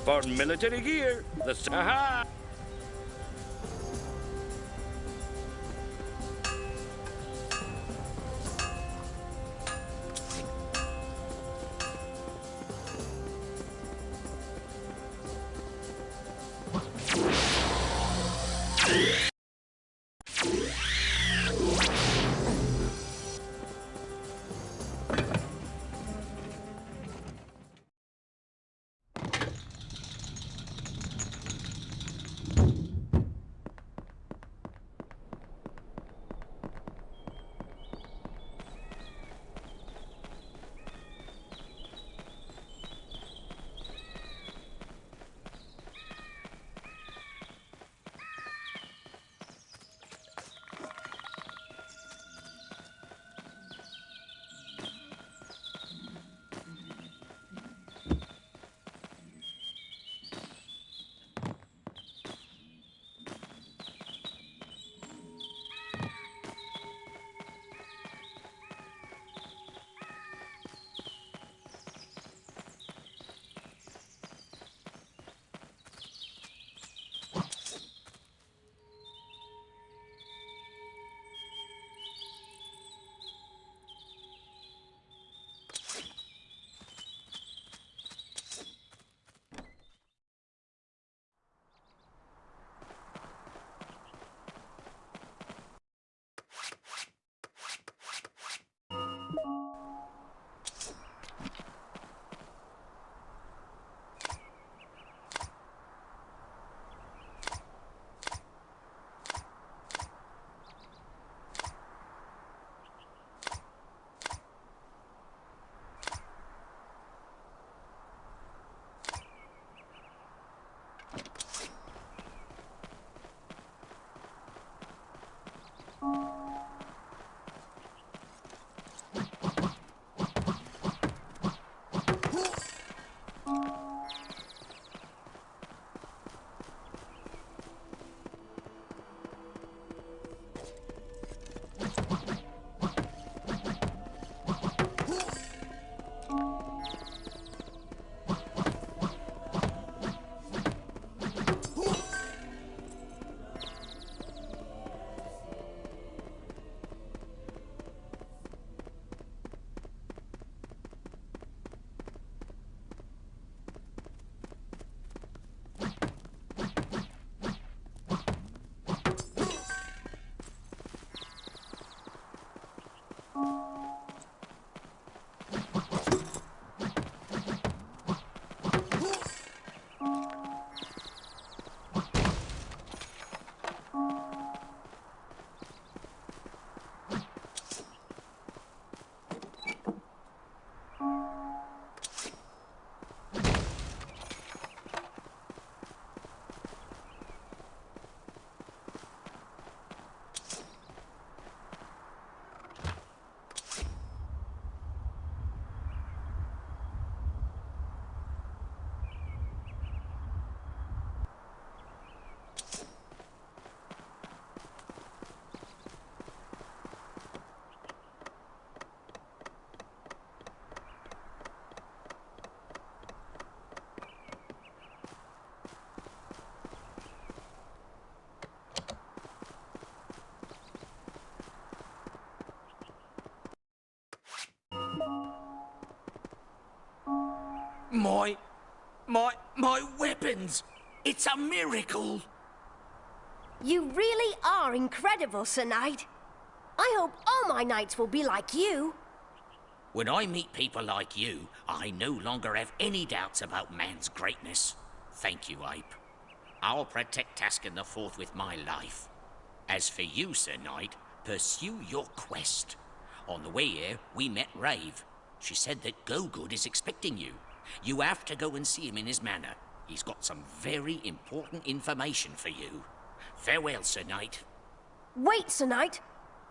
For military gear, the... Aha! My weapons! It's a miracle! You really are incredible, Sir Knight. I hope all my knights will be like you. When I meet people like you, I no longer have any doubts about man's greatness. Thank you, Ape. I'll protect Taskan IV with my life. As for you, Sir Knight, pursue your quest. On the way here, we met Rave. She said that Gogoud is expecting you. You have to go and see him in his manor. He's got some very important information for you. Farewell, Sir Knight. Wait, Sir Knight.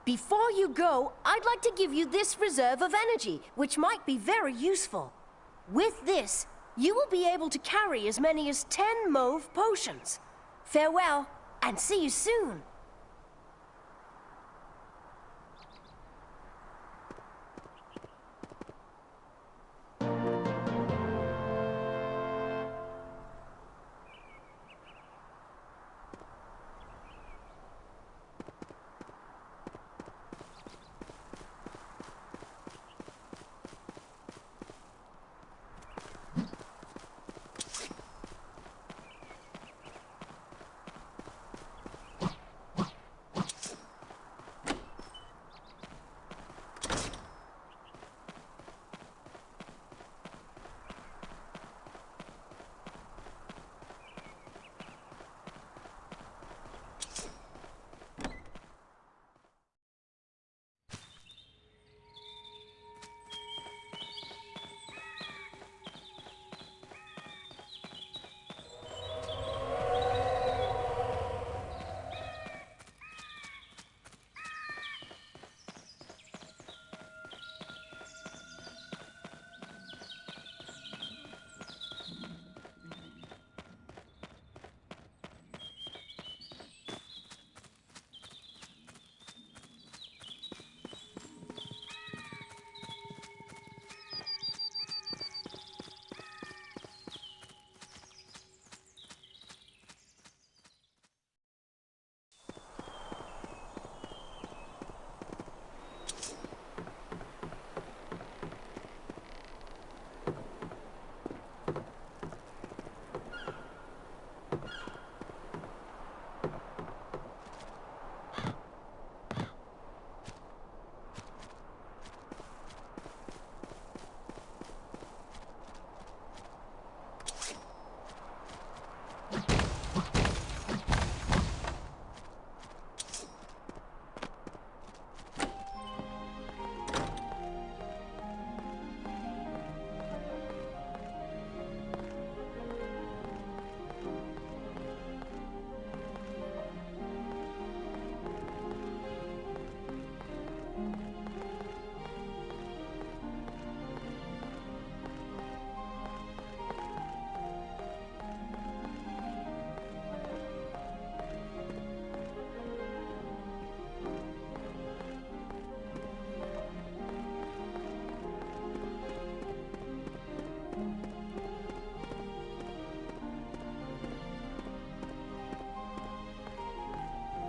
Before you go, I'd like to give you this reserve of energy, which might be very useful. With this, you will be able to carry as many as 10 mauve potions. Farewell, and see you soon.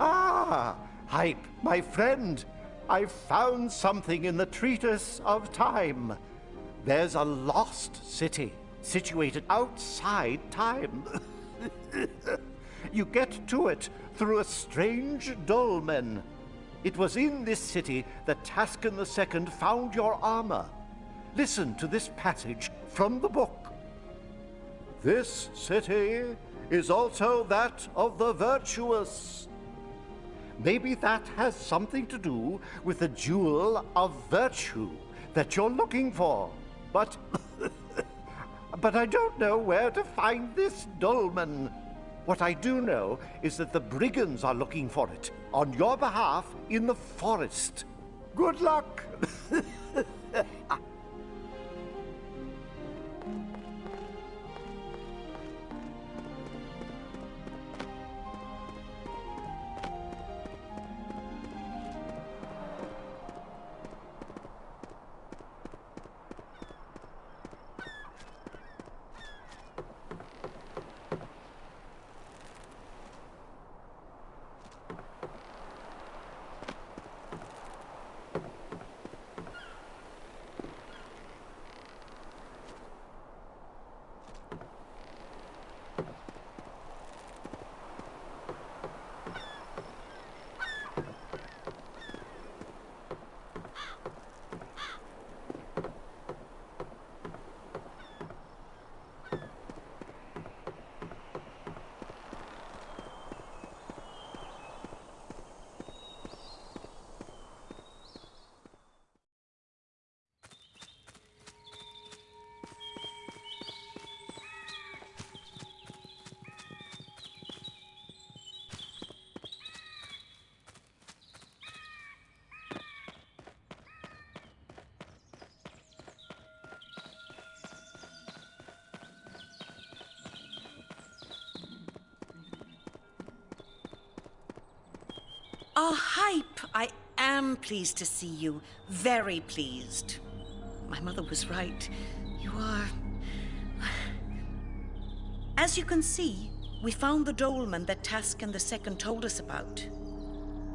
Ah, Hype, my friend. I've found something in the Treatise of Time. There's a lost city situated outside time. You get to it through a strange dolmen. It was in this city that Taskan II found your armor. Listen to this passage from the book. This city is also that of the virtuous. Maybe that has something to do with the jewel of virtue that you're looking for. But I don't know where to find this dolmen. What I do know is that the brigands are looking for it on your behalf in the forest. Good luck. Hype! I am pleased to see you. Very pleased. My mother was right. You are... As you can see, we found the dolmen that Taskan II told us about.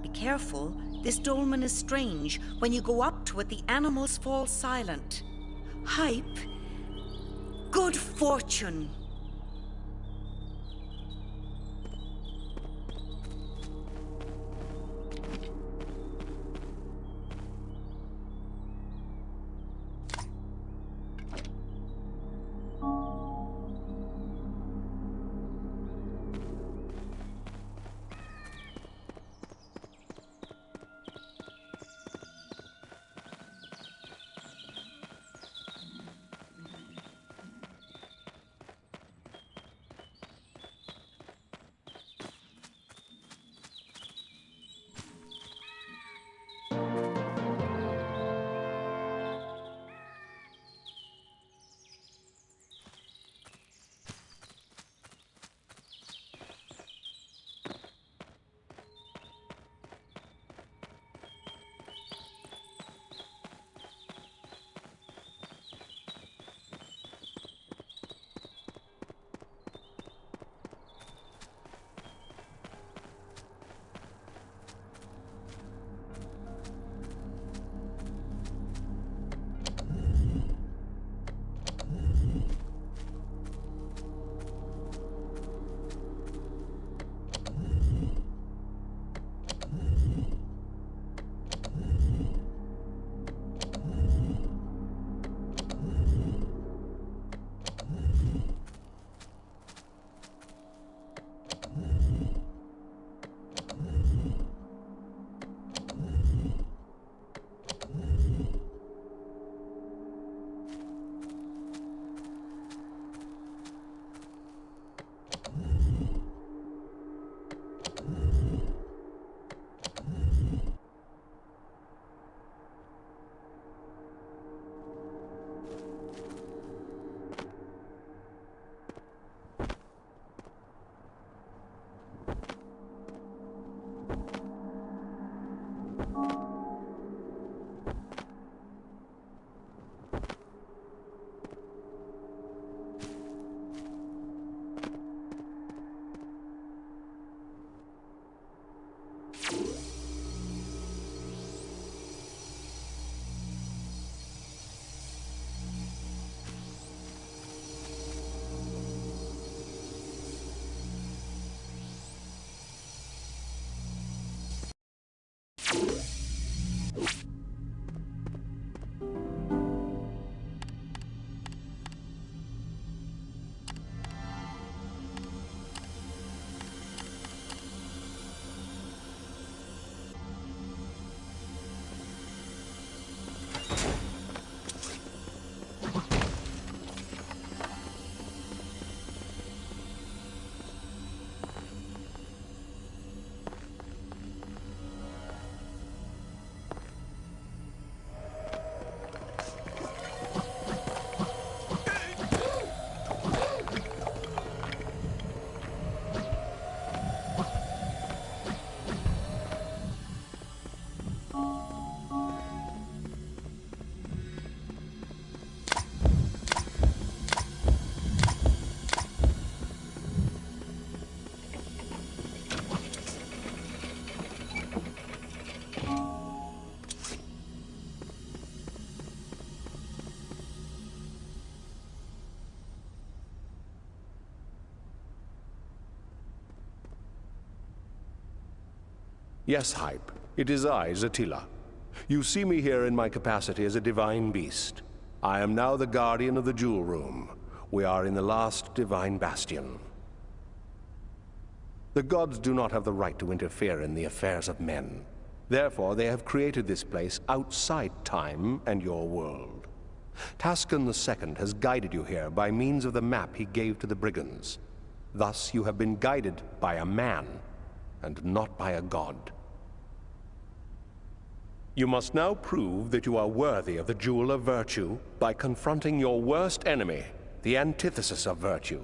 Be careful. This dolmen is strange. When you go up to it, the animals fall silent. Hype. Good fortune. Yes, Hype. It is I, Zatila. You see me here in my capacity as a divine beast. I am now the guardian of the Jewel Room. We are in the last divine bastion. The gods do not have the right to interfere in the affairs of men. Therefore, they have created this place outside time and your world. Taskan II has guided you here by means of the map he gave to the brigands. Thus, you have been guided by a man, and not by a god. You must now prove that you are worthy of the Jewel of Virtue by confronting your worst enemy, the antithesis of virtue.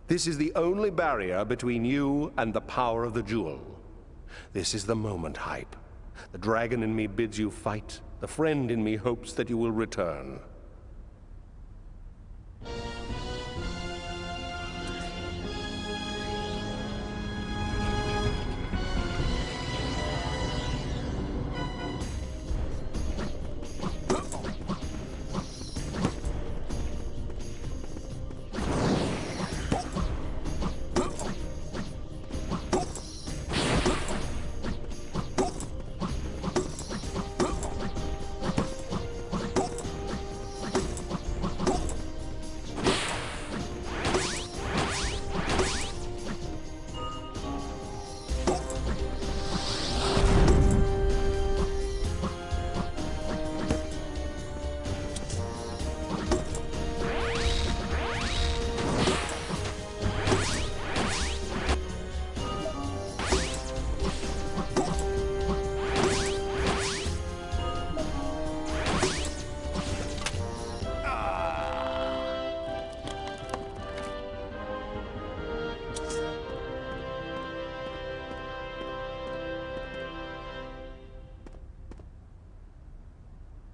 This is the only barrier between you and the power of the Jewel. This is the moment, Hype. The dragon in me bids you fight. The friend in me hopes that you will return.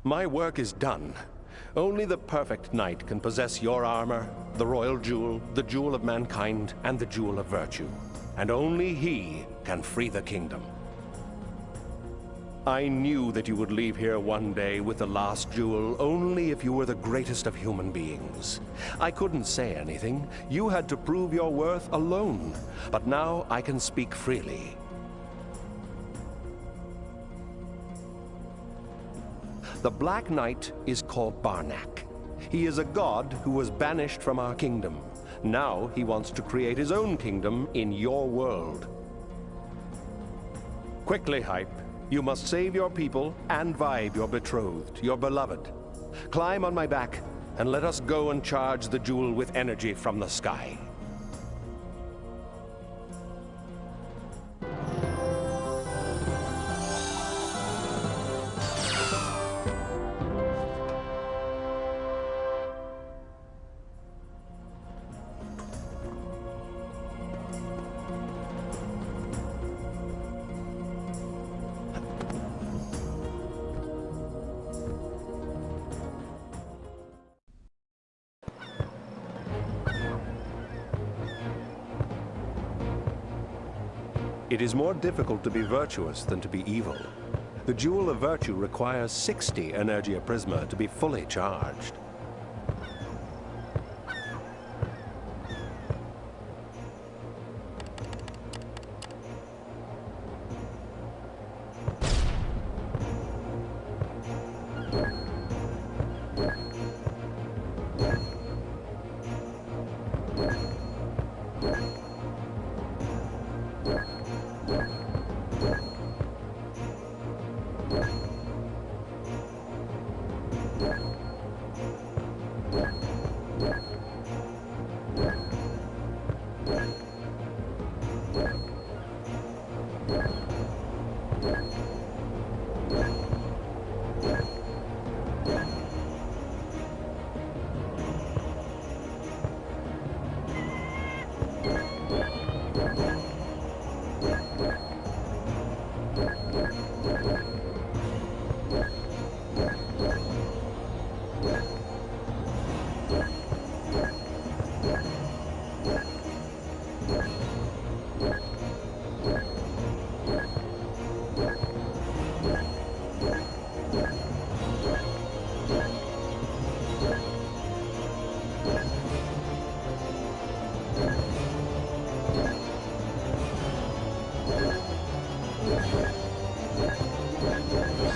My work is done. Only the perfect knight can possess your armor, the royal jewel, the jewel of mankind, and the jewel of virtue. And only he can free the kingdom. I knew that you would leave here one day with the last jewel only if you were the greatest of human beings. I couldn't say anything. You had to prove your worth alone. But now I can speak freely. The Black Knight is called Barnack. He is a god who was banished from our kingdom. Now he wants to create his own kingdom in your world. Quickly, Hype. You must save your people and Vibe, your betrothed, your beloved. Climb on my back and let us go and charge the jewel with energy from the sky. It is more difficult to be virtuous than to be evil. The Jewel of Virtue requires 60 Energia Prisma to be fully charged.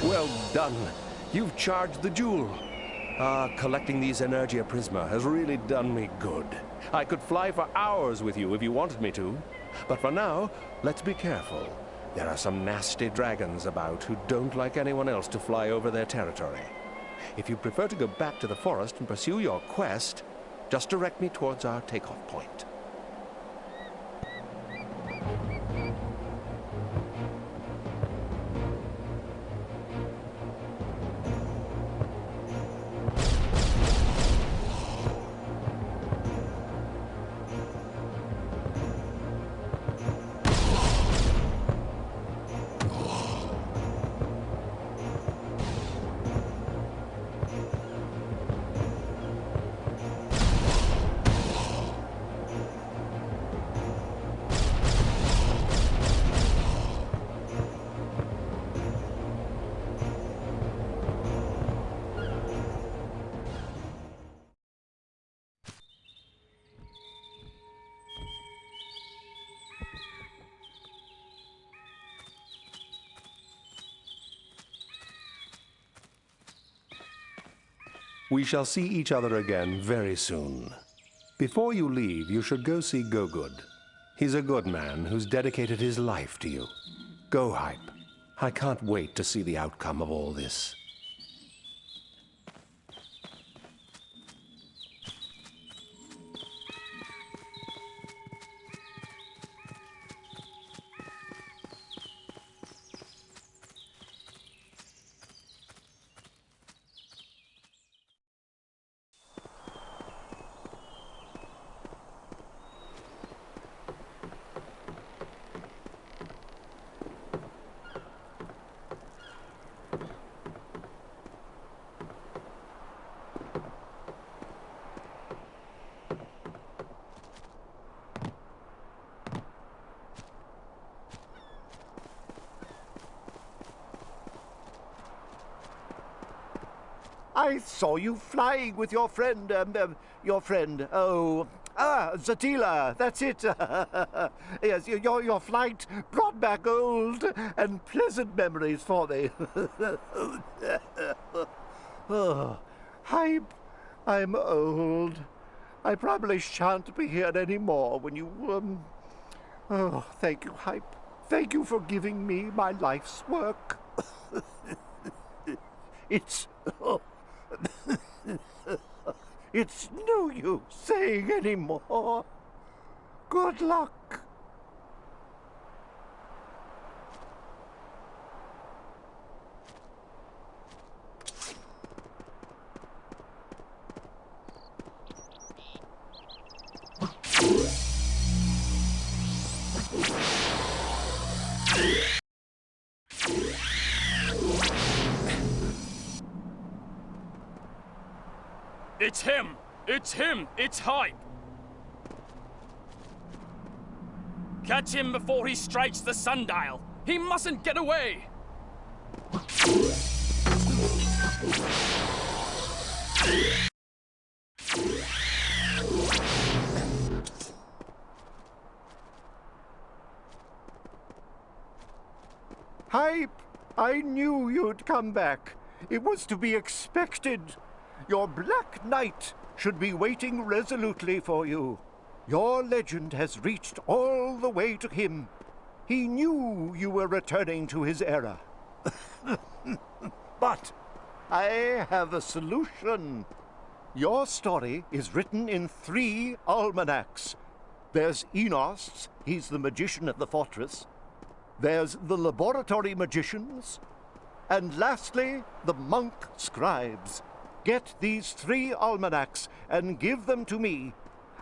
Well done. You've charged the jewel. Collecting these Energia Prisma has really done me good. I could fly for hours with you if you wanted me to. But for now, let's be careful. There are some nasty dragons about who don't like anyone else to fly over their territory. If you prefer to go back to the forest and pursue your quest, just direct me towards our takeoff point. We shall see each other again very soon. Before you leave, you should go see Gogoud. He's a good man who's dedicated his life to you. Go, Hype. I can't wait to see the outcome of all this. I saw you flying with your friend, Zatila, that's it. Yes, your flight brought back old and pleasant memories for me. Oh, Hype, I'm old. I probably shan't be here anymore when you, Oh, thank you, Hype. Thank you for giving me my life's work. It's no use saying any more. Good luck. It's him! It's him! It's Hype! Catch him before he strikes the sundial! He mustn't get away! Hype, I knew you'd come back. It was to be expected. Your Black Knight should be waiting resolutely for you. Your legend has reached all the way to him. He knew you were returning to his era. But I have a solution. Your story is written in 3 almanacs. There's Enost, he's the magician at the fortress. There's the laboratory magicians. And lastly, the monk scribes. Get these 3 almanacs and give them to me.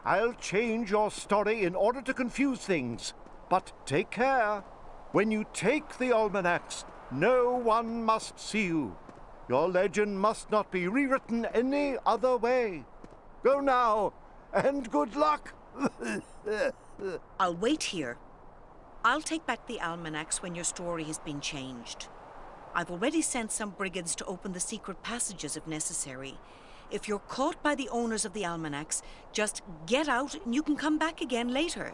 I'll change your story in order to confuse things. But take care. When you take the almanacs, no one must see you. Your legend must not be rewritten any other way. Go now, and good luck. I'll wait here. I'll take back the almanacs when your story has been changed. I've already sent some brigands to open the secret passages if necessary. If you're caught by the owners of the almanacs, just get out and you can come back again later.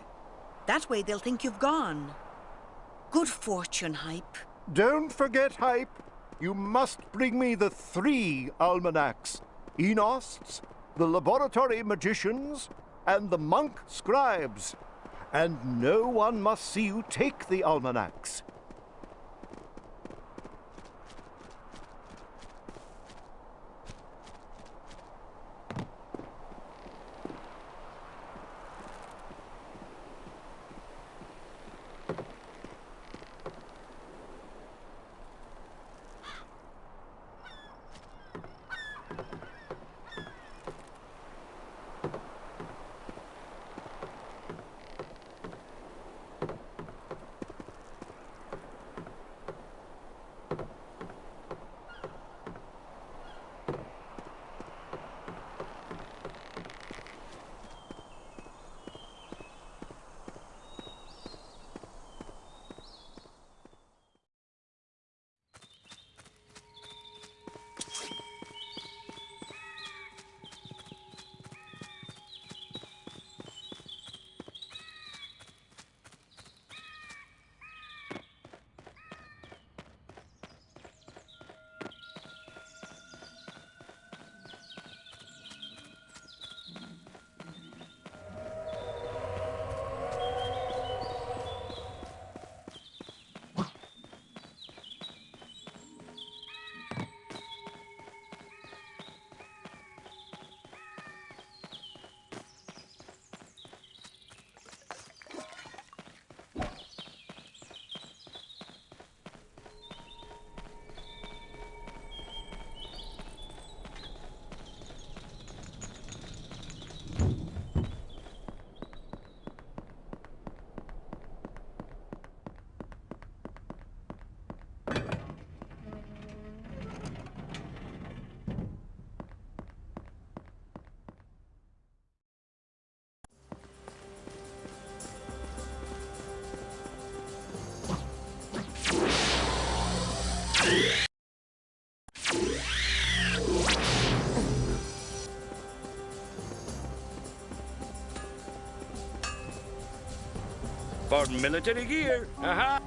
That way they'll think you've gone. Good fortune, Hype. Don't forget, Hype. You must bring me the 3 almanacs. Enost's, the laboratory magicians, and the monk scribes. And no one must see you take the almanacs. For military gear. Aha!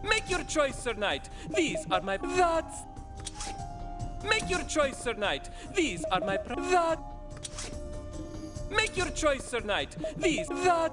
Make your choice, Sir Knight. These are my... That's... Make your choice, Sir Knight. These are my... That... Make your choice, Sir Knight. These... That...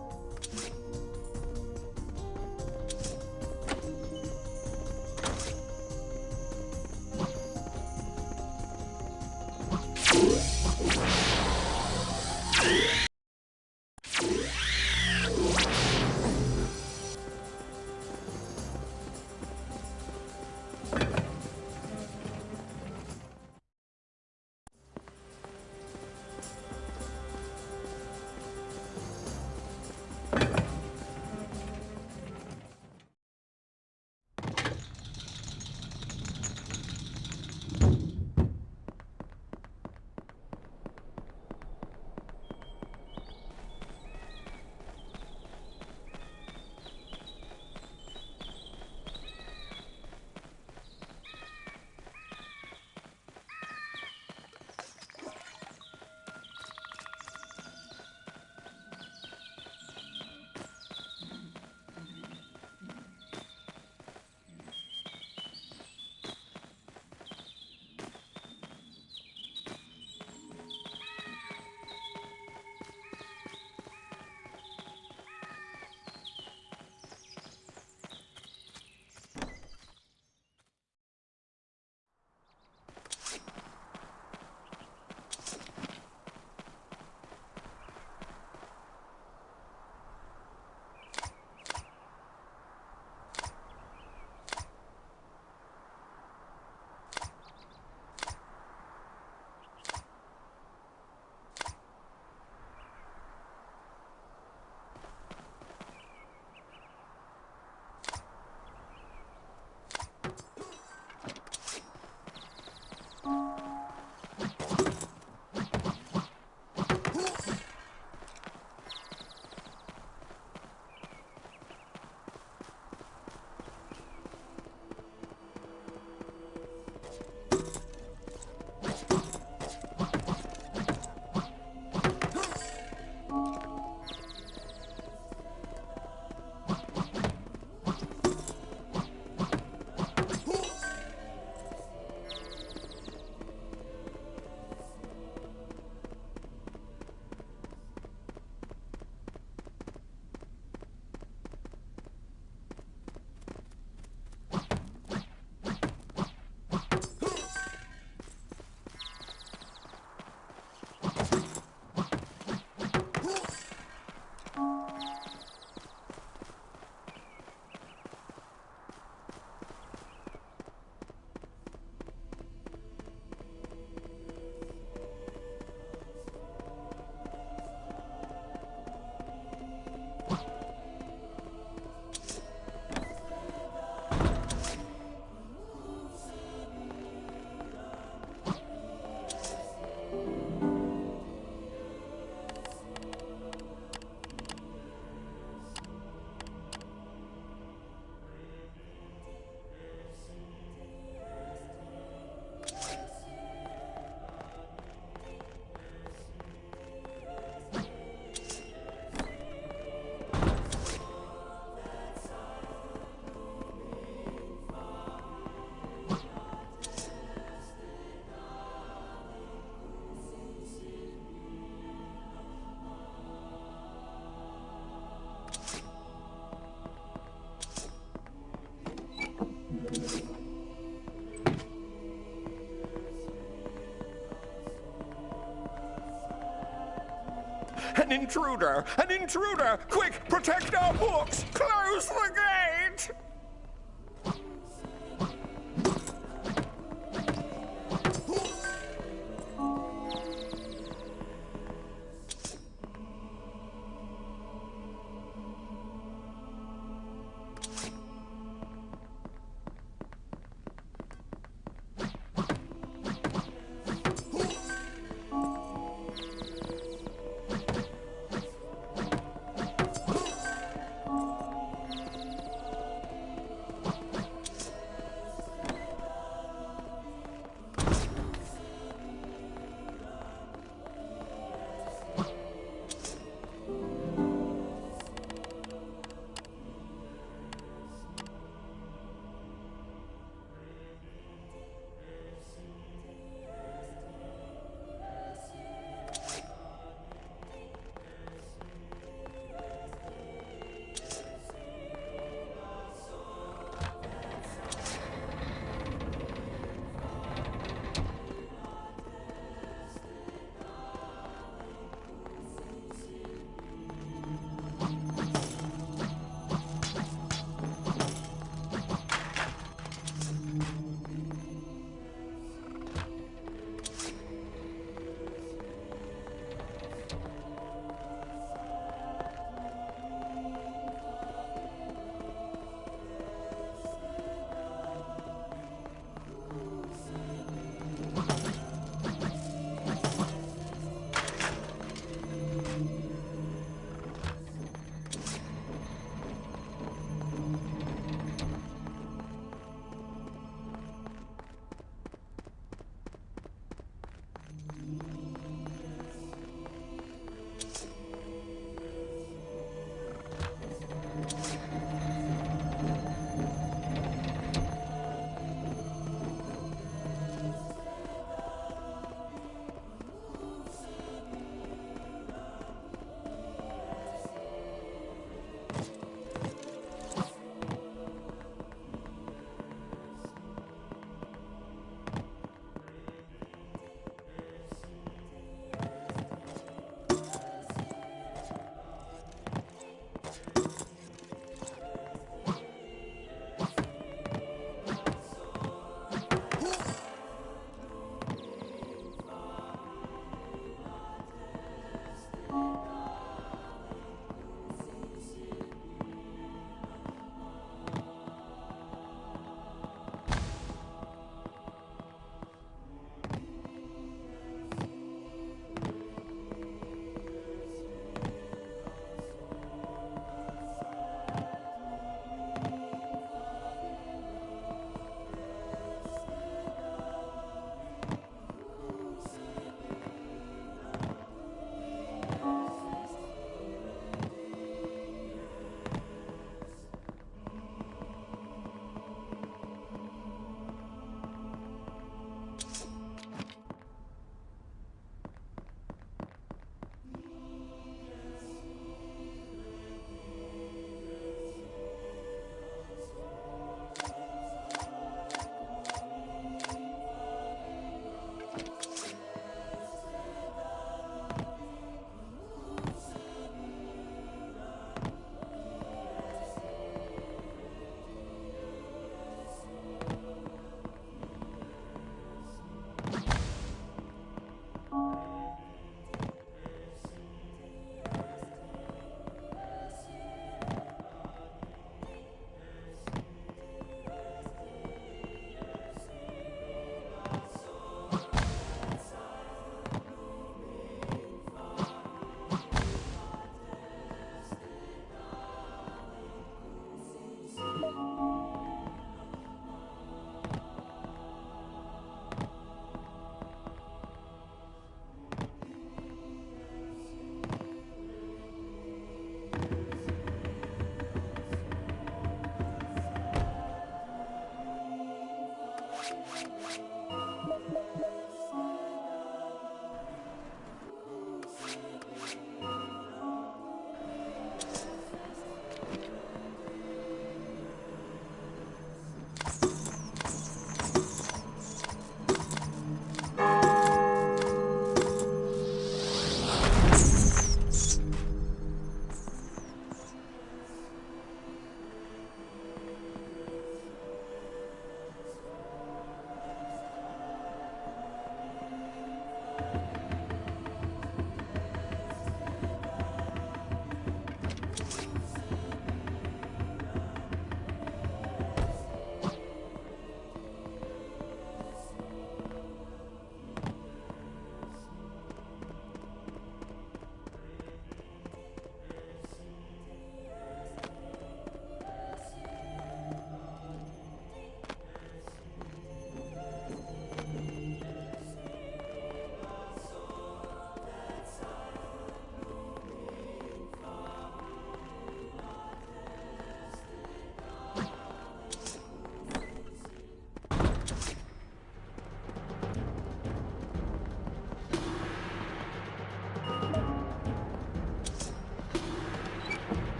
An intruder! An intruder! Quick, protect our books! Close the gate!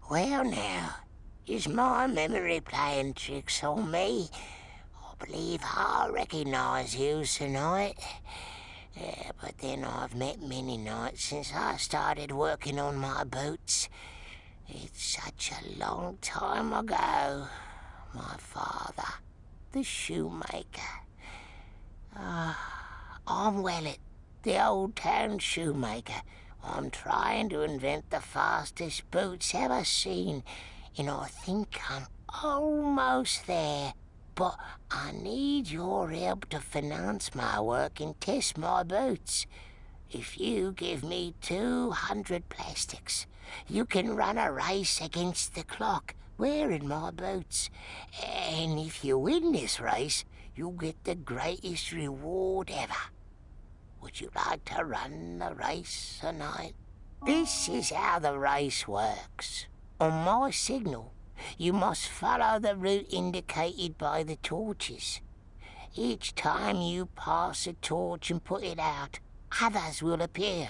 Well now, is my memory playing tricks on me? I believe I recognise you, Sir Knight. But then I've met many knights since I started working on my boots. It's such a long time ago. My father, the shoemaker. I'm Wellet, the old town shoemaker. I'm trying to invent the fastest boots ever seen, and I think I'm almost there. But I need your help to finance my work and test my boots. If you give me 200 plastics, you can run a race against the clock wearing my boots. And if you win this race, you'll get the greatest reward ever. Would you like to run the race tonight? This is how the race works. On my signal, you must follow the route indicated by the torches. Each time you pass a torch and put it out, others will appear.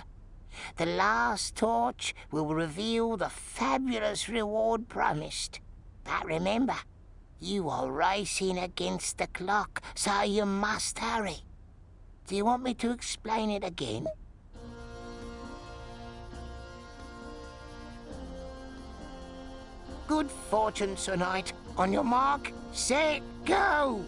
The last torch will reveal the fabulous reward promised. But remember, you are racing against the clock, so you must hurry. Do you want me to explain it again? Good fortune, Sir Knight. On your mark, set, go!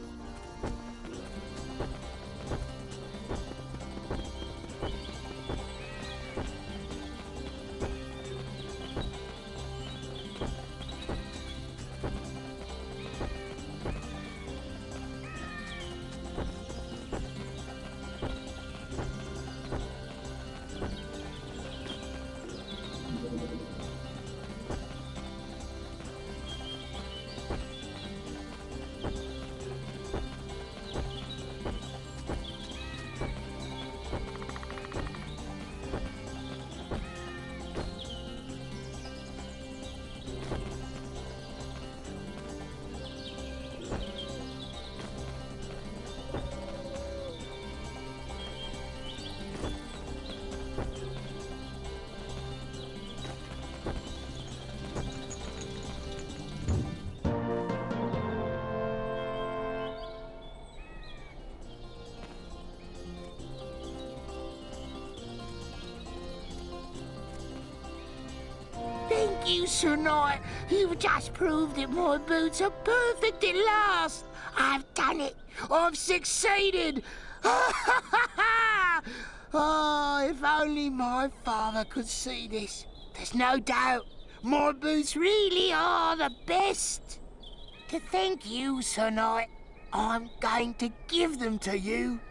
Thank you, Sir Knight. You've just proved that my boots are perfect at last. I've done it. I've succeeded. Oh, if only my father could see this. There's no doubt my boots really are the best. To thank you, Sir Knight, I'm going to give them to you.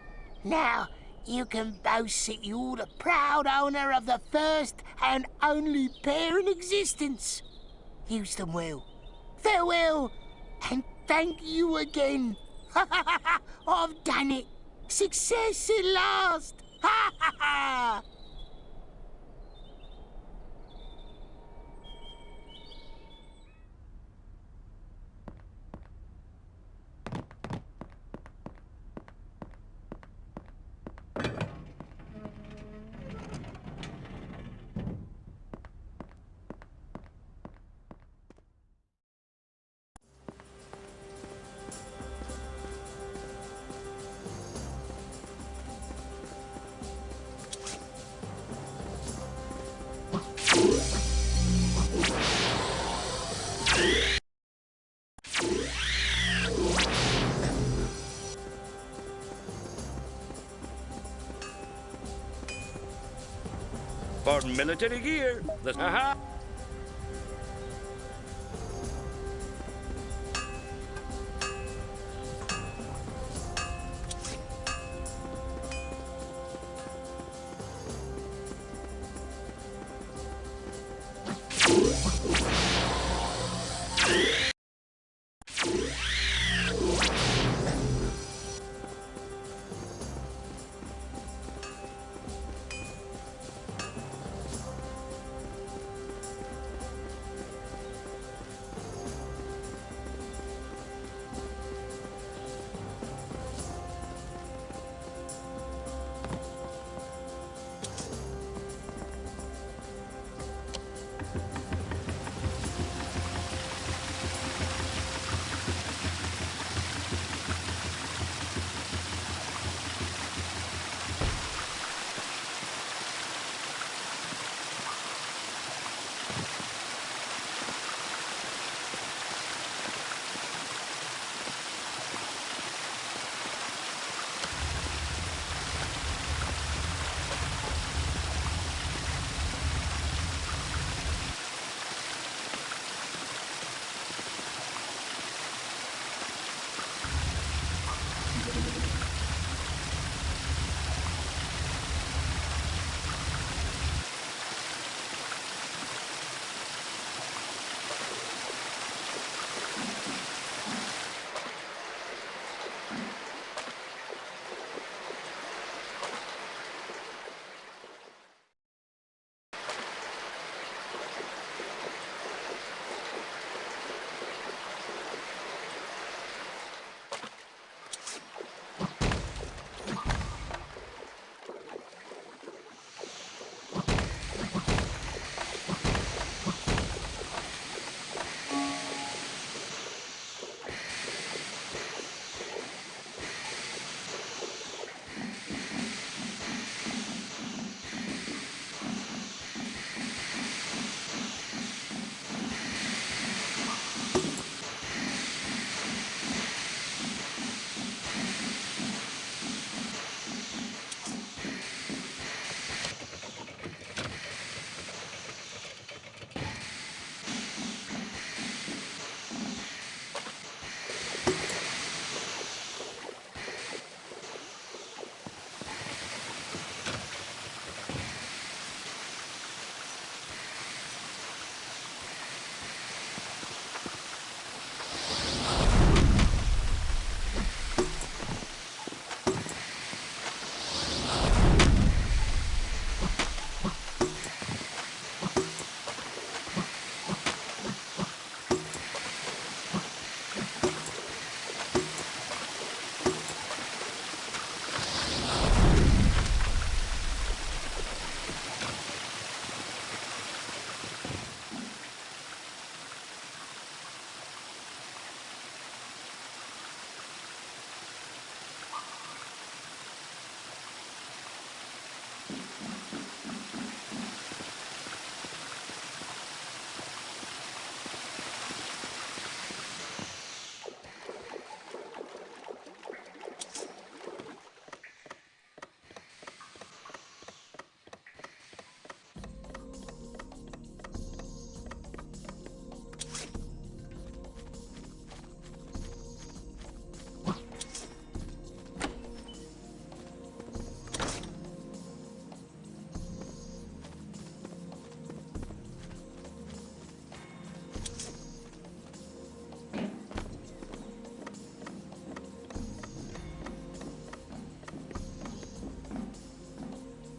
Now, you can boast that you're the proud owner of the first and only pair in existence. Use them well. Farewell, and thank you again. I've done it. Success at last. Ha ha ha! For military gear, aha!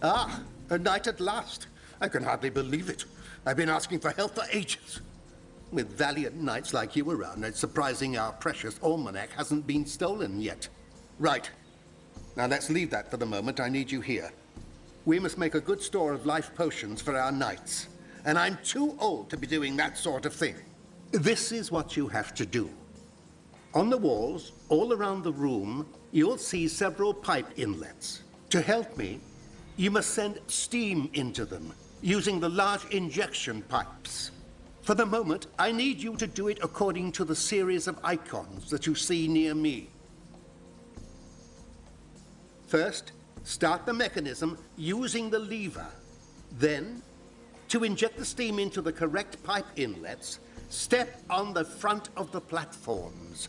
Ah, a night at last. I can hardly believe it. I've been asking for help for ages. With valiant knights like you around, it's surprising our precious almanac hasn't been stolen yet. Right. Now let's leave that for the moment. I need you here. We must make a good store of life potions for our knights. And I'm too old to be doing that sort of thing. This is what you have to do. On the walls, all around the room, you'll see several pipe inlets. To help me, you must send steam into them, using the large injection pipes. For the moment, I need you to do it according to the series of icons that you see near me. First, start the mechanism using the lever. Then, to inject the steam into the correct pipe inlets, step on the front of the platforms.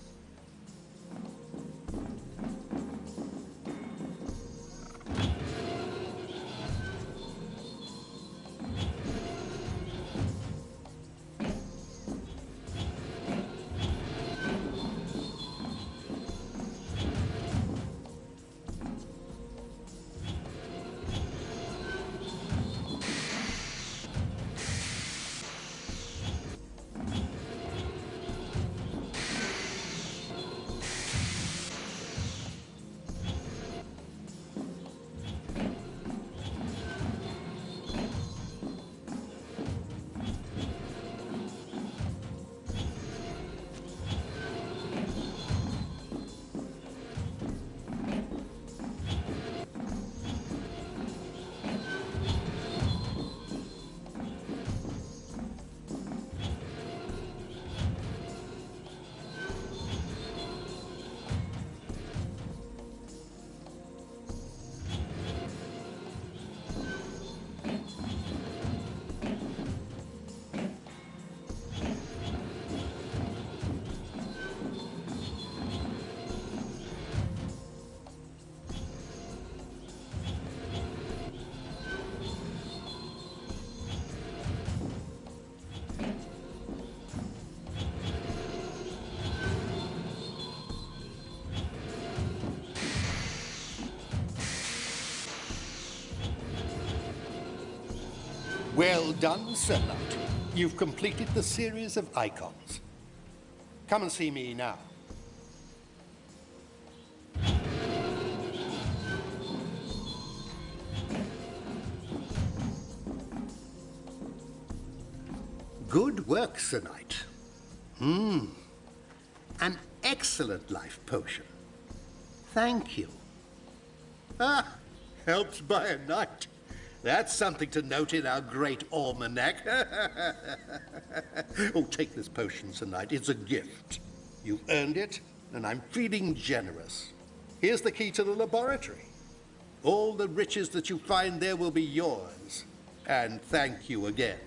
Well done, Sir Knight. You've completed the series of icons. Come and see me now. Good work, Sir Knight. An excellent life potion. Thank you. Ah, helped by a knight. That's something to note in our great almanac. Oh, take this potion, Sir Knight. It's a gift. You've earned it, and I'm feeling generous. Here's the key to the laboratory. All the riches that you find there will be yours. And thank you again.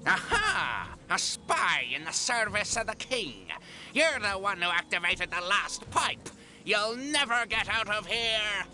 Aha! A spy in the service of the king. You're the one who activated the last pipe. You'll never get out of here.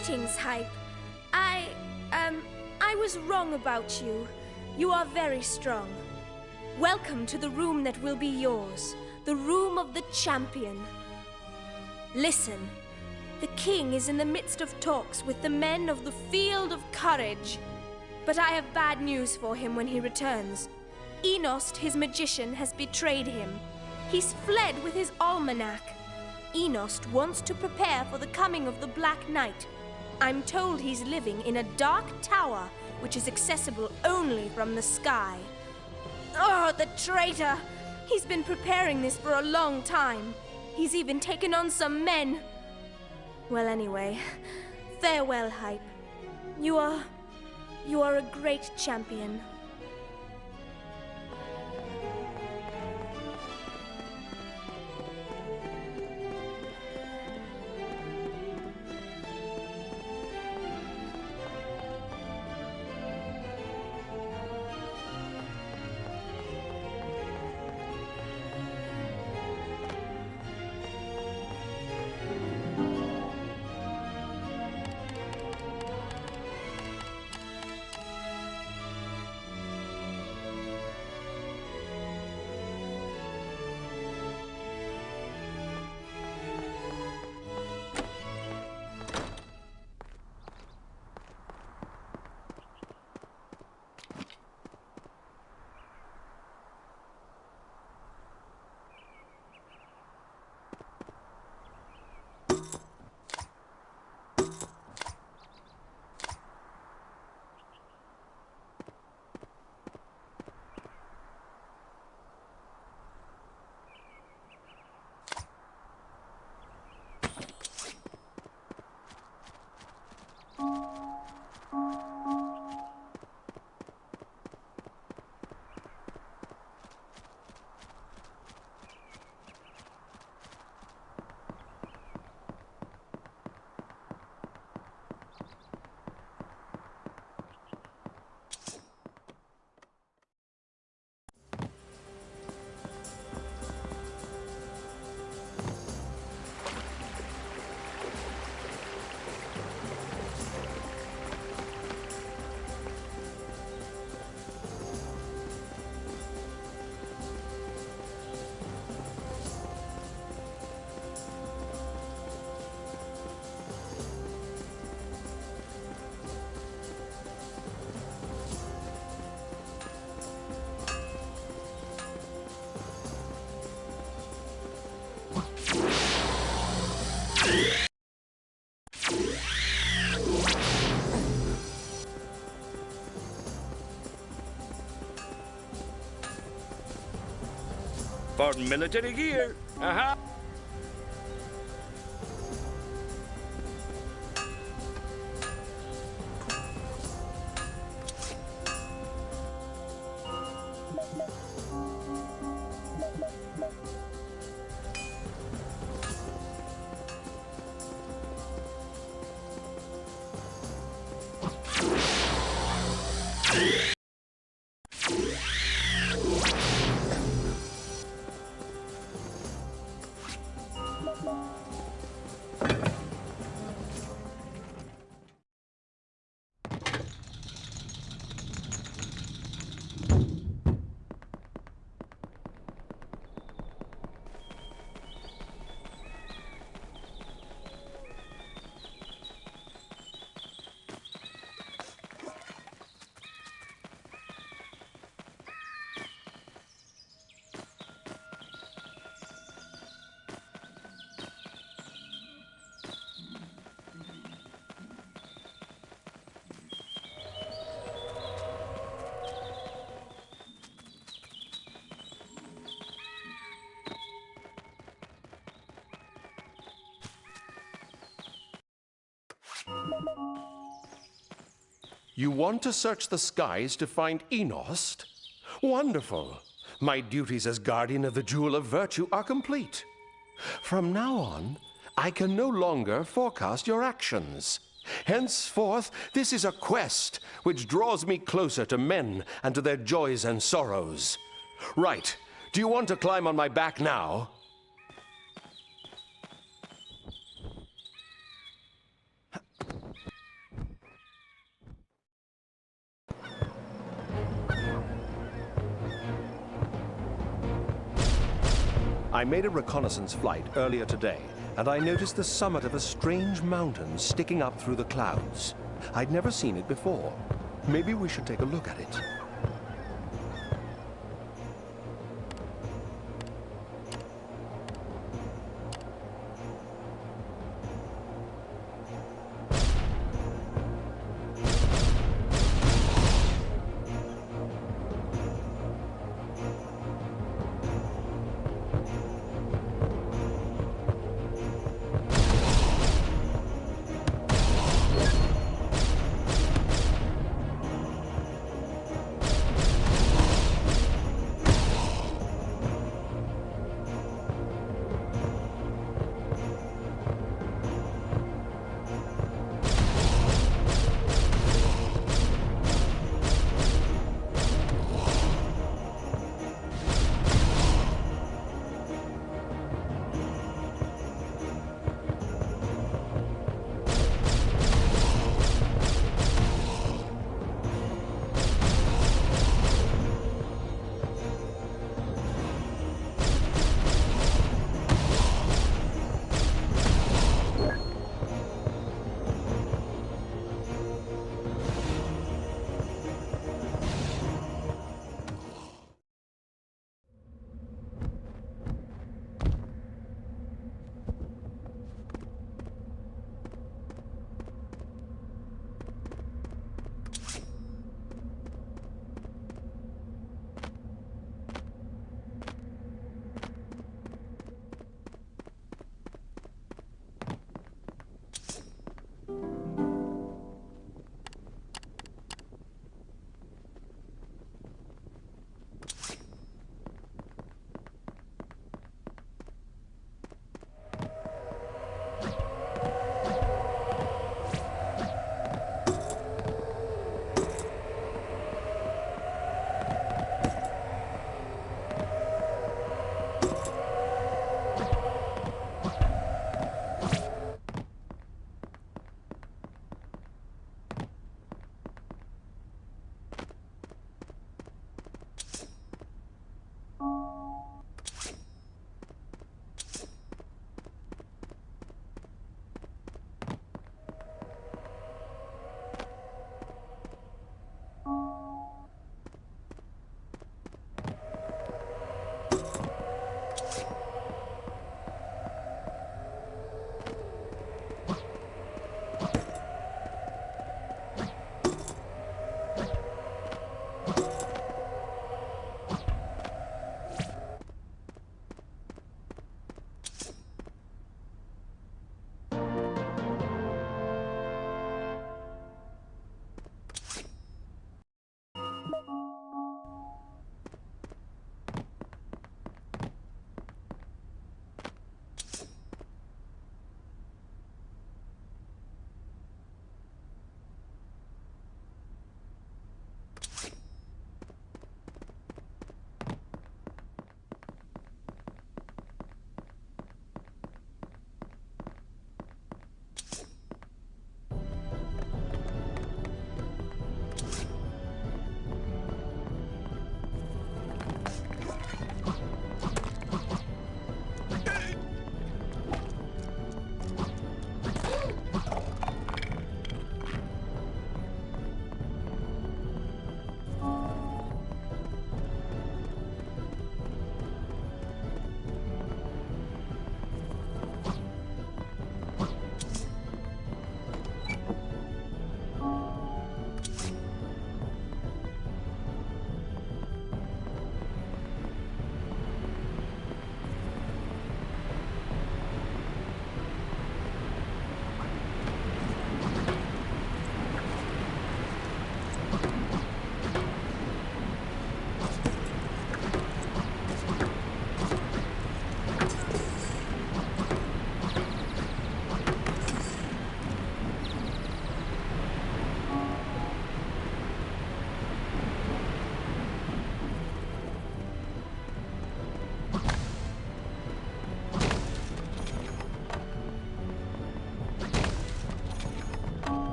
Greetings, Hype. I was wrong about you. You are very strong. Welcome to the room that will be yours, the room of the champion. Listen, the king is in the midst of talks with the men of the Field of Courage. But I have bad news for him when he returns. Enost, his magician, has betrayed him. He's fled with his almanac. Enost wants to prepare for the coming of the Black Knight. I'm told he's living in a dark tower, which is accessible only from the sky. Oh, the traitor! He's been preparing this for a long time. He's even taken on some men. Well, anyway, farewell, Hype. You are a great champion. For military gear. Aha! You want to search the skies to find Enost? Wonderful. My duties as guardian of the Jewel of Virtue are complete. From now on, I can no longer forecast your actions. Henceforth, this is a quest which draws me closer to men and to their joys and sorrows. Right. Do you want to climb on my back now? I made a reconnaissance flight earlier today, and I noticed the summit of a strange mountain sticking up through the clouds. I'd never seen it before. Maybe we should take a look at it.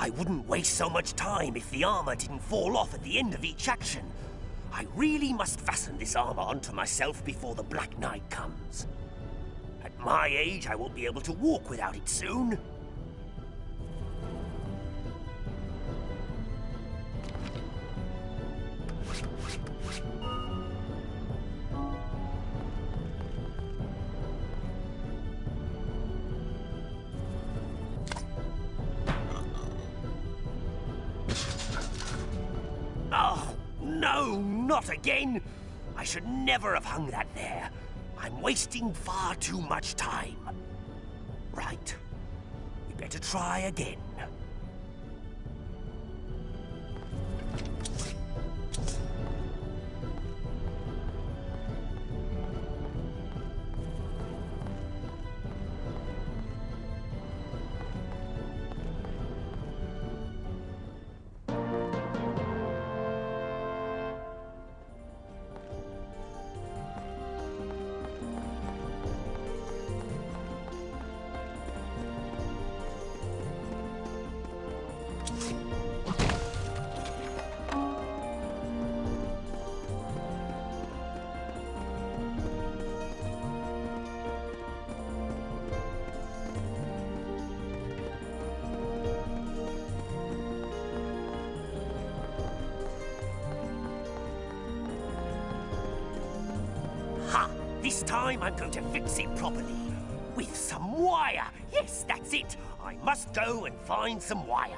I wouldn't waste so much time if the armor didn't fall off at the end of each action. I really must fasten this armor onto myself before the Black Knight comes. At my age, I won't be able to walk without it soon. Oh, no, not again! I should never have hung that there. I'm wasting far too much time. Right. We better try again. This time I'm going to fix it properly. With some wire. Yes, that's it. I must go and find some wire.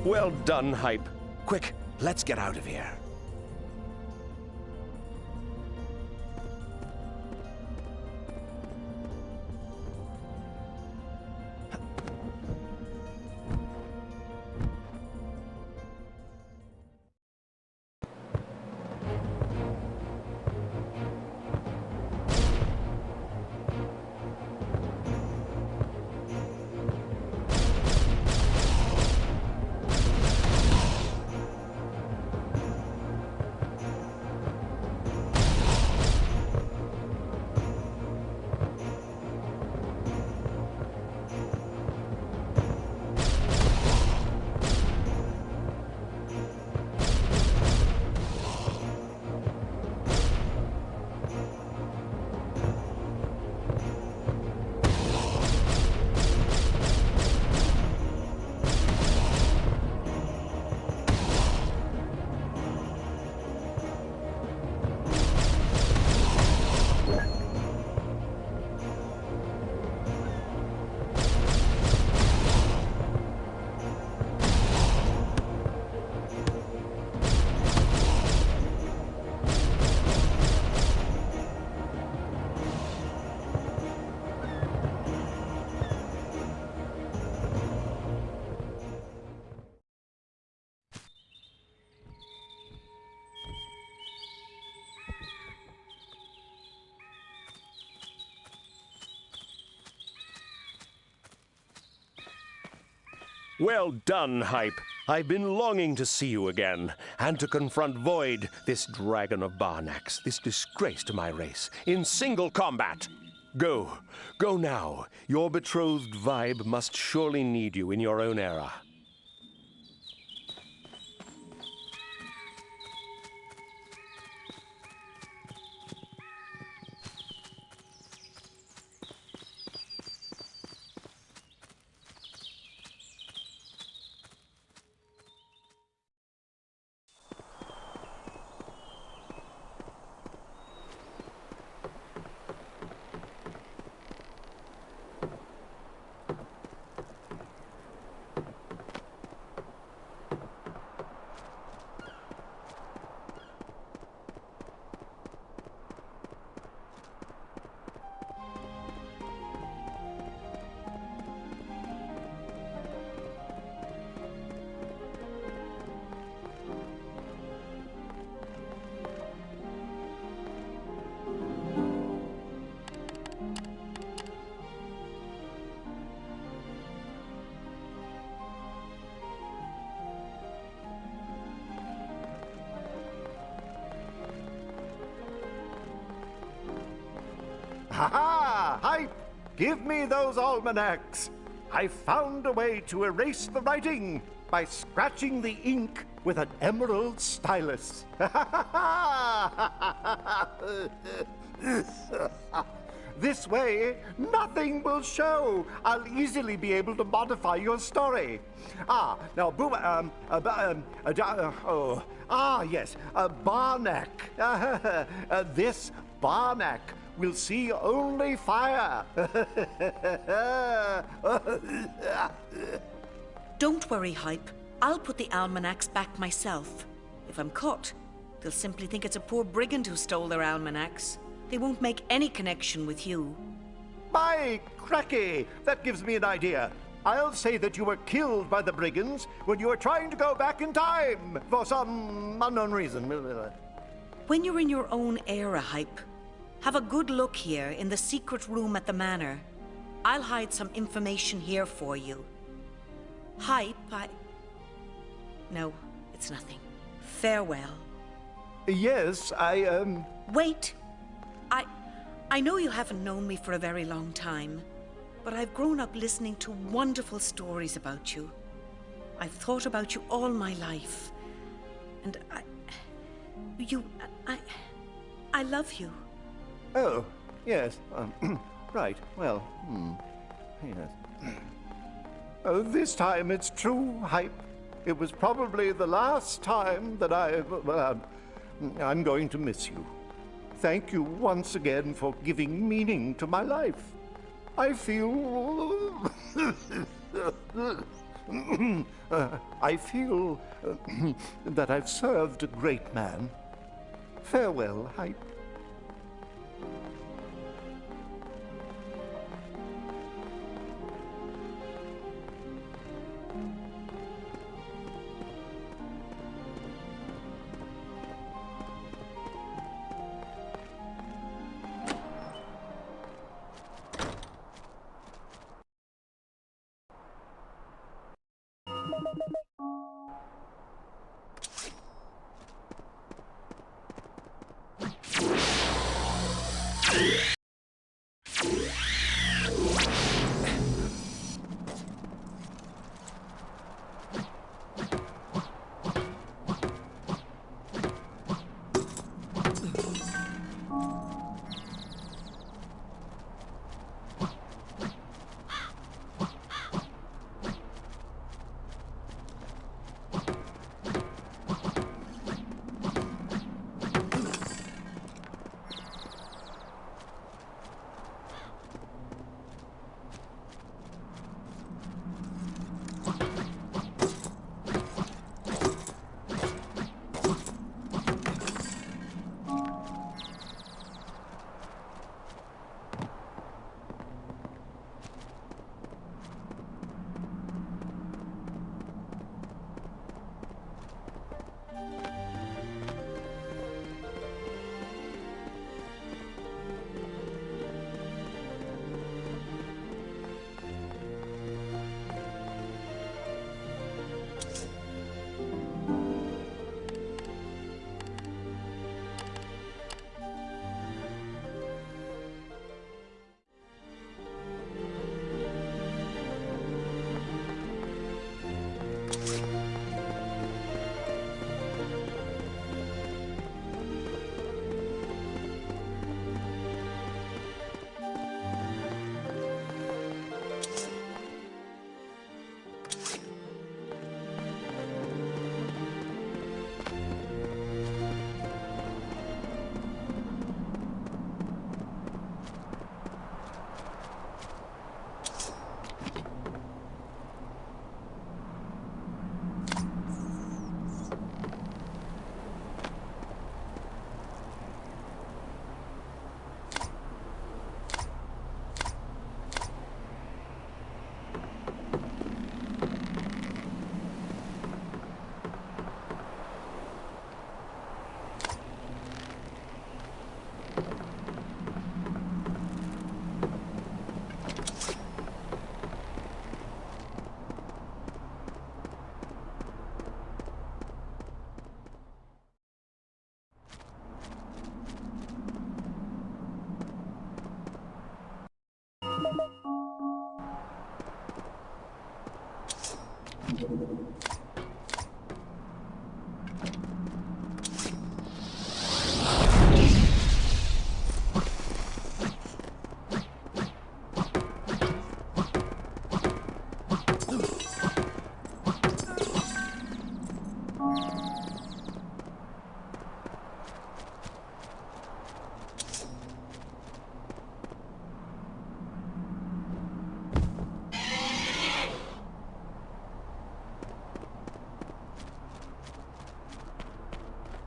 Well done, Hype. Quick, let's get out of here. Well done, Hype. I've been longing to see you again, and to confront Void, this dragon of Barnax, this disgrace to my race, in single combat. Go now. Your betrothed Vibe must surely need you in your own era. Ha-ha! Hype! Give me those almanacs! I found a way to erase the writing by scratching the ink with an emerald stylus. This way, nothing will show. I'll easily be able to modify your story. Now, yes, Barnac. This Barnac will see only fire. Don't worry, Hype. I'll put the almanacs back myself. If I'm caught, they'll simply think it's a poor brigand who stole their almanacs. They won't make any connection with you. By cracky! That gives me an idea. I'll say that you were killed by the brigands when you were trying to go back in time for some unknown reason. When you're in your own era, Hype, have a good look here in the secret room at the Manor. I'll hide some information here for you. Hype, No, it's nothing. Farewell. Yes, Wait! I know you haven't known me for a very long time, but I've grown up listening to wonderful stories about you. I've thought about you all my life. And I love you. Oh, yes. Right, well, yes. Oh, this time it's true, Hype. It was probably the last time that I'm going to miss you. Thank you once again for giving meaning to my life. I feel... I feel that I've served a great man. Farewell, Hype.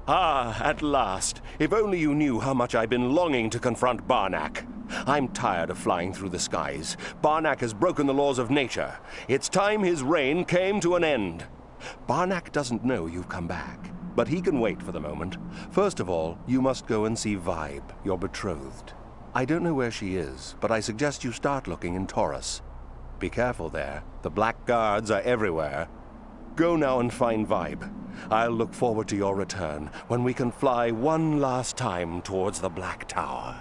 Ah, at last. If only you knew how much I've been longing to confront Barnack. I'm tired of flying through the skies. Barnack has broken the laws of nature. It's time his reign came to an end. Barnack doesn't know you've come back, but he can wait for the moment. First of all, you must go and see Vibe, your betrothed. I don't know where she is, but I suggest you start looking in Torras. Be careful there. The Black Guards are everywhere. Go now and find Vibe. I'll look forward to your return, when we can fly one last time towards the Black Tower.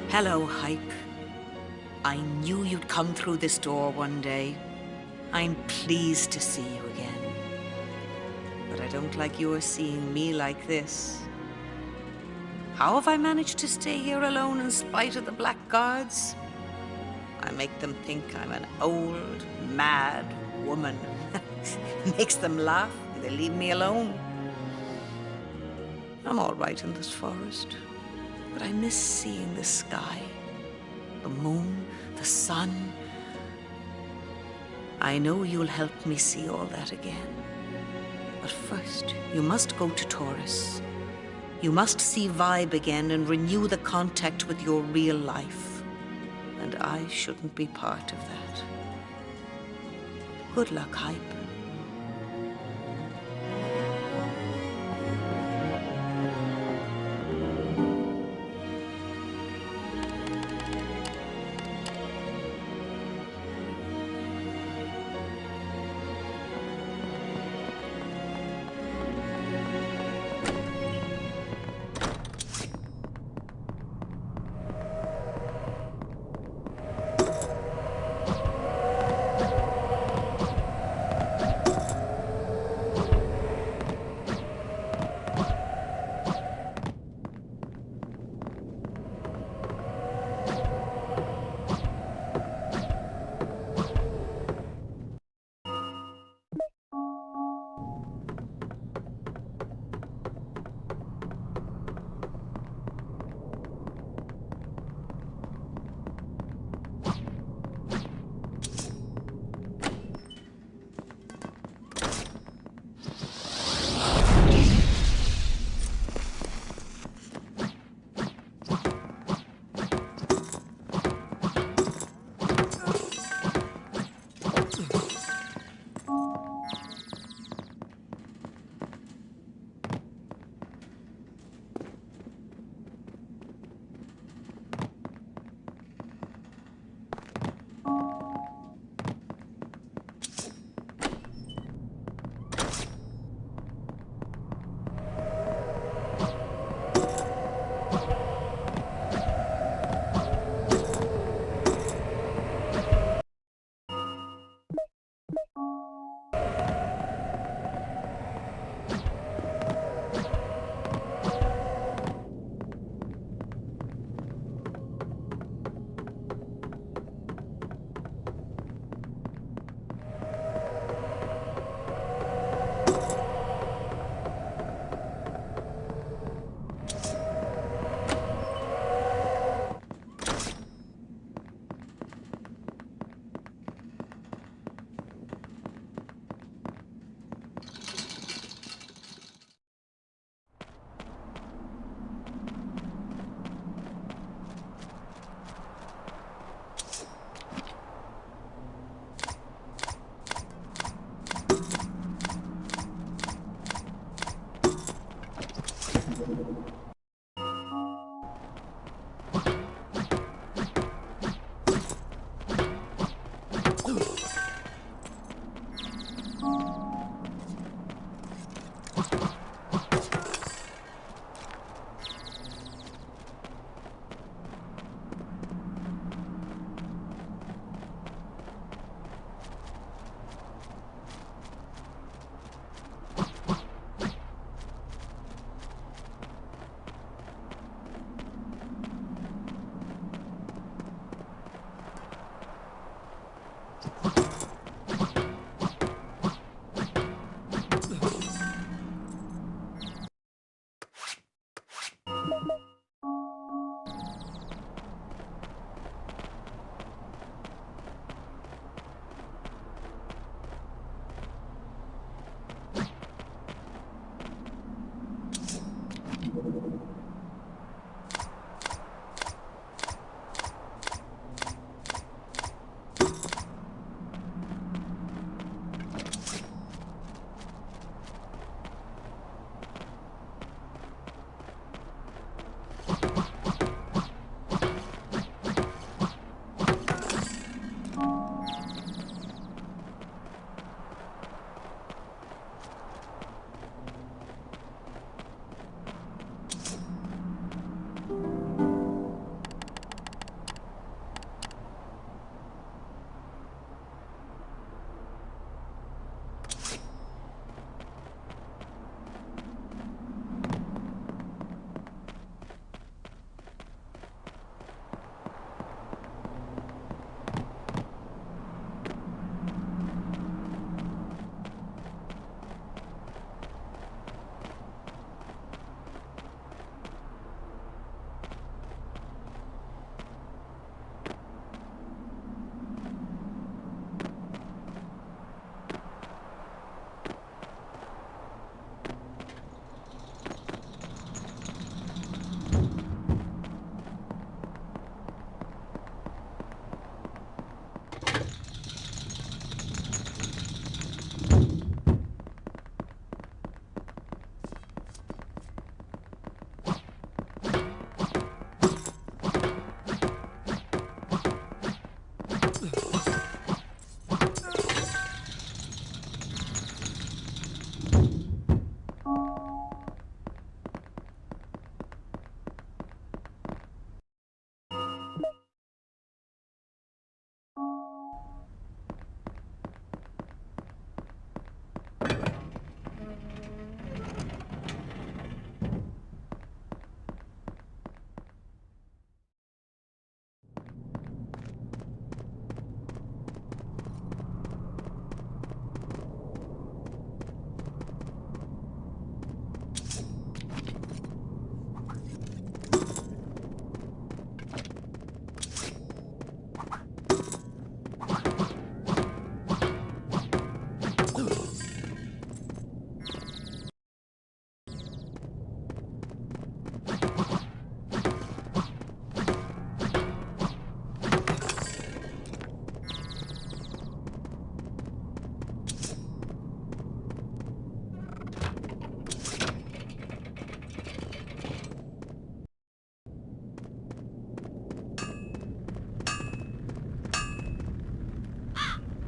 Hello, Hype. I knew you'd come through this door one day. I'm pleased to see you again. But I don't like you are seeing me like this. How have I managed to stay here alone in spite of the Black Guards? I make them think I'm an old, mad woman. Makes them laugh and they leave me alone. I'm all right in this forest, but I miss seeing the sky, the moon, the sun. I know you'll help me see all that again. But But first, you must go to Torras. You must see Vibe again and renew the contact with your real life. And I shouldn't be part of that. Good luck, Hype.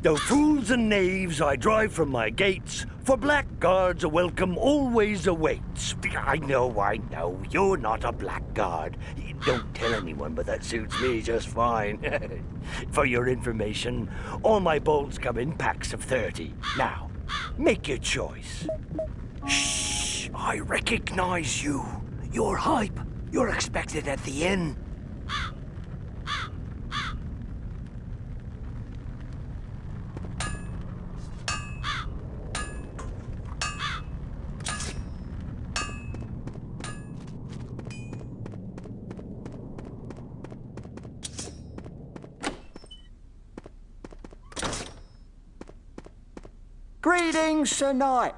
Though fools and knaves I drive from my gates, for blackguards a welcome always awaits. I know, you're not a blackguard. Don't tell anyone, but that suits me just fine. For your information, all my bolts come in packs of 30. Now, make your choice. Shh, I recognize you. You're Hype. You're expected at the inn. Greetings, Sir Knight.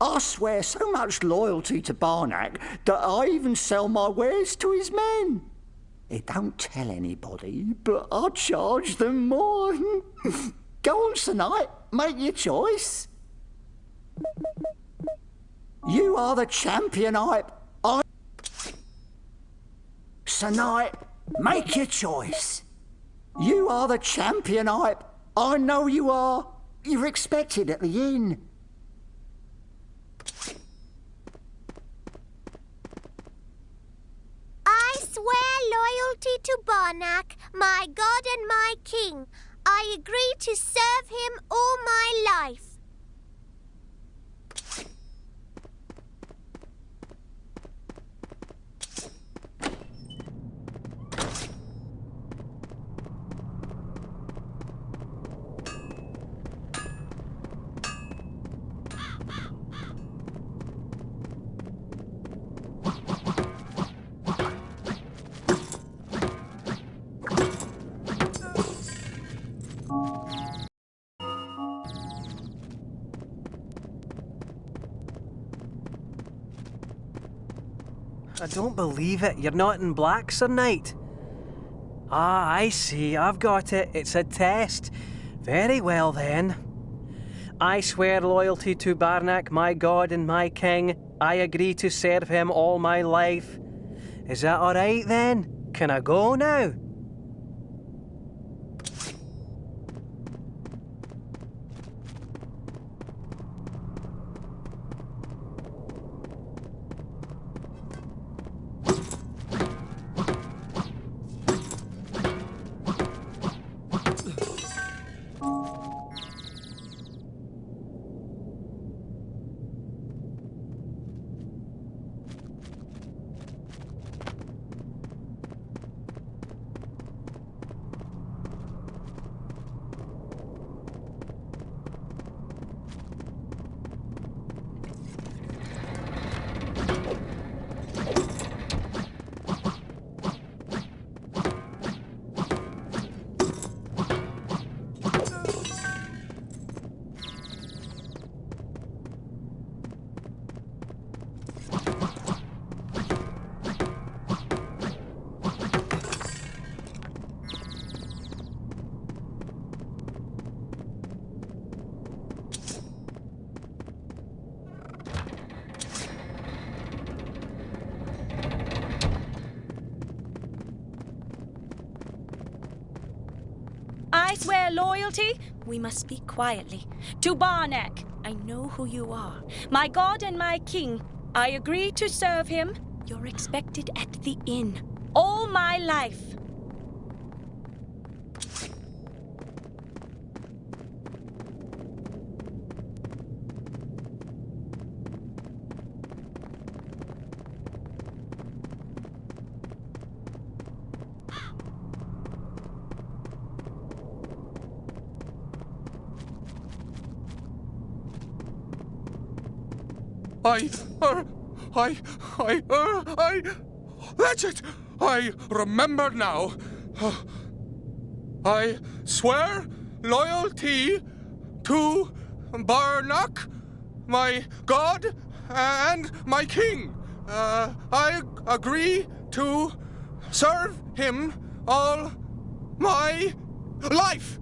I swear so much loyalty to Barnack that I even sell my wares to his men. He don't tell anybody, but I charge them more. Go on, Sir Knight, make your choice. You are the champion, Sir Knight, make your choice. You are the champion, I know you are. You're expected at the inn. I swear loyalty to Barnack, my god and my king. I agree to serve him all my life. I don't believe it. You're not in black, Sir Knight. Ah, I see. I've got it. It's a test. Very well, then. I swear loyalty to Barnack, my god and my king. I agree to serve him all my life. Is that all right, then? Can I go now? I swear loyalty, we must speak quietly, to Barnack. I know who you are. My god and my king. I agree to serve him. You're expected at the inn. All my life. That's it! I remember now. I swear loyalty to Barnack, my god and my king. I agree to serve him all my life.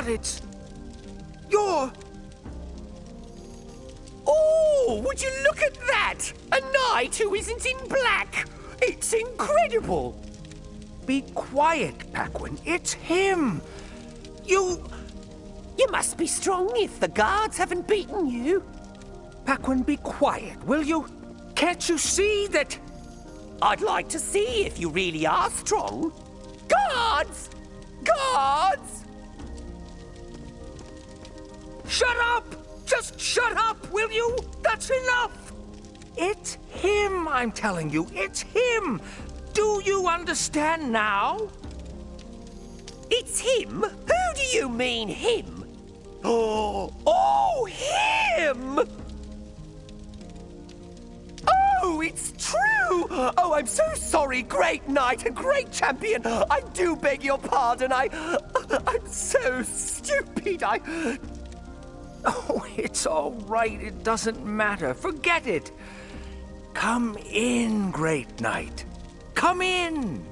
But you're... Oh, would you look at that? A knight who isn't in black. It's incredible. Be quiet, Paquin. It's him. You must be strong if the guards haven't beaten you. Paquin, be quiet, will you? Can't you see that... I'd like to see if you really are strong. Guards! Guards! Shut up! Just shut up, will you? That's enough! It's him, I'm telling you. It's him! Do you understand now? It's him? Who do you mean, him? Oh, him! Oh, it's true! Oh, I'm so sorry, great knight and great champion. I do beg your pardon. I'm so stupid. Oh, it's all right. It doesn't matter. Forget it. Come in, great knight. Come in.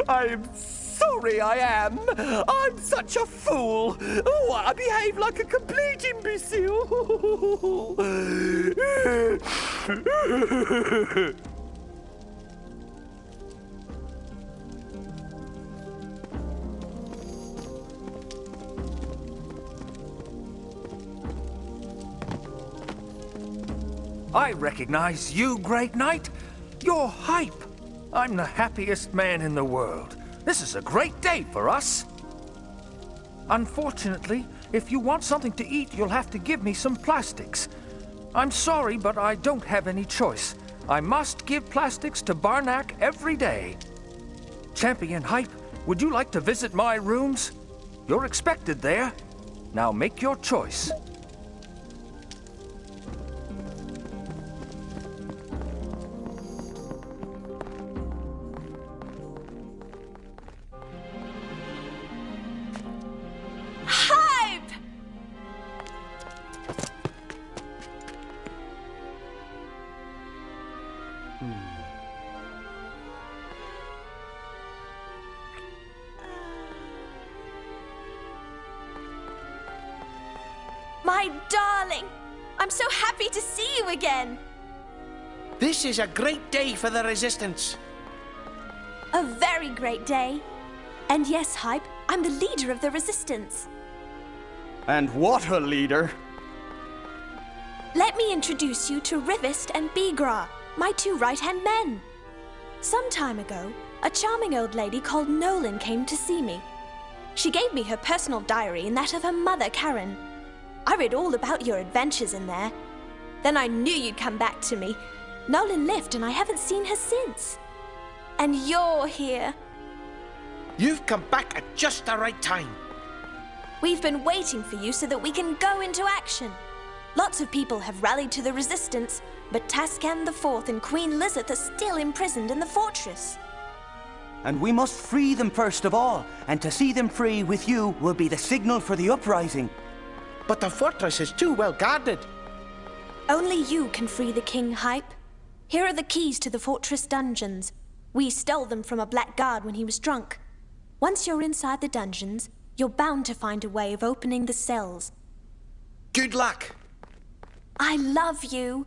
I'm sorry, I am. I'm such a fool. Oh, I behave like a complete imbecile. I recognize you, great knight. You're Hype. I'm the happiest man in the world. This is a great day for us. Unfortunately, if you want something to eat, you'll have to give me some plastics. I'm sorry, but I don't have any choice. I must give plastics to Barnack every day. Champion Hype, would you like to visit my rooms? You're expected there. Now make your choice. My darling! I'm so happy to see you again! This is a great day for the Resistance. A very great day. And yes, Hype, I'm the leader of the Resistance. And what a leader! Let me introduce you to Rivist and Beegra, my two right-hand men. Some time ago, a charming old lady called Nolhin came to see me. She gave me her personal diary and that of her mother, Karon. I read all about your adventures in there. Then I knew you'd come back to me. Nolhin left and I haven't seen her since. And you're here. You've come back at just the right time. We've been waiting for you so that we can go into action. Lots of people have rallied to the Resistance, but Taskan IV and Queen Lizeth are still imprisoned in the fortress. And we must free them first of all, and to see them free with you will be the signal for the uprising. But the fortress is too well guarded. Only you can free the king, Hype. Here are the keys to the fortress dungeons. We stole them from a black guard when he was drunk. Once you're inside the dungeons, you're bound to find a way of opening the cells. Good luck. I love you.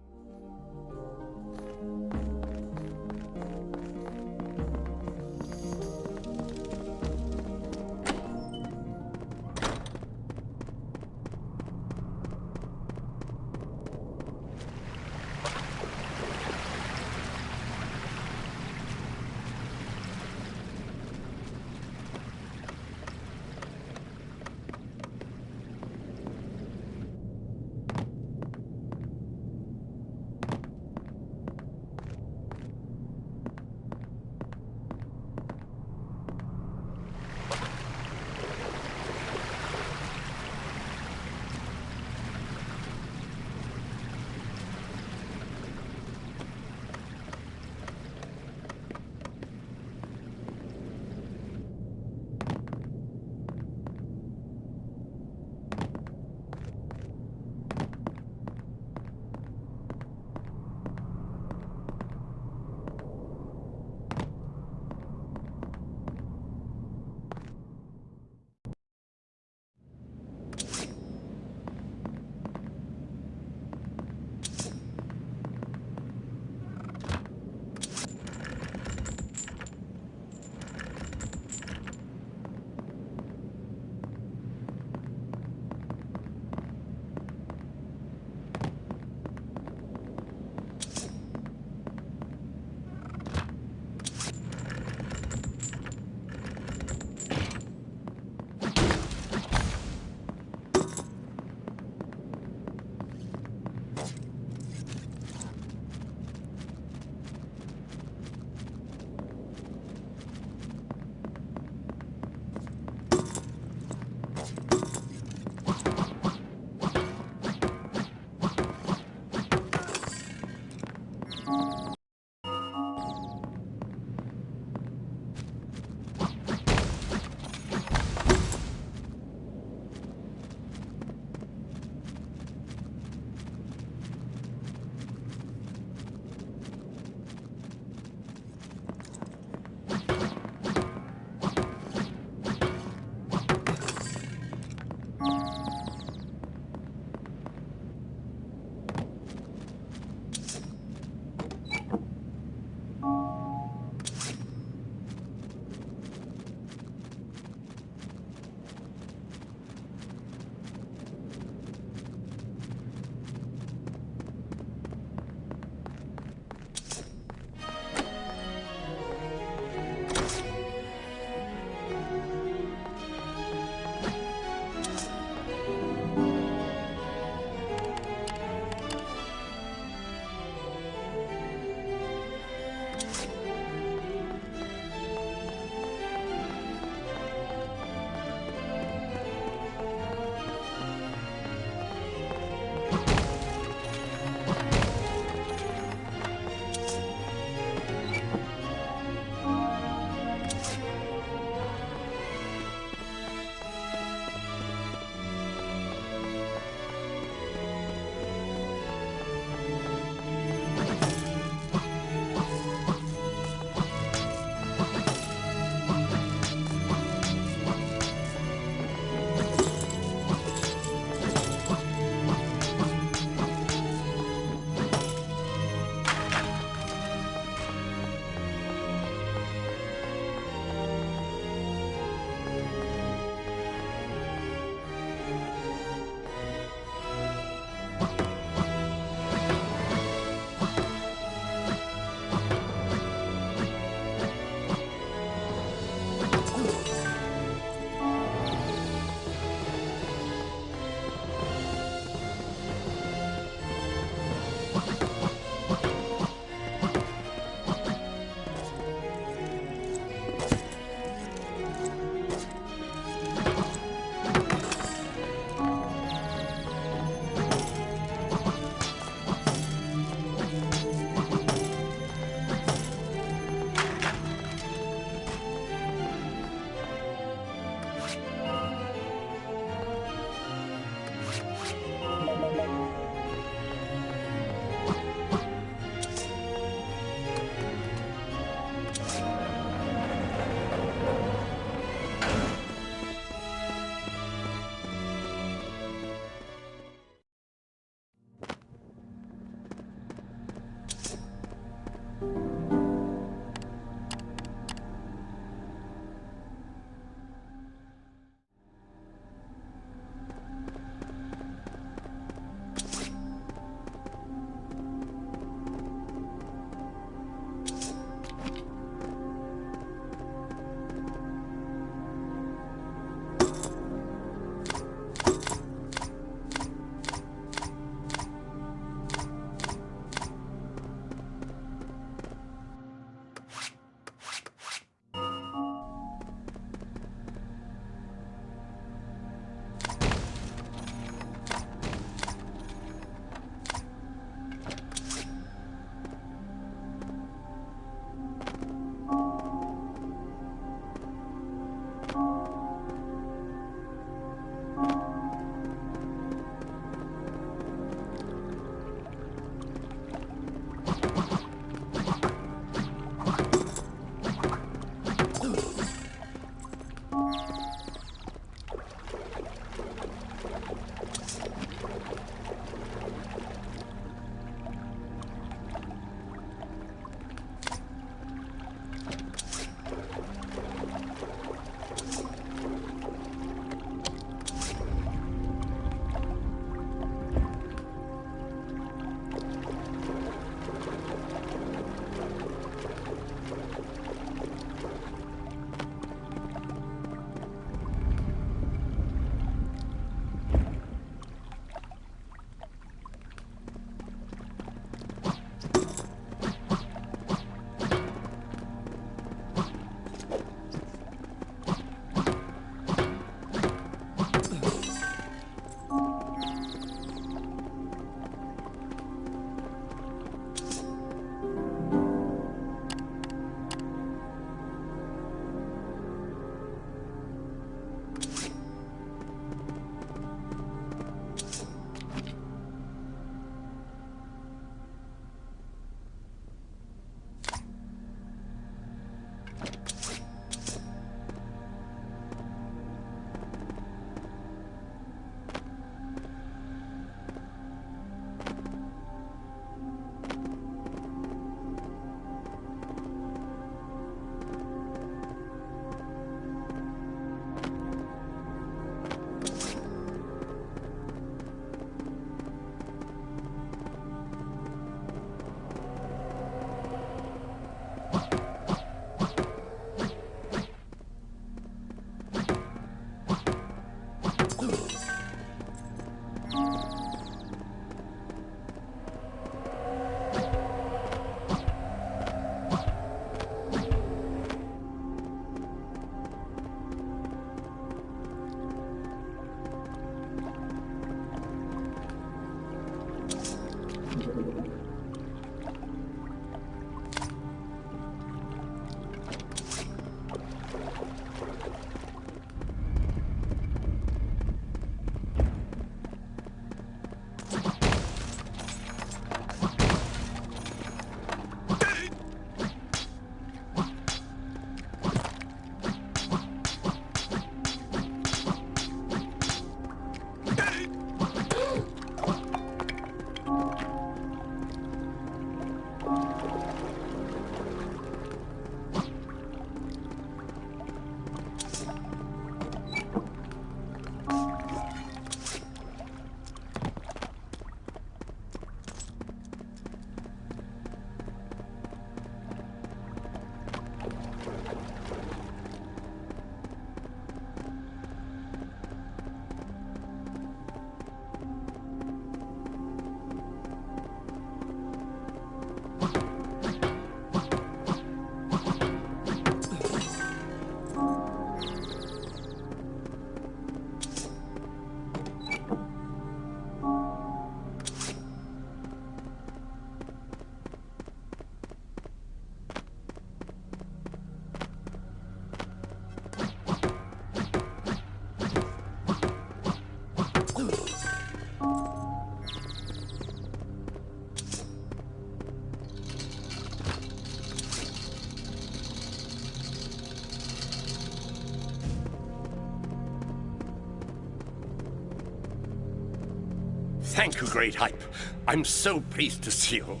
Thank you, Great Hype. I'm so pleased to see you.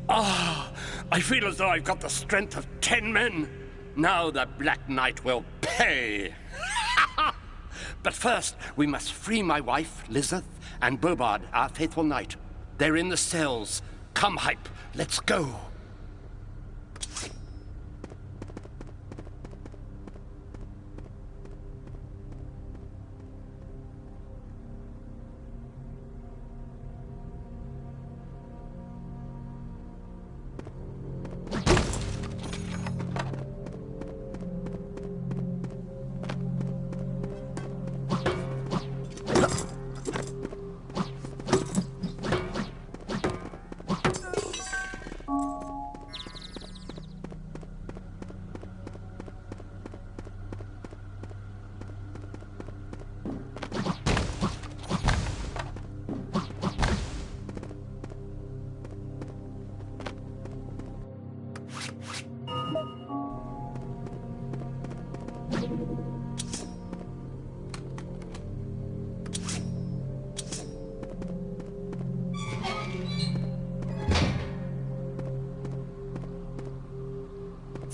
Ah, I feel as though I've got the strength of 10 men. Now the Black Knight will pay. But first, we must free my wife, Lizeth, and Bobard, our faithful knight. They're in the cells. Come, Hype, let's go.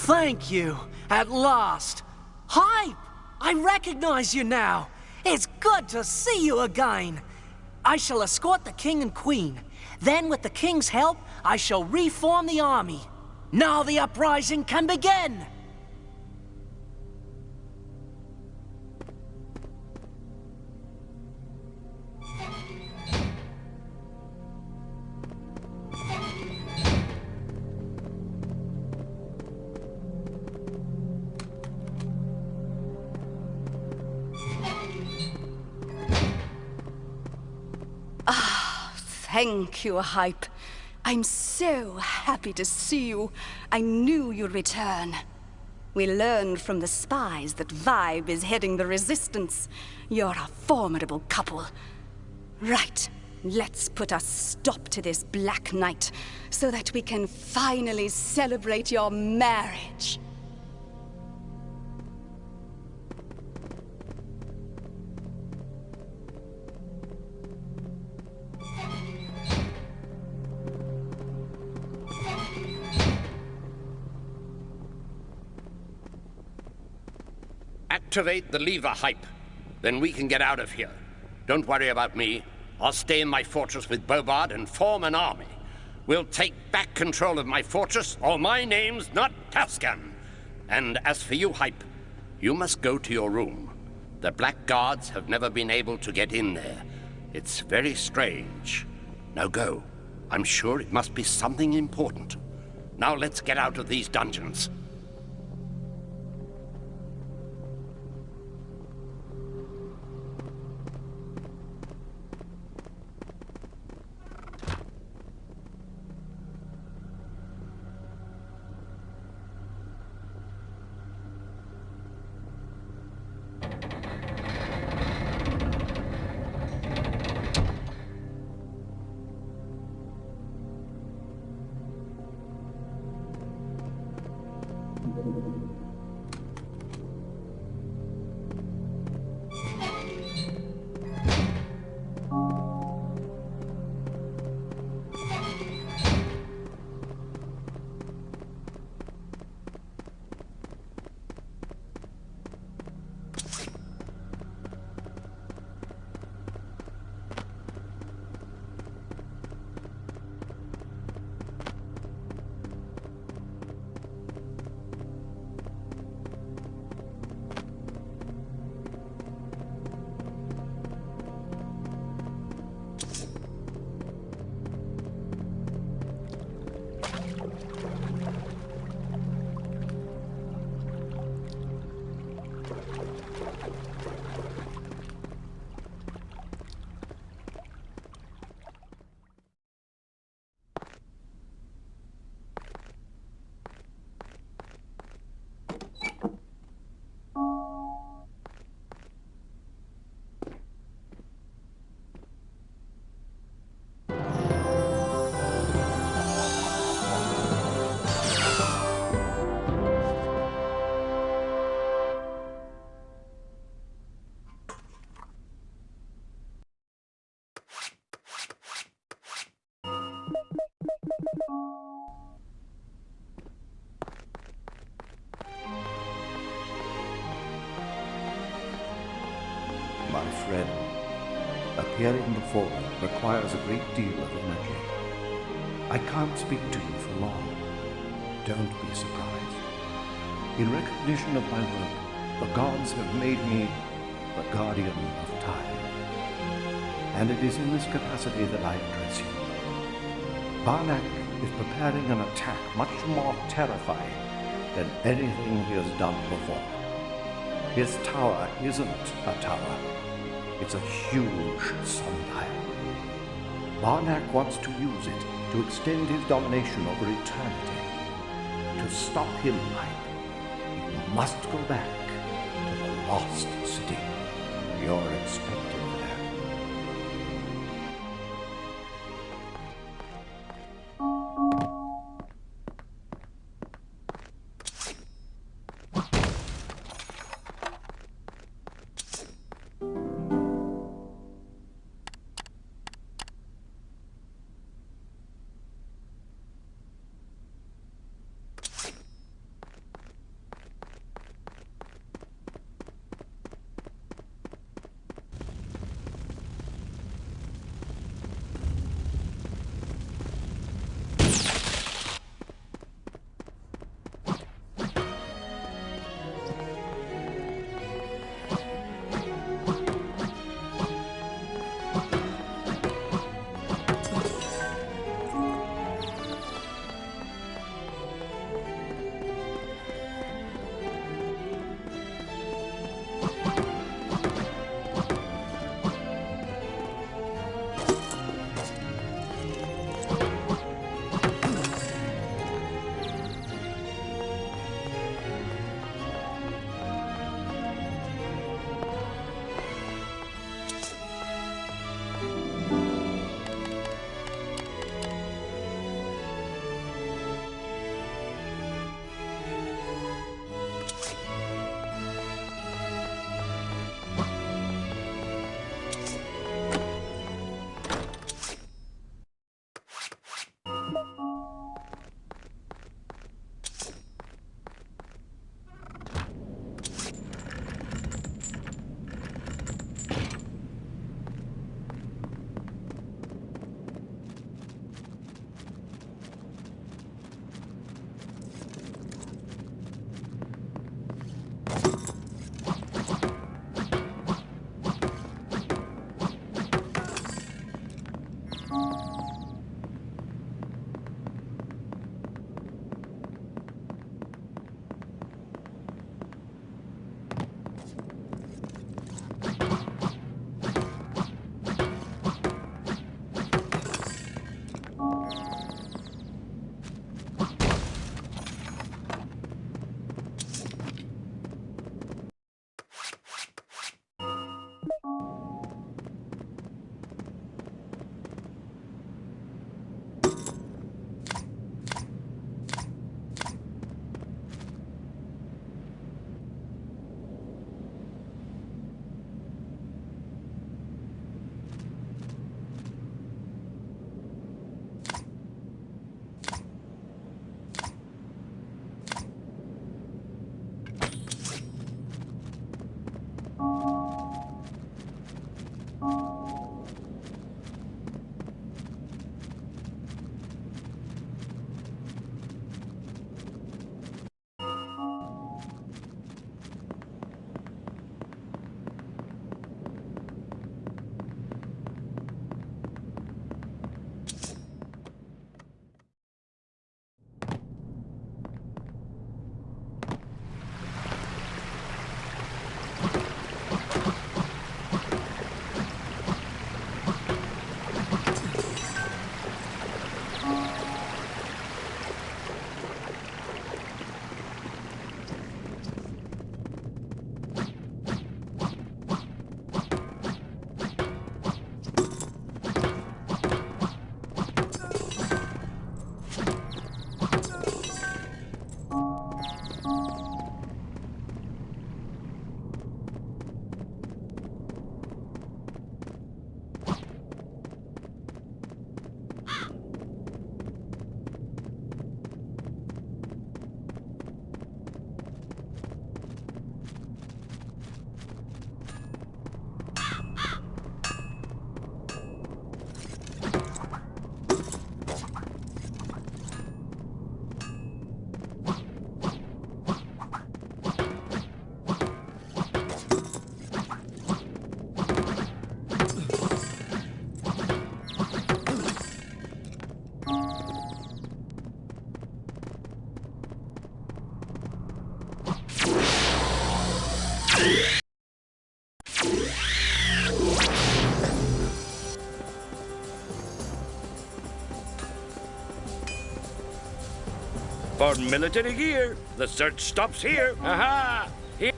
Thank you, at last. Hype! I recognize you now. It's good to see you again. I shall escort the king and queen. Then, with the king's help, I shall reform the army. Now the uprising can begin! Thank you, Hype. I'm so happy to see you. I knew you'd return. We learned from the spies that Vibe is heading the resistance. You're a formidable couple. Right, let's put a stop to this Black Knight so that we can finally celebrate your marriage. Activate the lever, Hype. Then we can get out of here. Don't worry about me. I'll stay in my fortress with Bobard and form an army. We'll take back control of my fortress, or my name's not Taskan. And as for you, Hype, you must go to your room. The Black Guards have never been able to get in there. It's very strange. Now go. I'm sure it must be something important. Now let's get out of these dungeons. friend. Appearing before me requires a great deal of energy. I can't speak to you for long. Don't be surprised. In recognition of my work, the gods have made me the guardian of time. And it is in this capacity that I address you. Barnack is preparing an attack much more terrifying than anything he has done before. His tower isn't a tower. It's a huge sundial. Barnack wants to use it to extend his domination over eternity. To stop him, Hype, you must go back to the Lost City. You're expected there. For military gear, the search stops here. Aha! Here.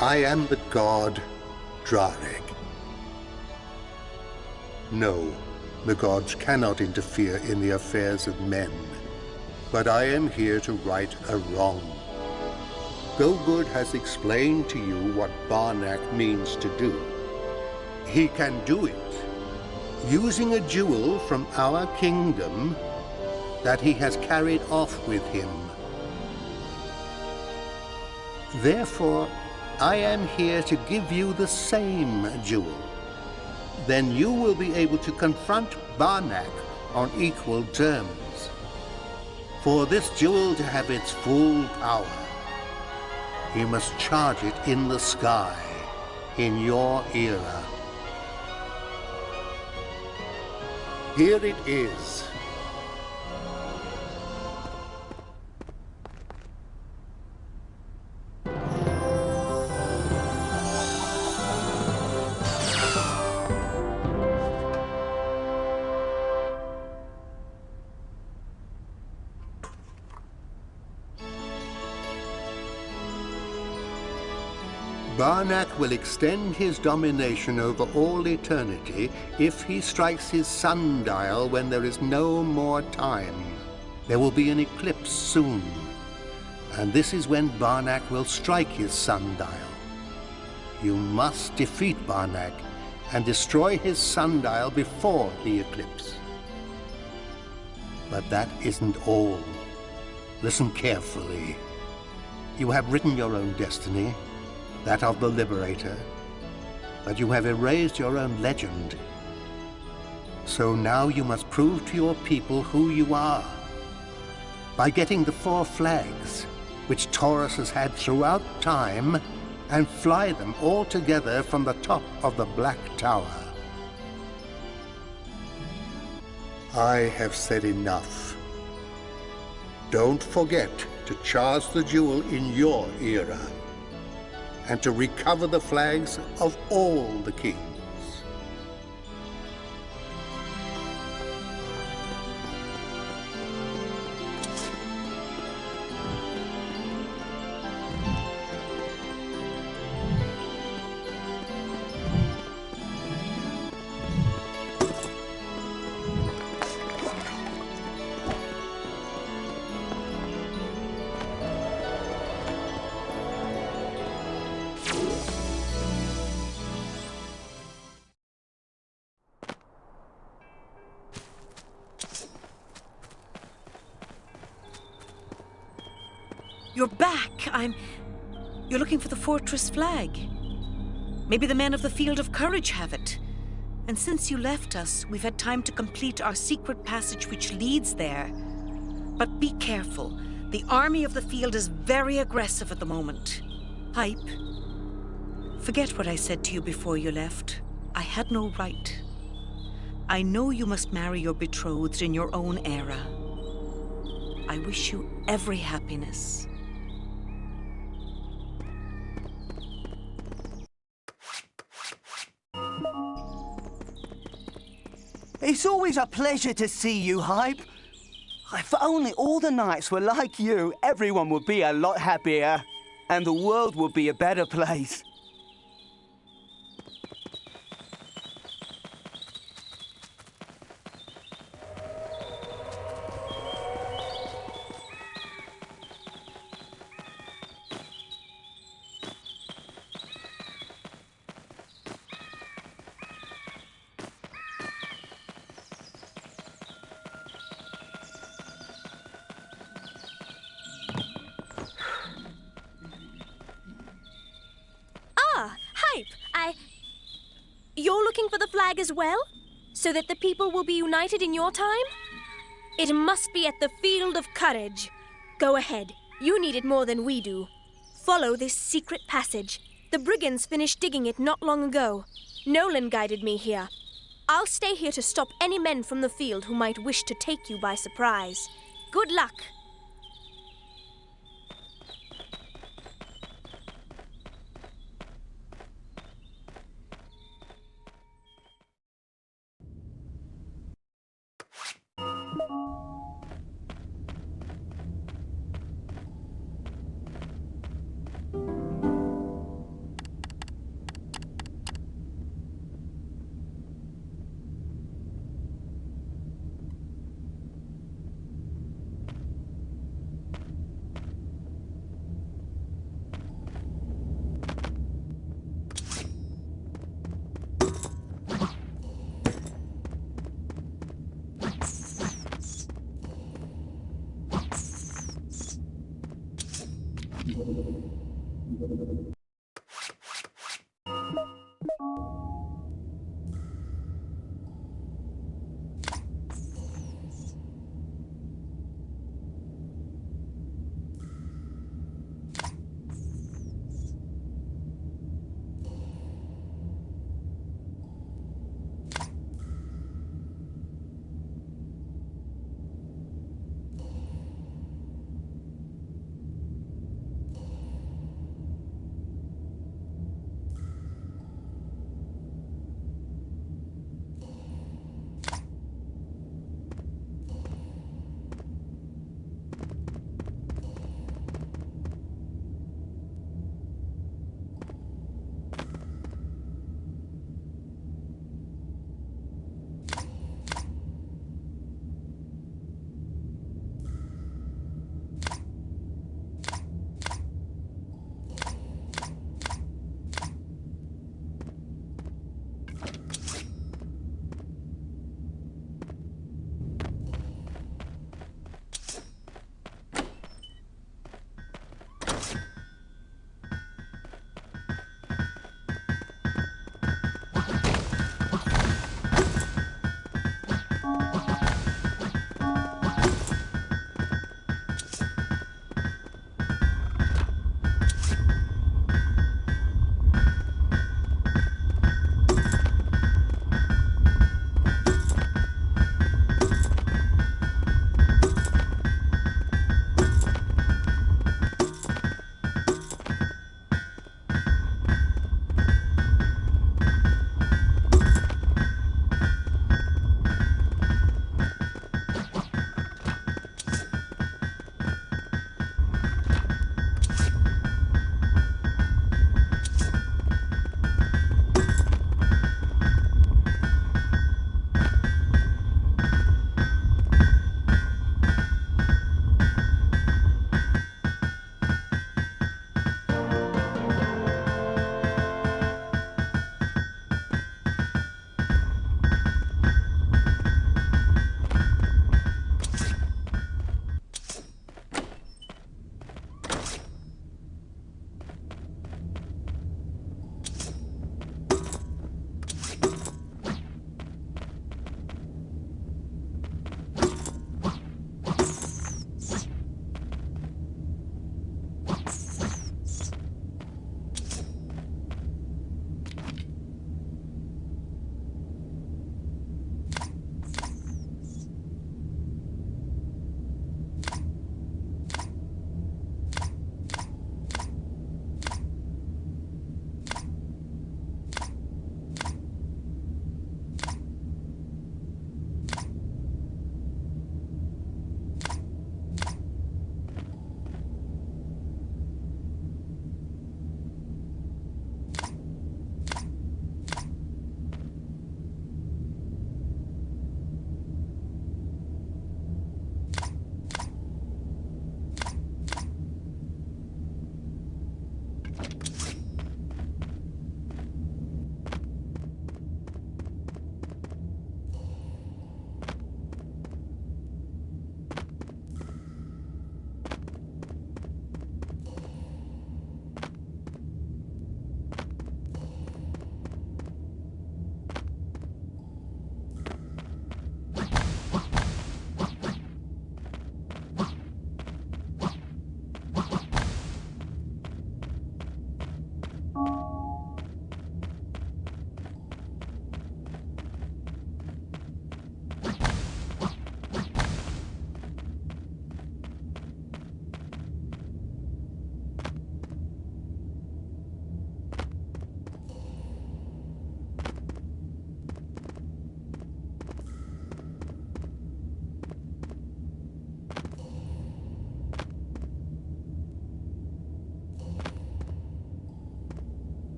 I am the god Drareg. No, the gods cannot interfere in the affairs of men. But I am here to right a wrong. Gogoud has explained to you what Barnack means to do. He can do it using a jewel from our kingdom that he has carried off with him. Therefore, I am here to give you the same jewel. Then you will be able to confront Barnack on equal terms. For this jewel to have its full power, he must charge it in the sky, in your era. Here it is. Barnack will extend his domination over all eternity if he strikes his sundial when there is no more time. There will be an eclipse soon, and this is when Barnack will strike his sundial. You must defeat Barnack and destroy his sundial before the eclipse. But that isn't all. Listen carefully. You have written your own destiny, that of the Liberator, but you have erased your own legend. So now you must prove to your people who you are by getting the 4 flags, which Torras has had throughout time, and fly them all together from the top of the Black Tower. I have said enough. Don't forget to charge the jewel in your era, and to recover the flags of all the kings. You're back. You're looking for the fortress flag. Maybe the men of the Field of Courage have it. And since you left us, we've had time to complete our secret passage which leads there. But be careful. The army of the field is very aggressive at the moment. Hype, forget what I said to you before you left. I had no right. I know you must marry your betrothed in your own era. I wish you every happiness. It's always a pleasure to see you, Hype. If only all the knights were like you, everyone would be a lot happier, and the world would be a better place. You're looking for the flag as well? So that the people will be united in your time? It must be at the Field of Courage. Go ahead. You need it more than we do. Follow this secret passage. The brigands finished digging it not long ago. Nolhin guided me here. I'll stay here to stop any men from the field who might wish to take you by surprise. Good luck.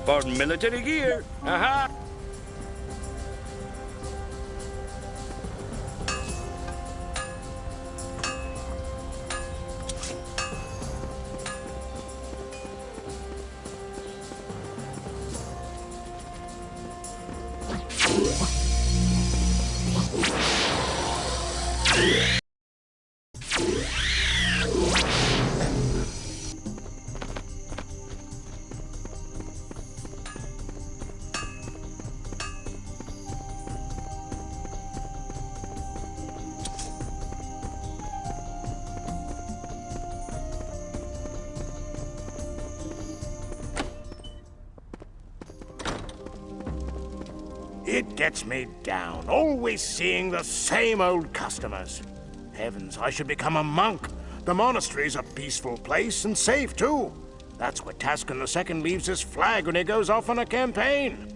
for military gear. Aha! It gets me down, always seeing the same old customers. Heavens, I should become a monk. The monastery's a peaceful place and safe, too. That's where Taskan II leaves his flag when he goes off on a campaign.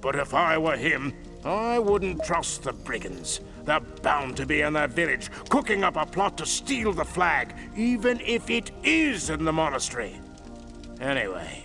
But if I were him, I wouldn't trust the brigands. They're bound to be in their village, cooking up a plot to steal the flag, even if it is in the monastery. Anyway...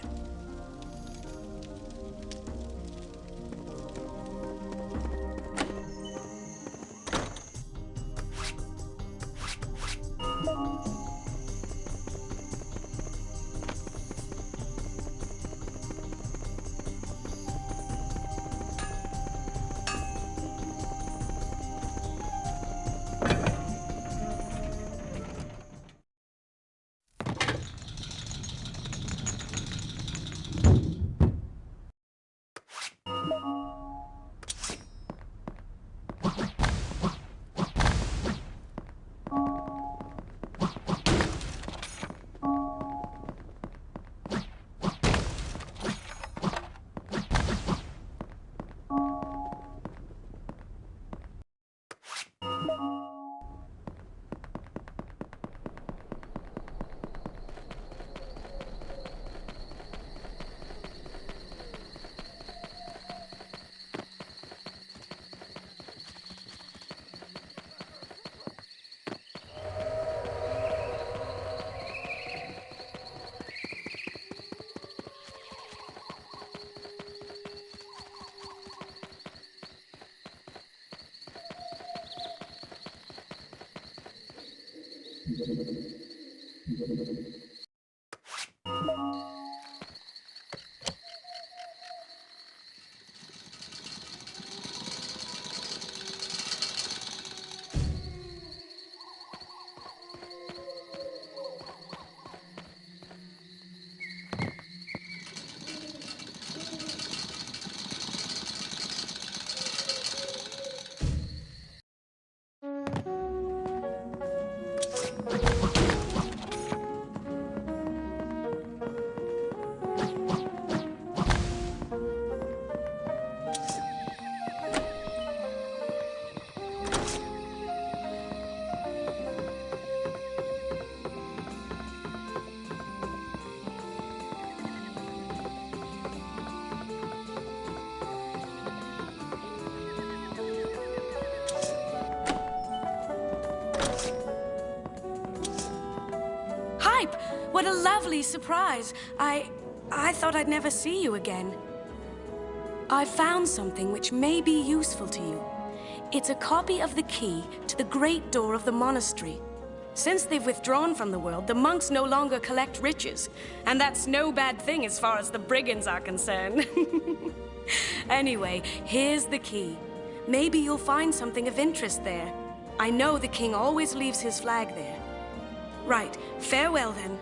What a lovely surprise. I thought I'd never see you again. I found something which may be useful to you. It's a copy of the key to the great door of the monastery. Since they've withdrawn from the world, the monks no longer collect riches. And that's no bad thing as far as the brigands are concerned. Anyway, here's the key. Maybe you'll find something of interest there. I know the king always leaves his flag there. Right, farewell then.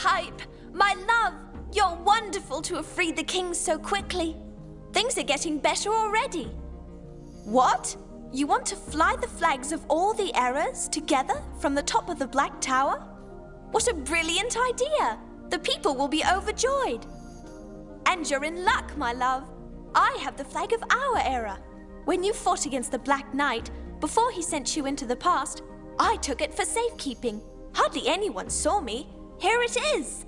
Hype! My love! You're wonderful to have freed the king so quickly. Things are getting better already. What? You want to fly the flags of all the eras together from the top of the Black Tower? What a brilliant idea! The people will be overjoyed. And you're in luck, my love. I have the flag of our era. When you fought against the Black Knight, before he sent you into the past, I took it for safekeeping. Hardly anyone saw me. Here it is.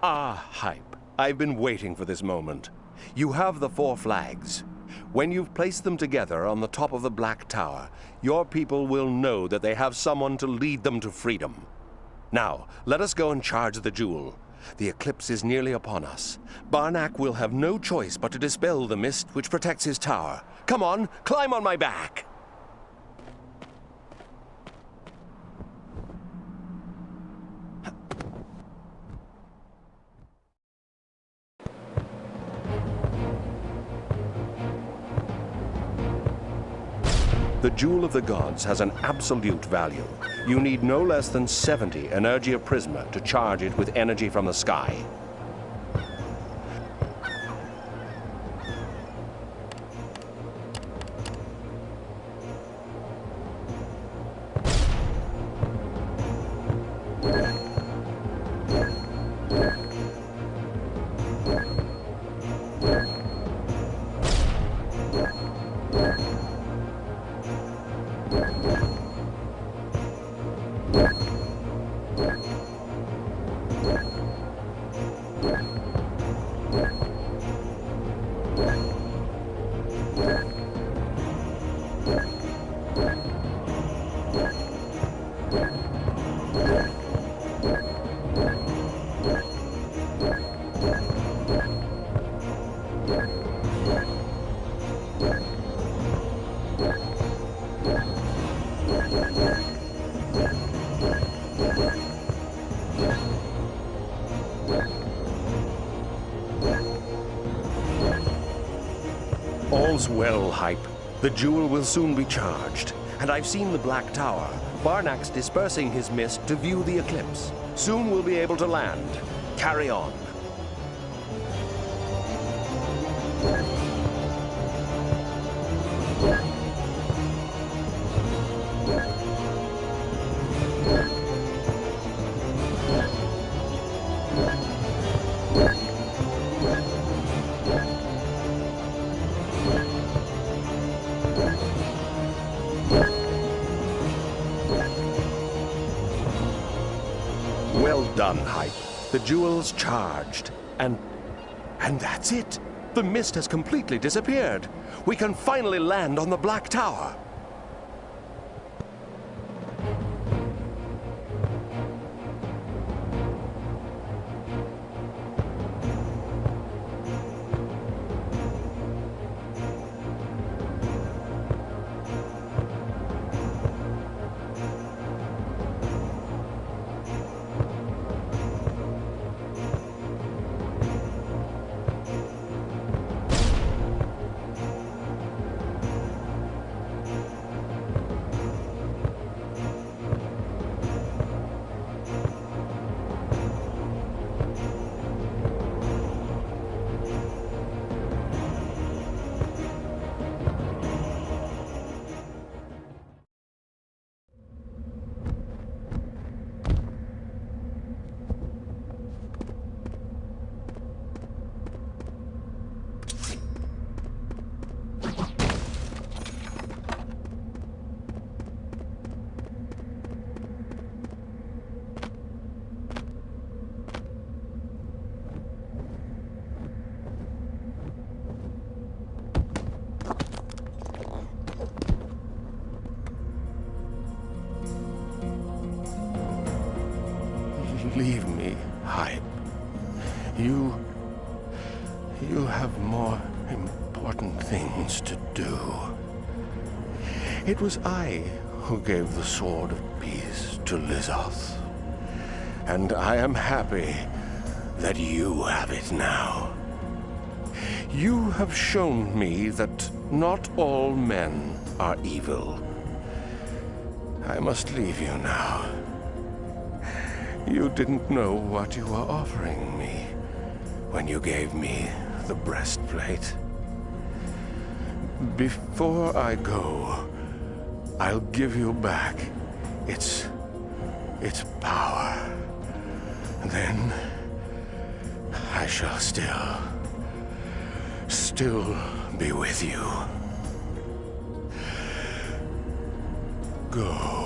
Ah, Hype. I've been waiting for this moment. You have the 4 flags. When you've placed them together on the top of the Black Tower, your people will know that they have someone to lead them to freedom. Now, let us go and charge the jewel. The eclipse is nearly upon us. Barnack will have no choice but to dispel the mist which protects his tower. Come on, climb on my back! The Jewel of the Gods has an absolute value. You need no less than 70 Energia Prisma to charge it with energy from the sky. All's well, Hype. The jewel will soon be charged. And I've seen the Black Tower. Barnak's dispersing his mist to view the eclipse. Soon we'll be able to land. Carry on. Well done, Hype. The jewel's charged. And that's it. The mist has completely disappeared. We can finally land on the Black Tower. Leave me, Hype. You have more important things to do. It was I who gave the Sword of Peace to Lizoth. And I am happy that you have it now. You have shown me that not all men are evil. I must leave you now. You didn't know what you were offering me when you gave me the breastplate. Before I go, I'll give you back its power. Then I shall still be with you. Go.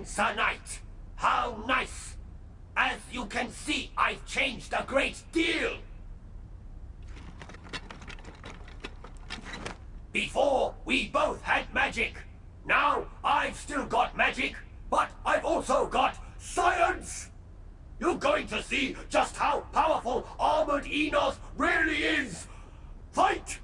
Sir Knight. How nice! As you can see, I've changed a great deal. Before, we both had magic. Now, I've still got magic, but I've also got science! You're going to see just how powerful Armored Enos really is! Fight!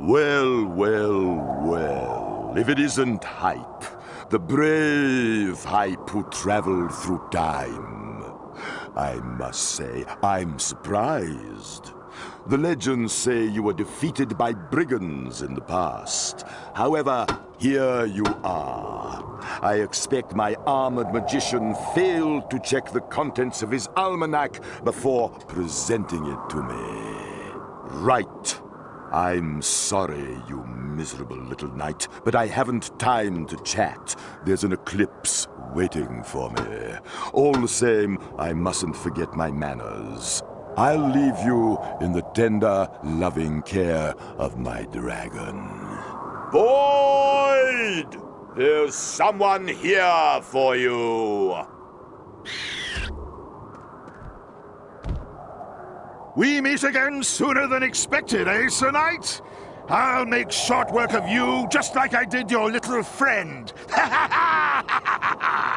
Well, well, well. If it isn't Hype, the brave Hype who traveled through time. I must say, I'm surprised. The legends say you were defeated by brigands in the past. However, here you are. I expect my armored magician failed to check the contents of his almanac before presenting it to me. Right. I'm sorry, you miserable little knight, but I haven't time to chat. There's an eclipse waiting for me. All the same, I mustn't forget my manners. I'll leave you in the tender, loving care of my dragon. Boyd! There's someone here for you! We meet again sooner than expected, eh, Sir Knight? I'll make short work of you, just like I did your little friend. Ha ha ha ha ha ha!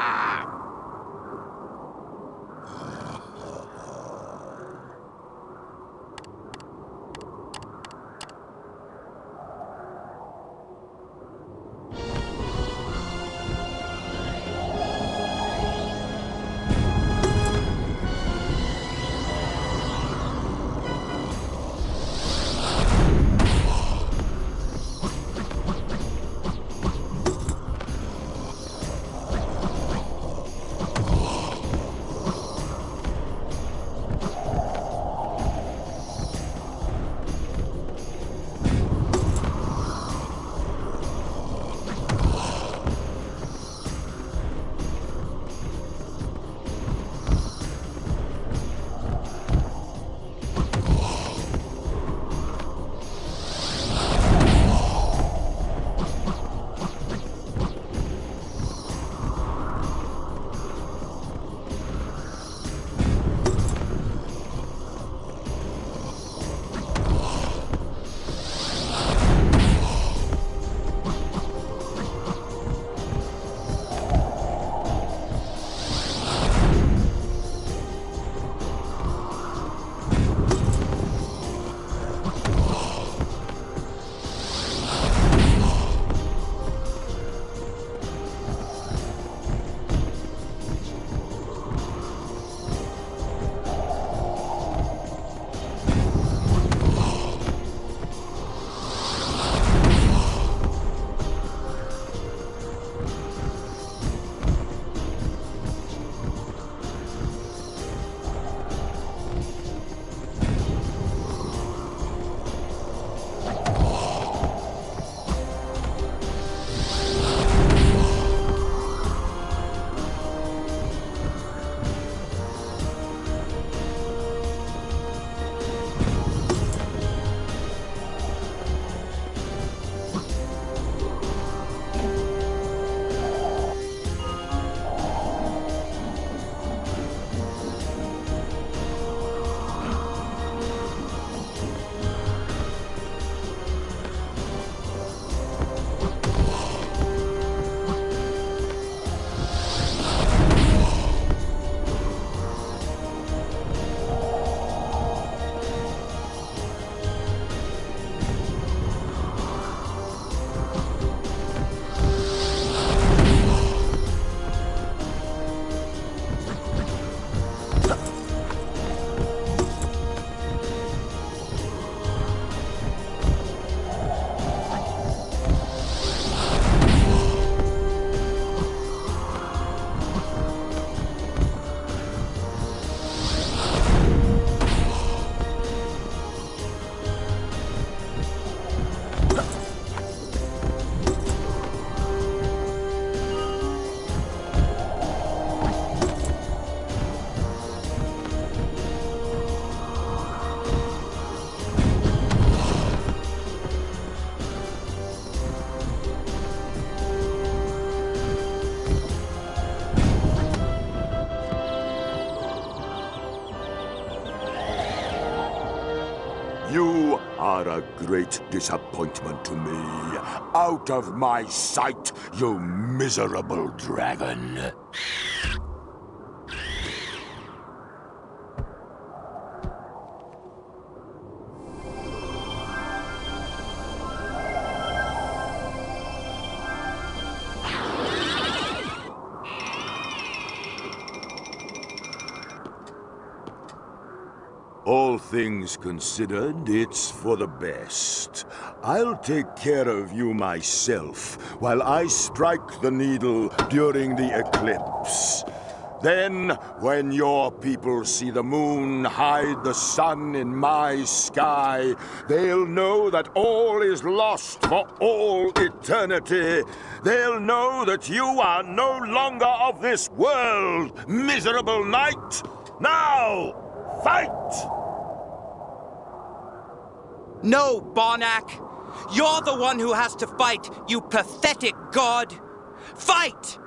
You are a great disappointment to me. Out of my sight, you miserable dragon. All things considered, it's for the best. I'll take care of you myself while I strike the needle during the eclipse. Then, when your people see the moon hide the sun in my sky, they'll know that all is lost for all eternity. They'll know that you are no longer of this world, miserable knight. Now, fight! No, Bonnack! You're the one who has to fight, you pathetic god! Fight!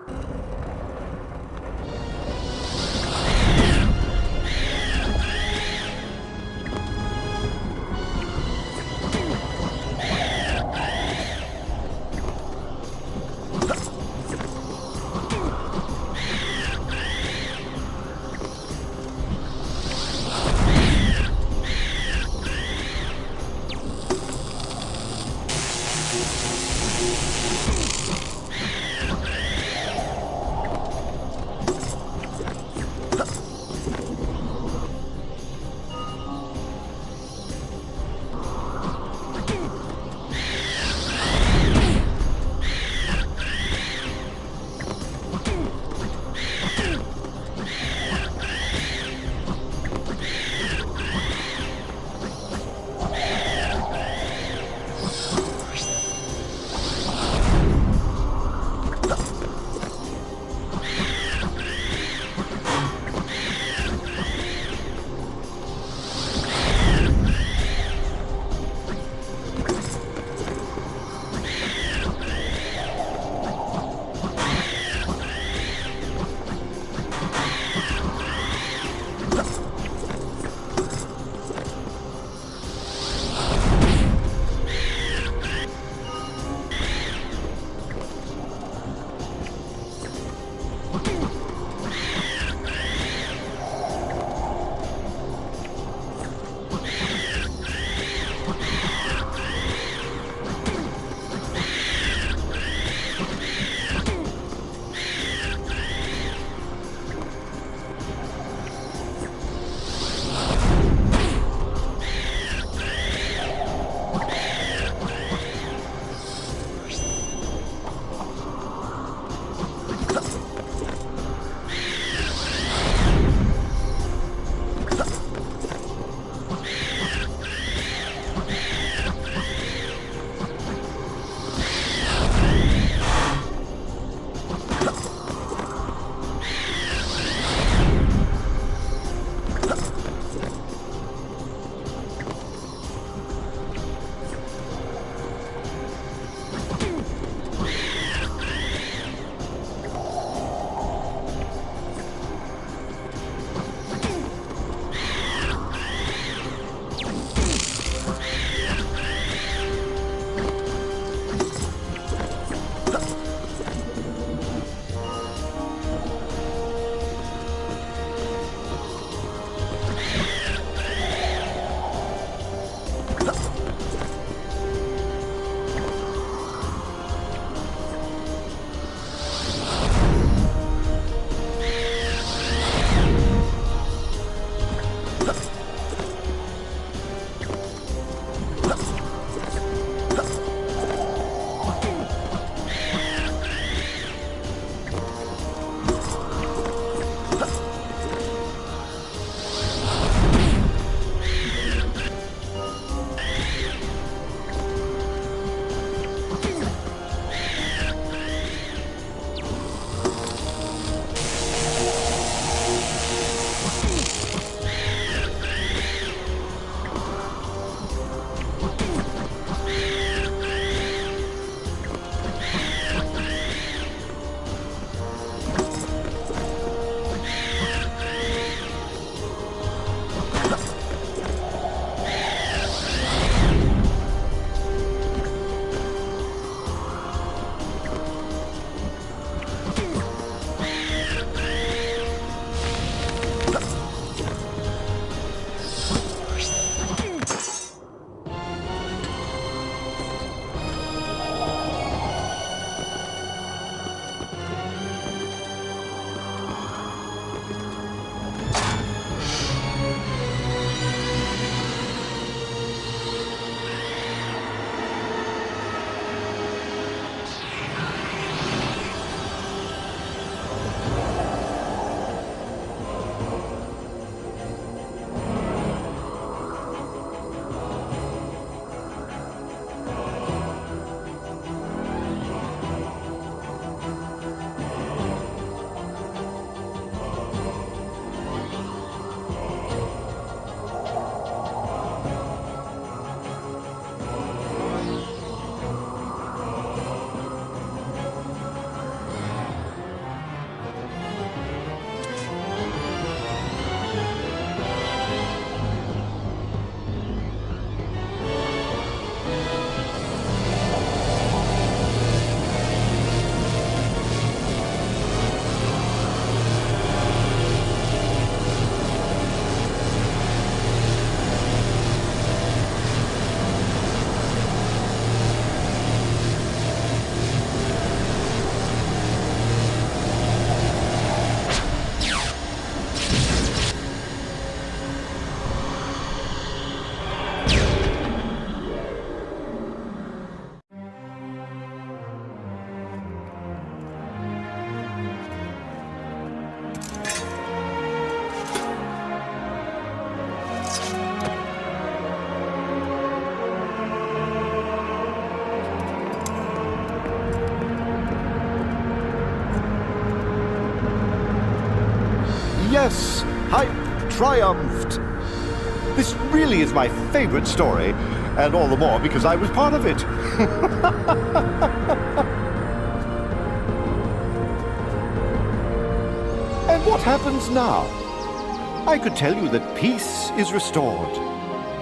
Yes, Hype triumphed. This really is my favorite story, and all the more because I was part of it. And what happens now? I could tell you that peace is restored,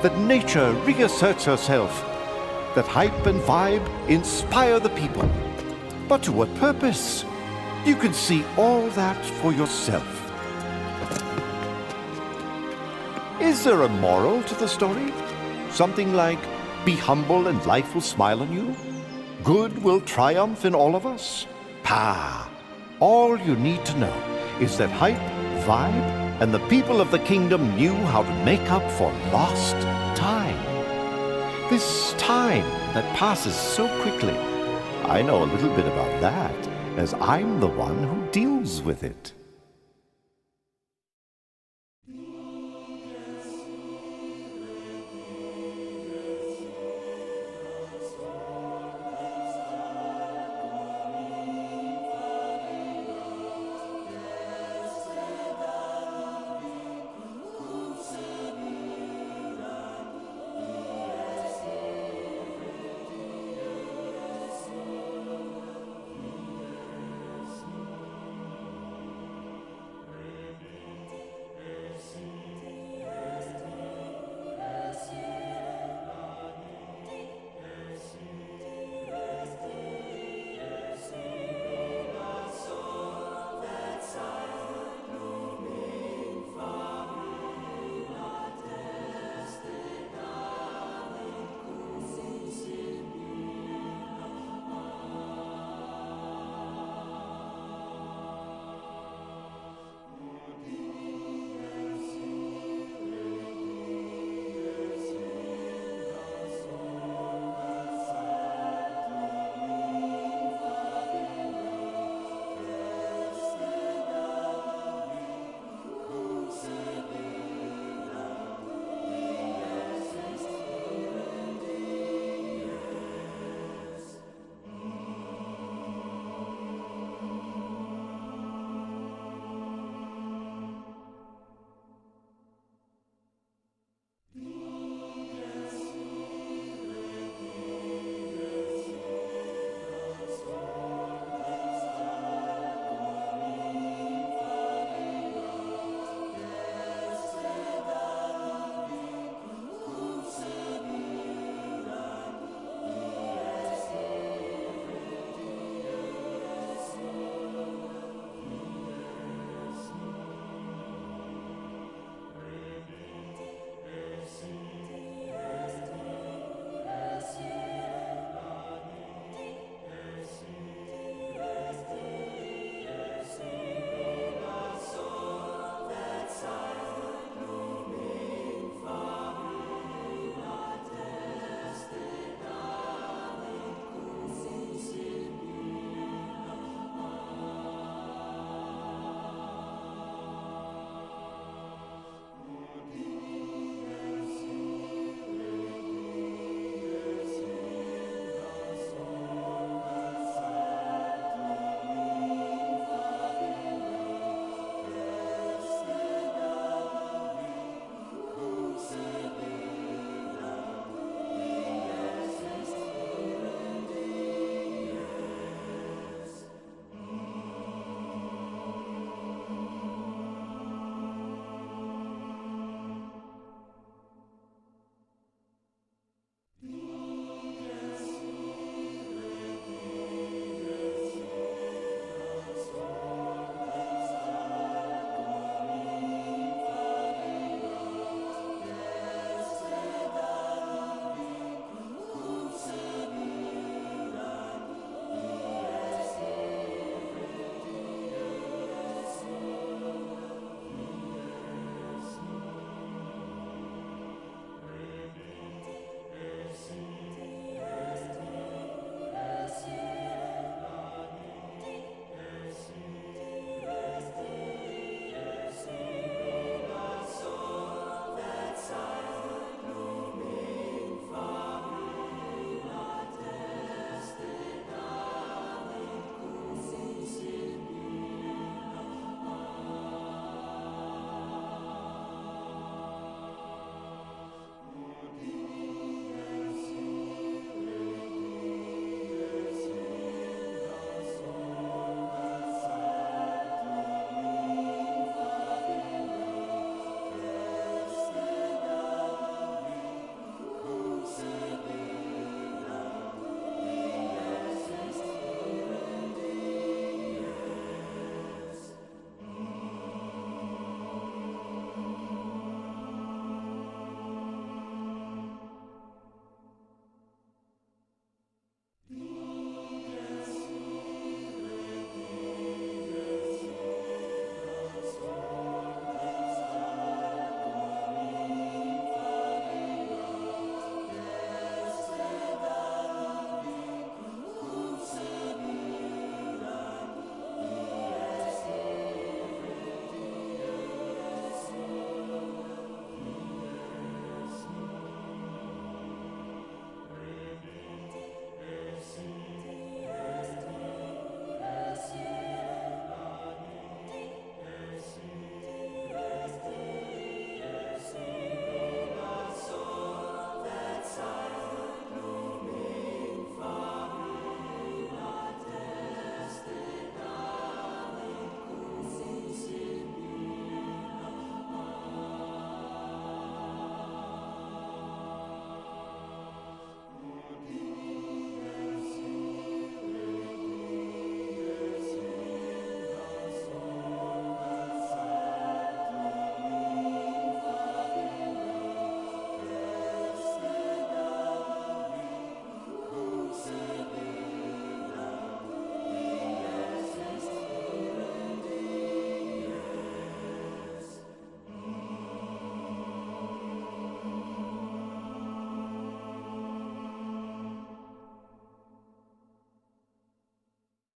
that nature reasserts herself, that Hype and Vibe inspire the people. But to what purpose? You can see all that for yourself. Is there a moral to the story? Something like, be humble and life will smile on you? Good will triumph in all of us? Pah! All you need to know is that Hype, Vibe, and the people of the kingdom knew how to make up for lost time. This time that passes so quickly. I know a little bit about that, as I'm the one who deals with it.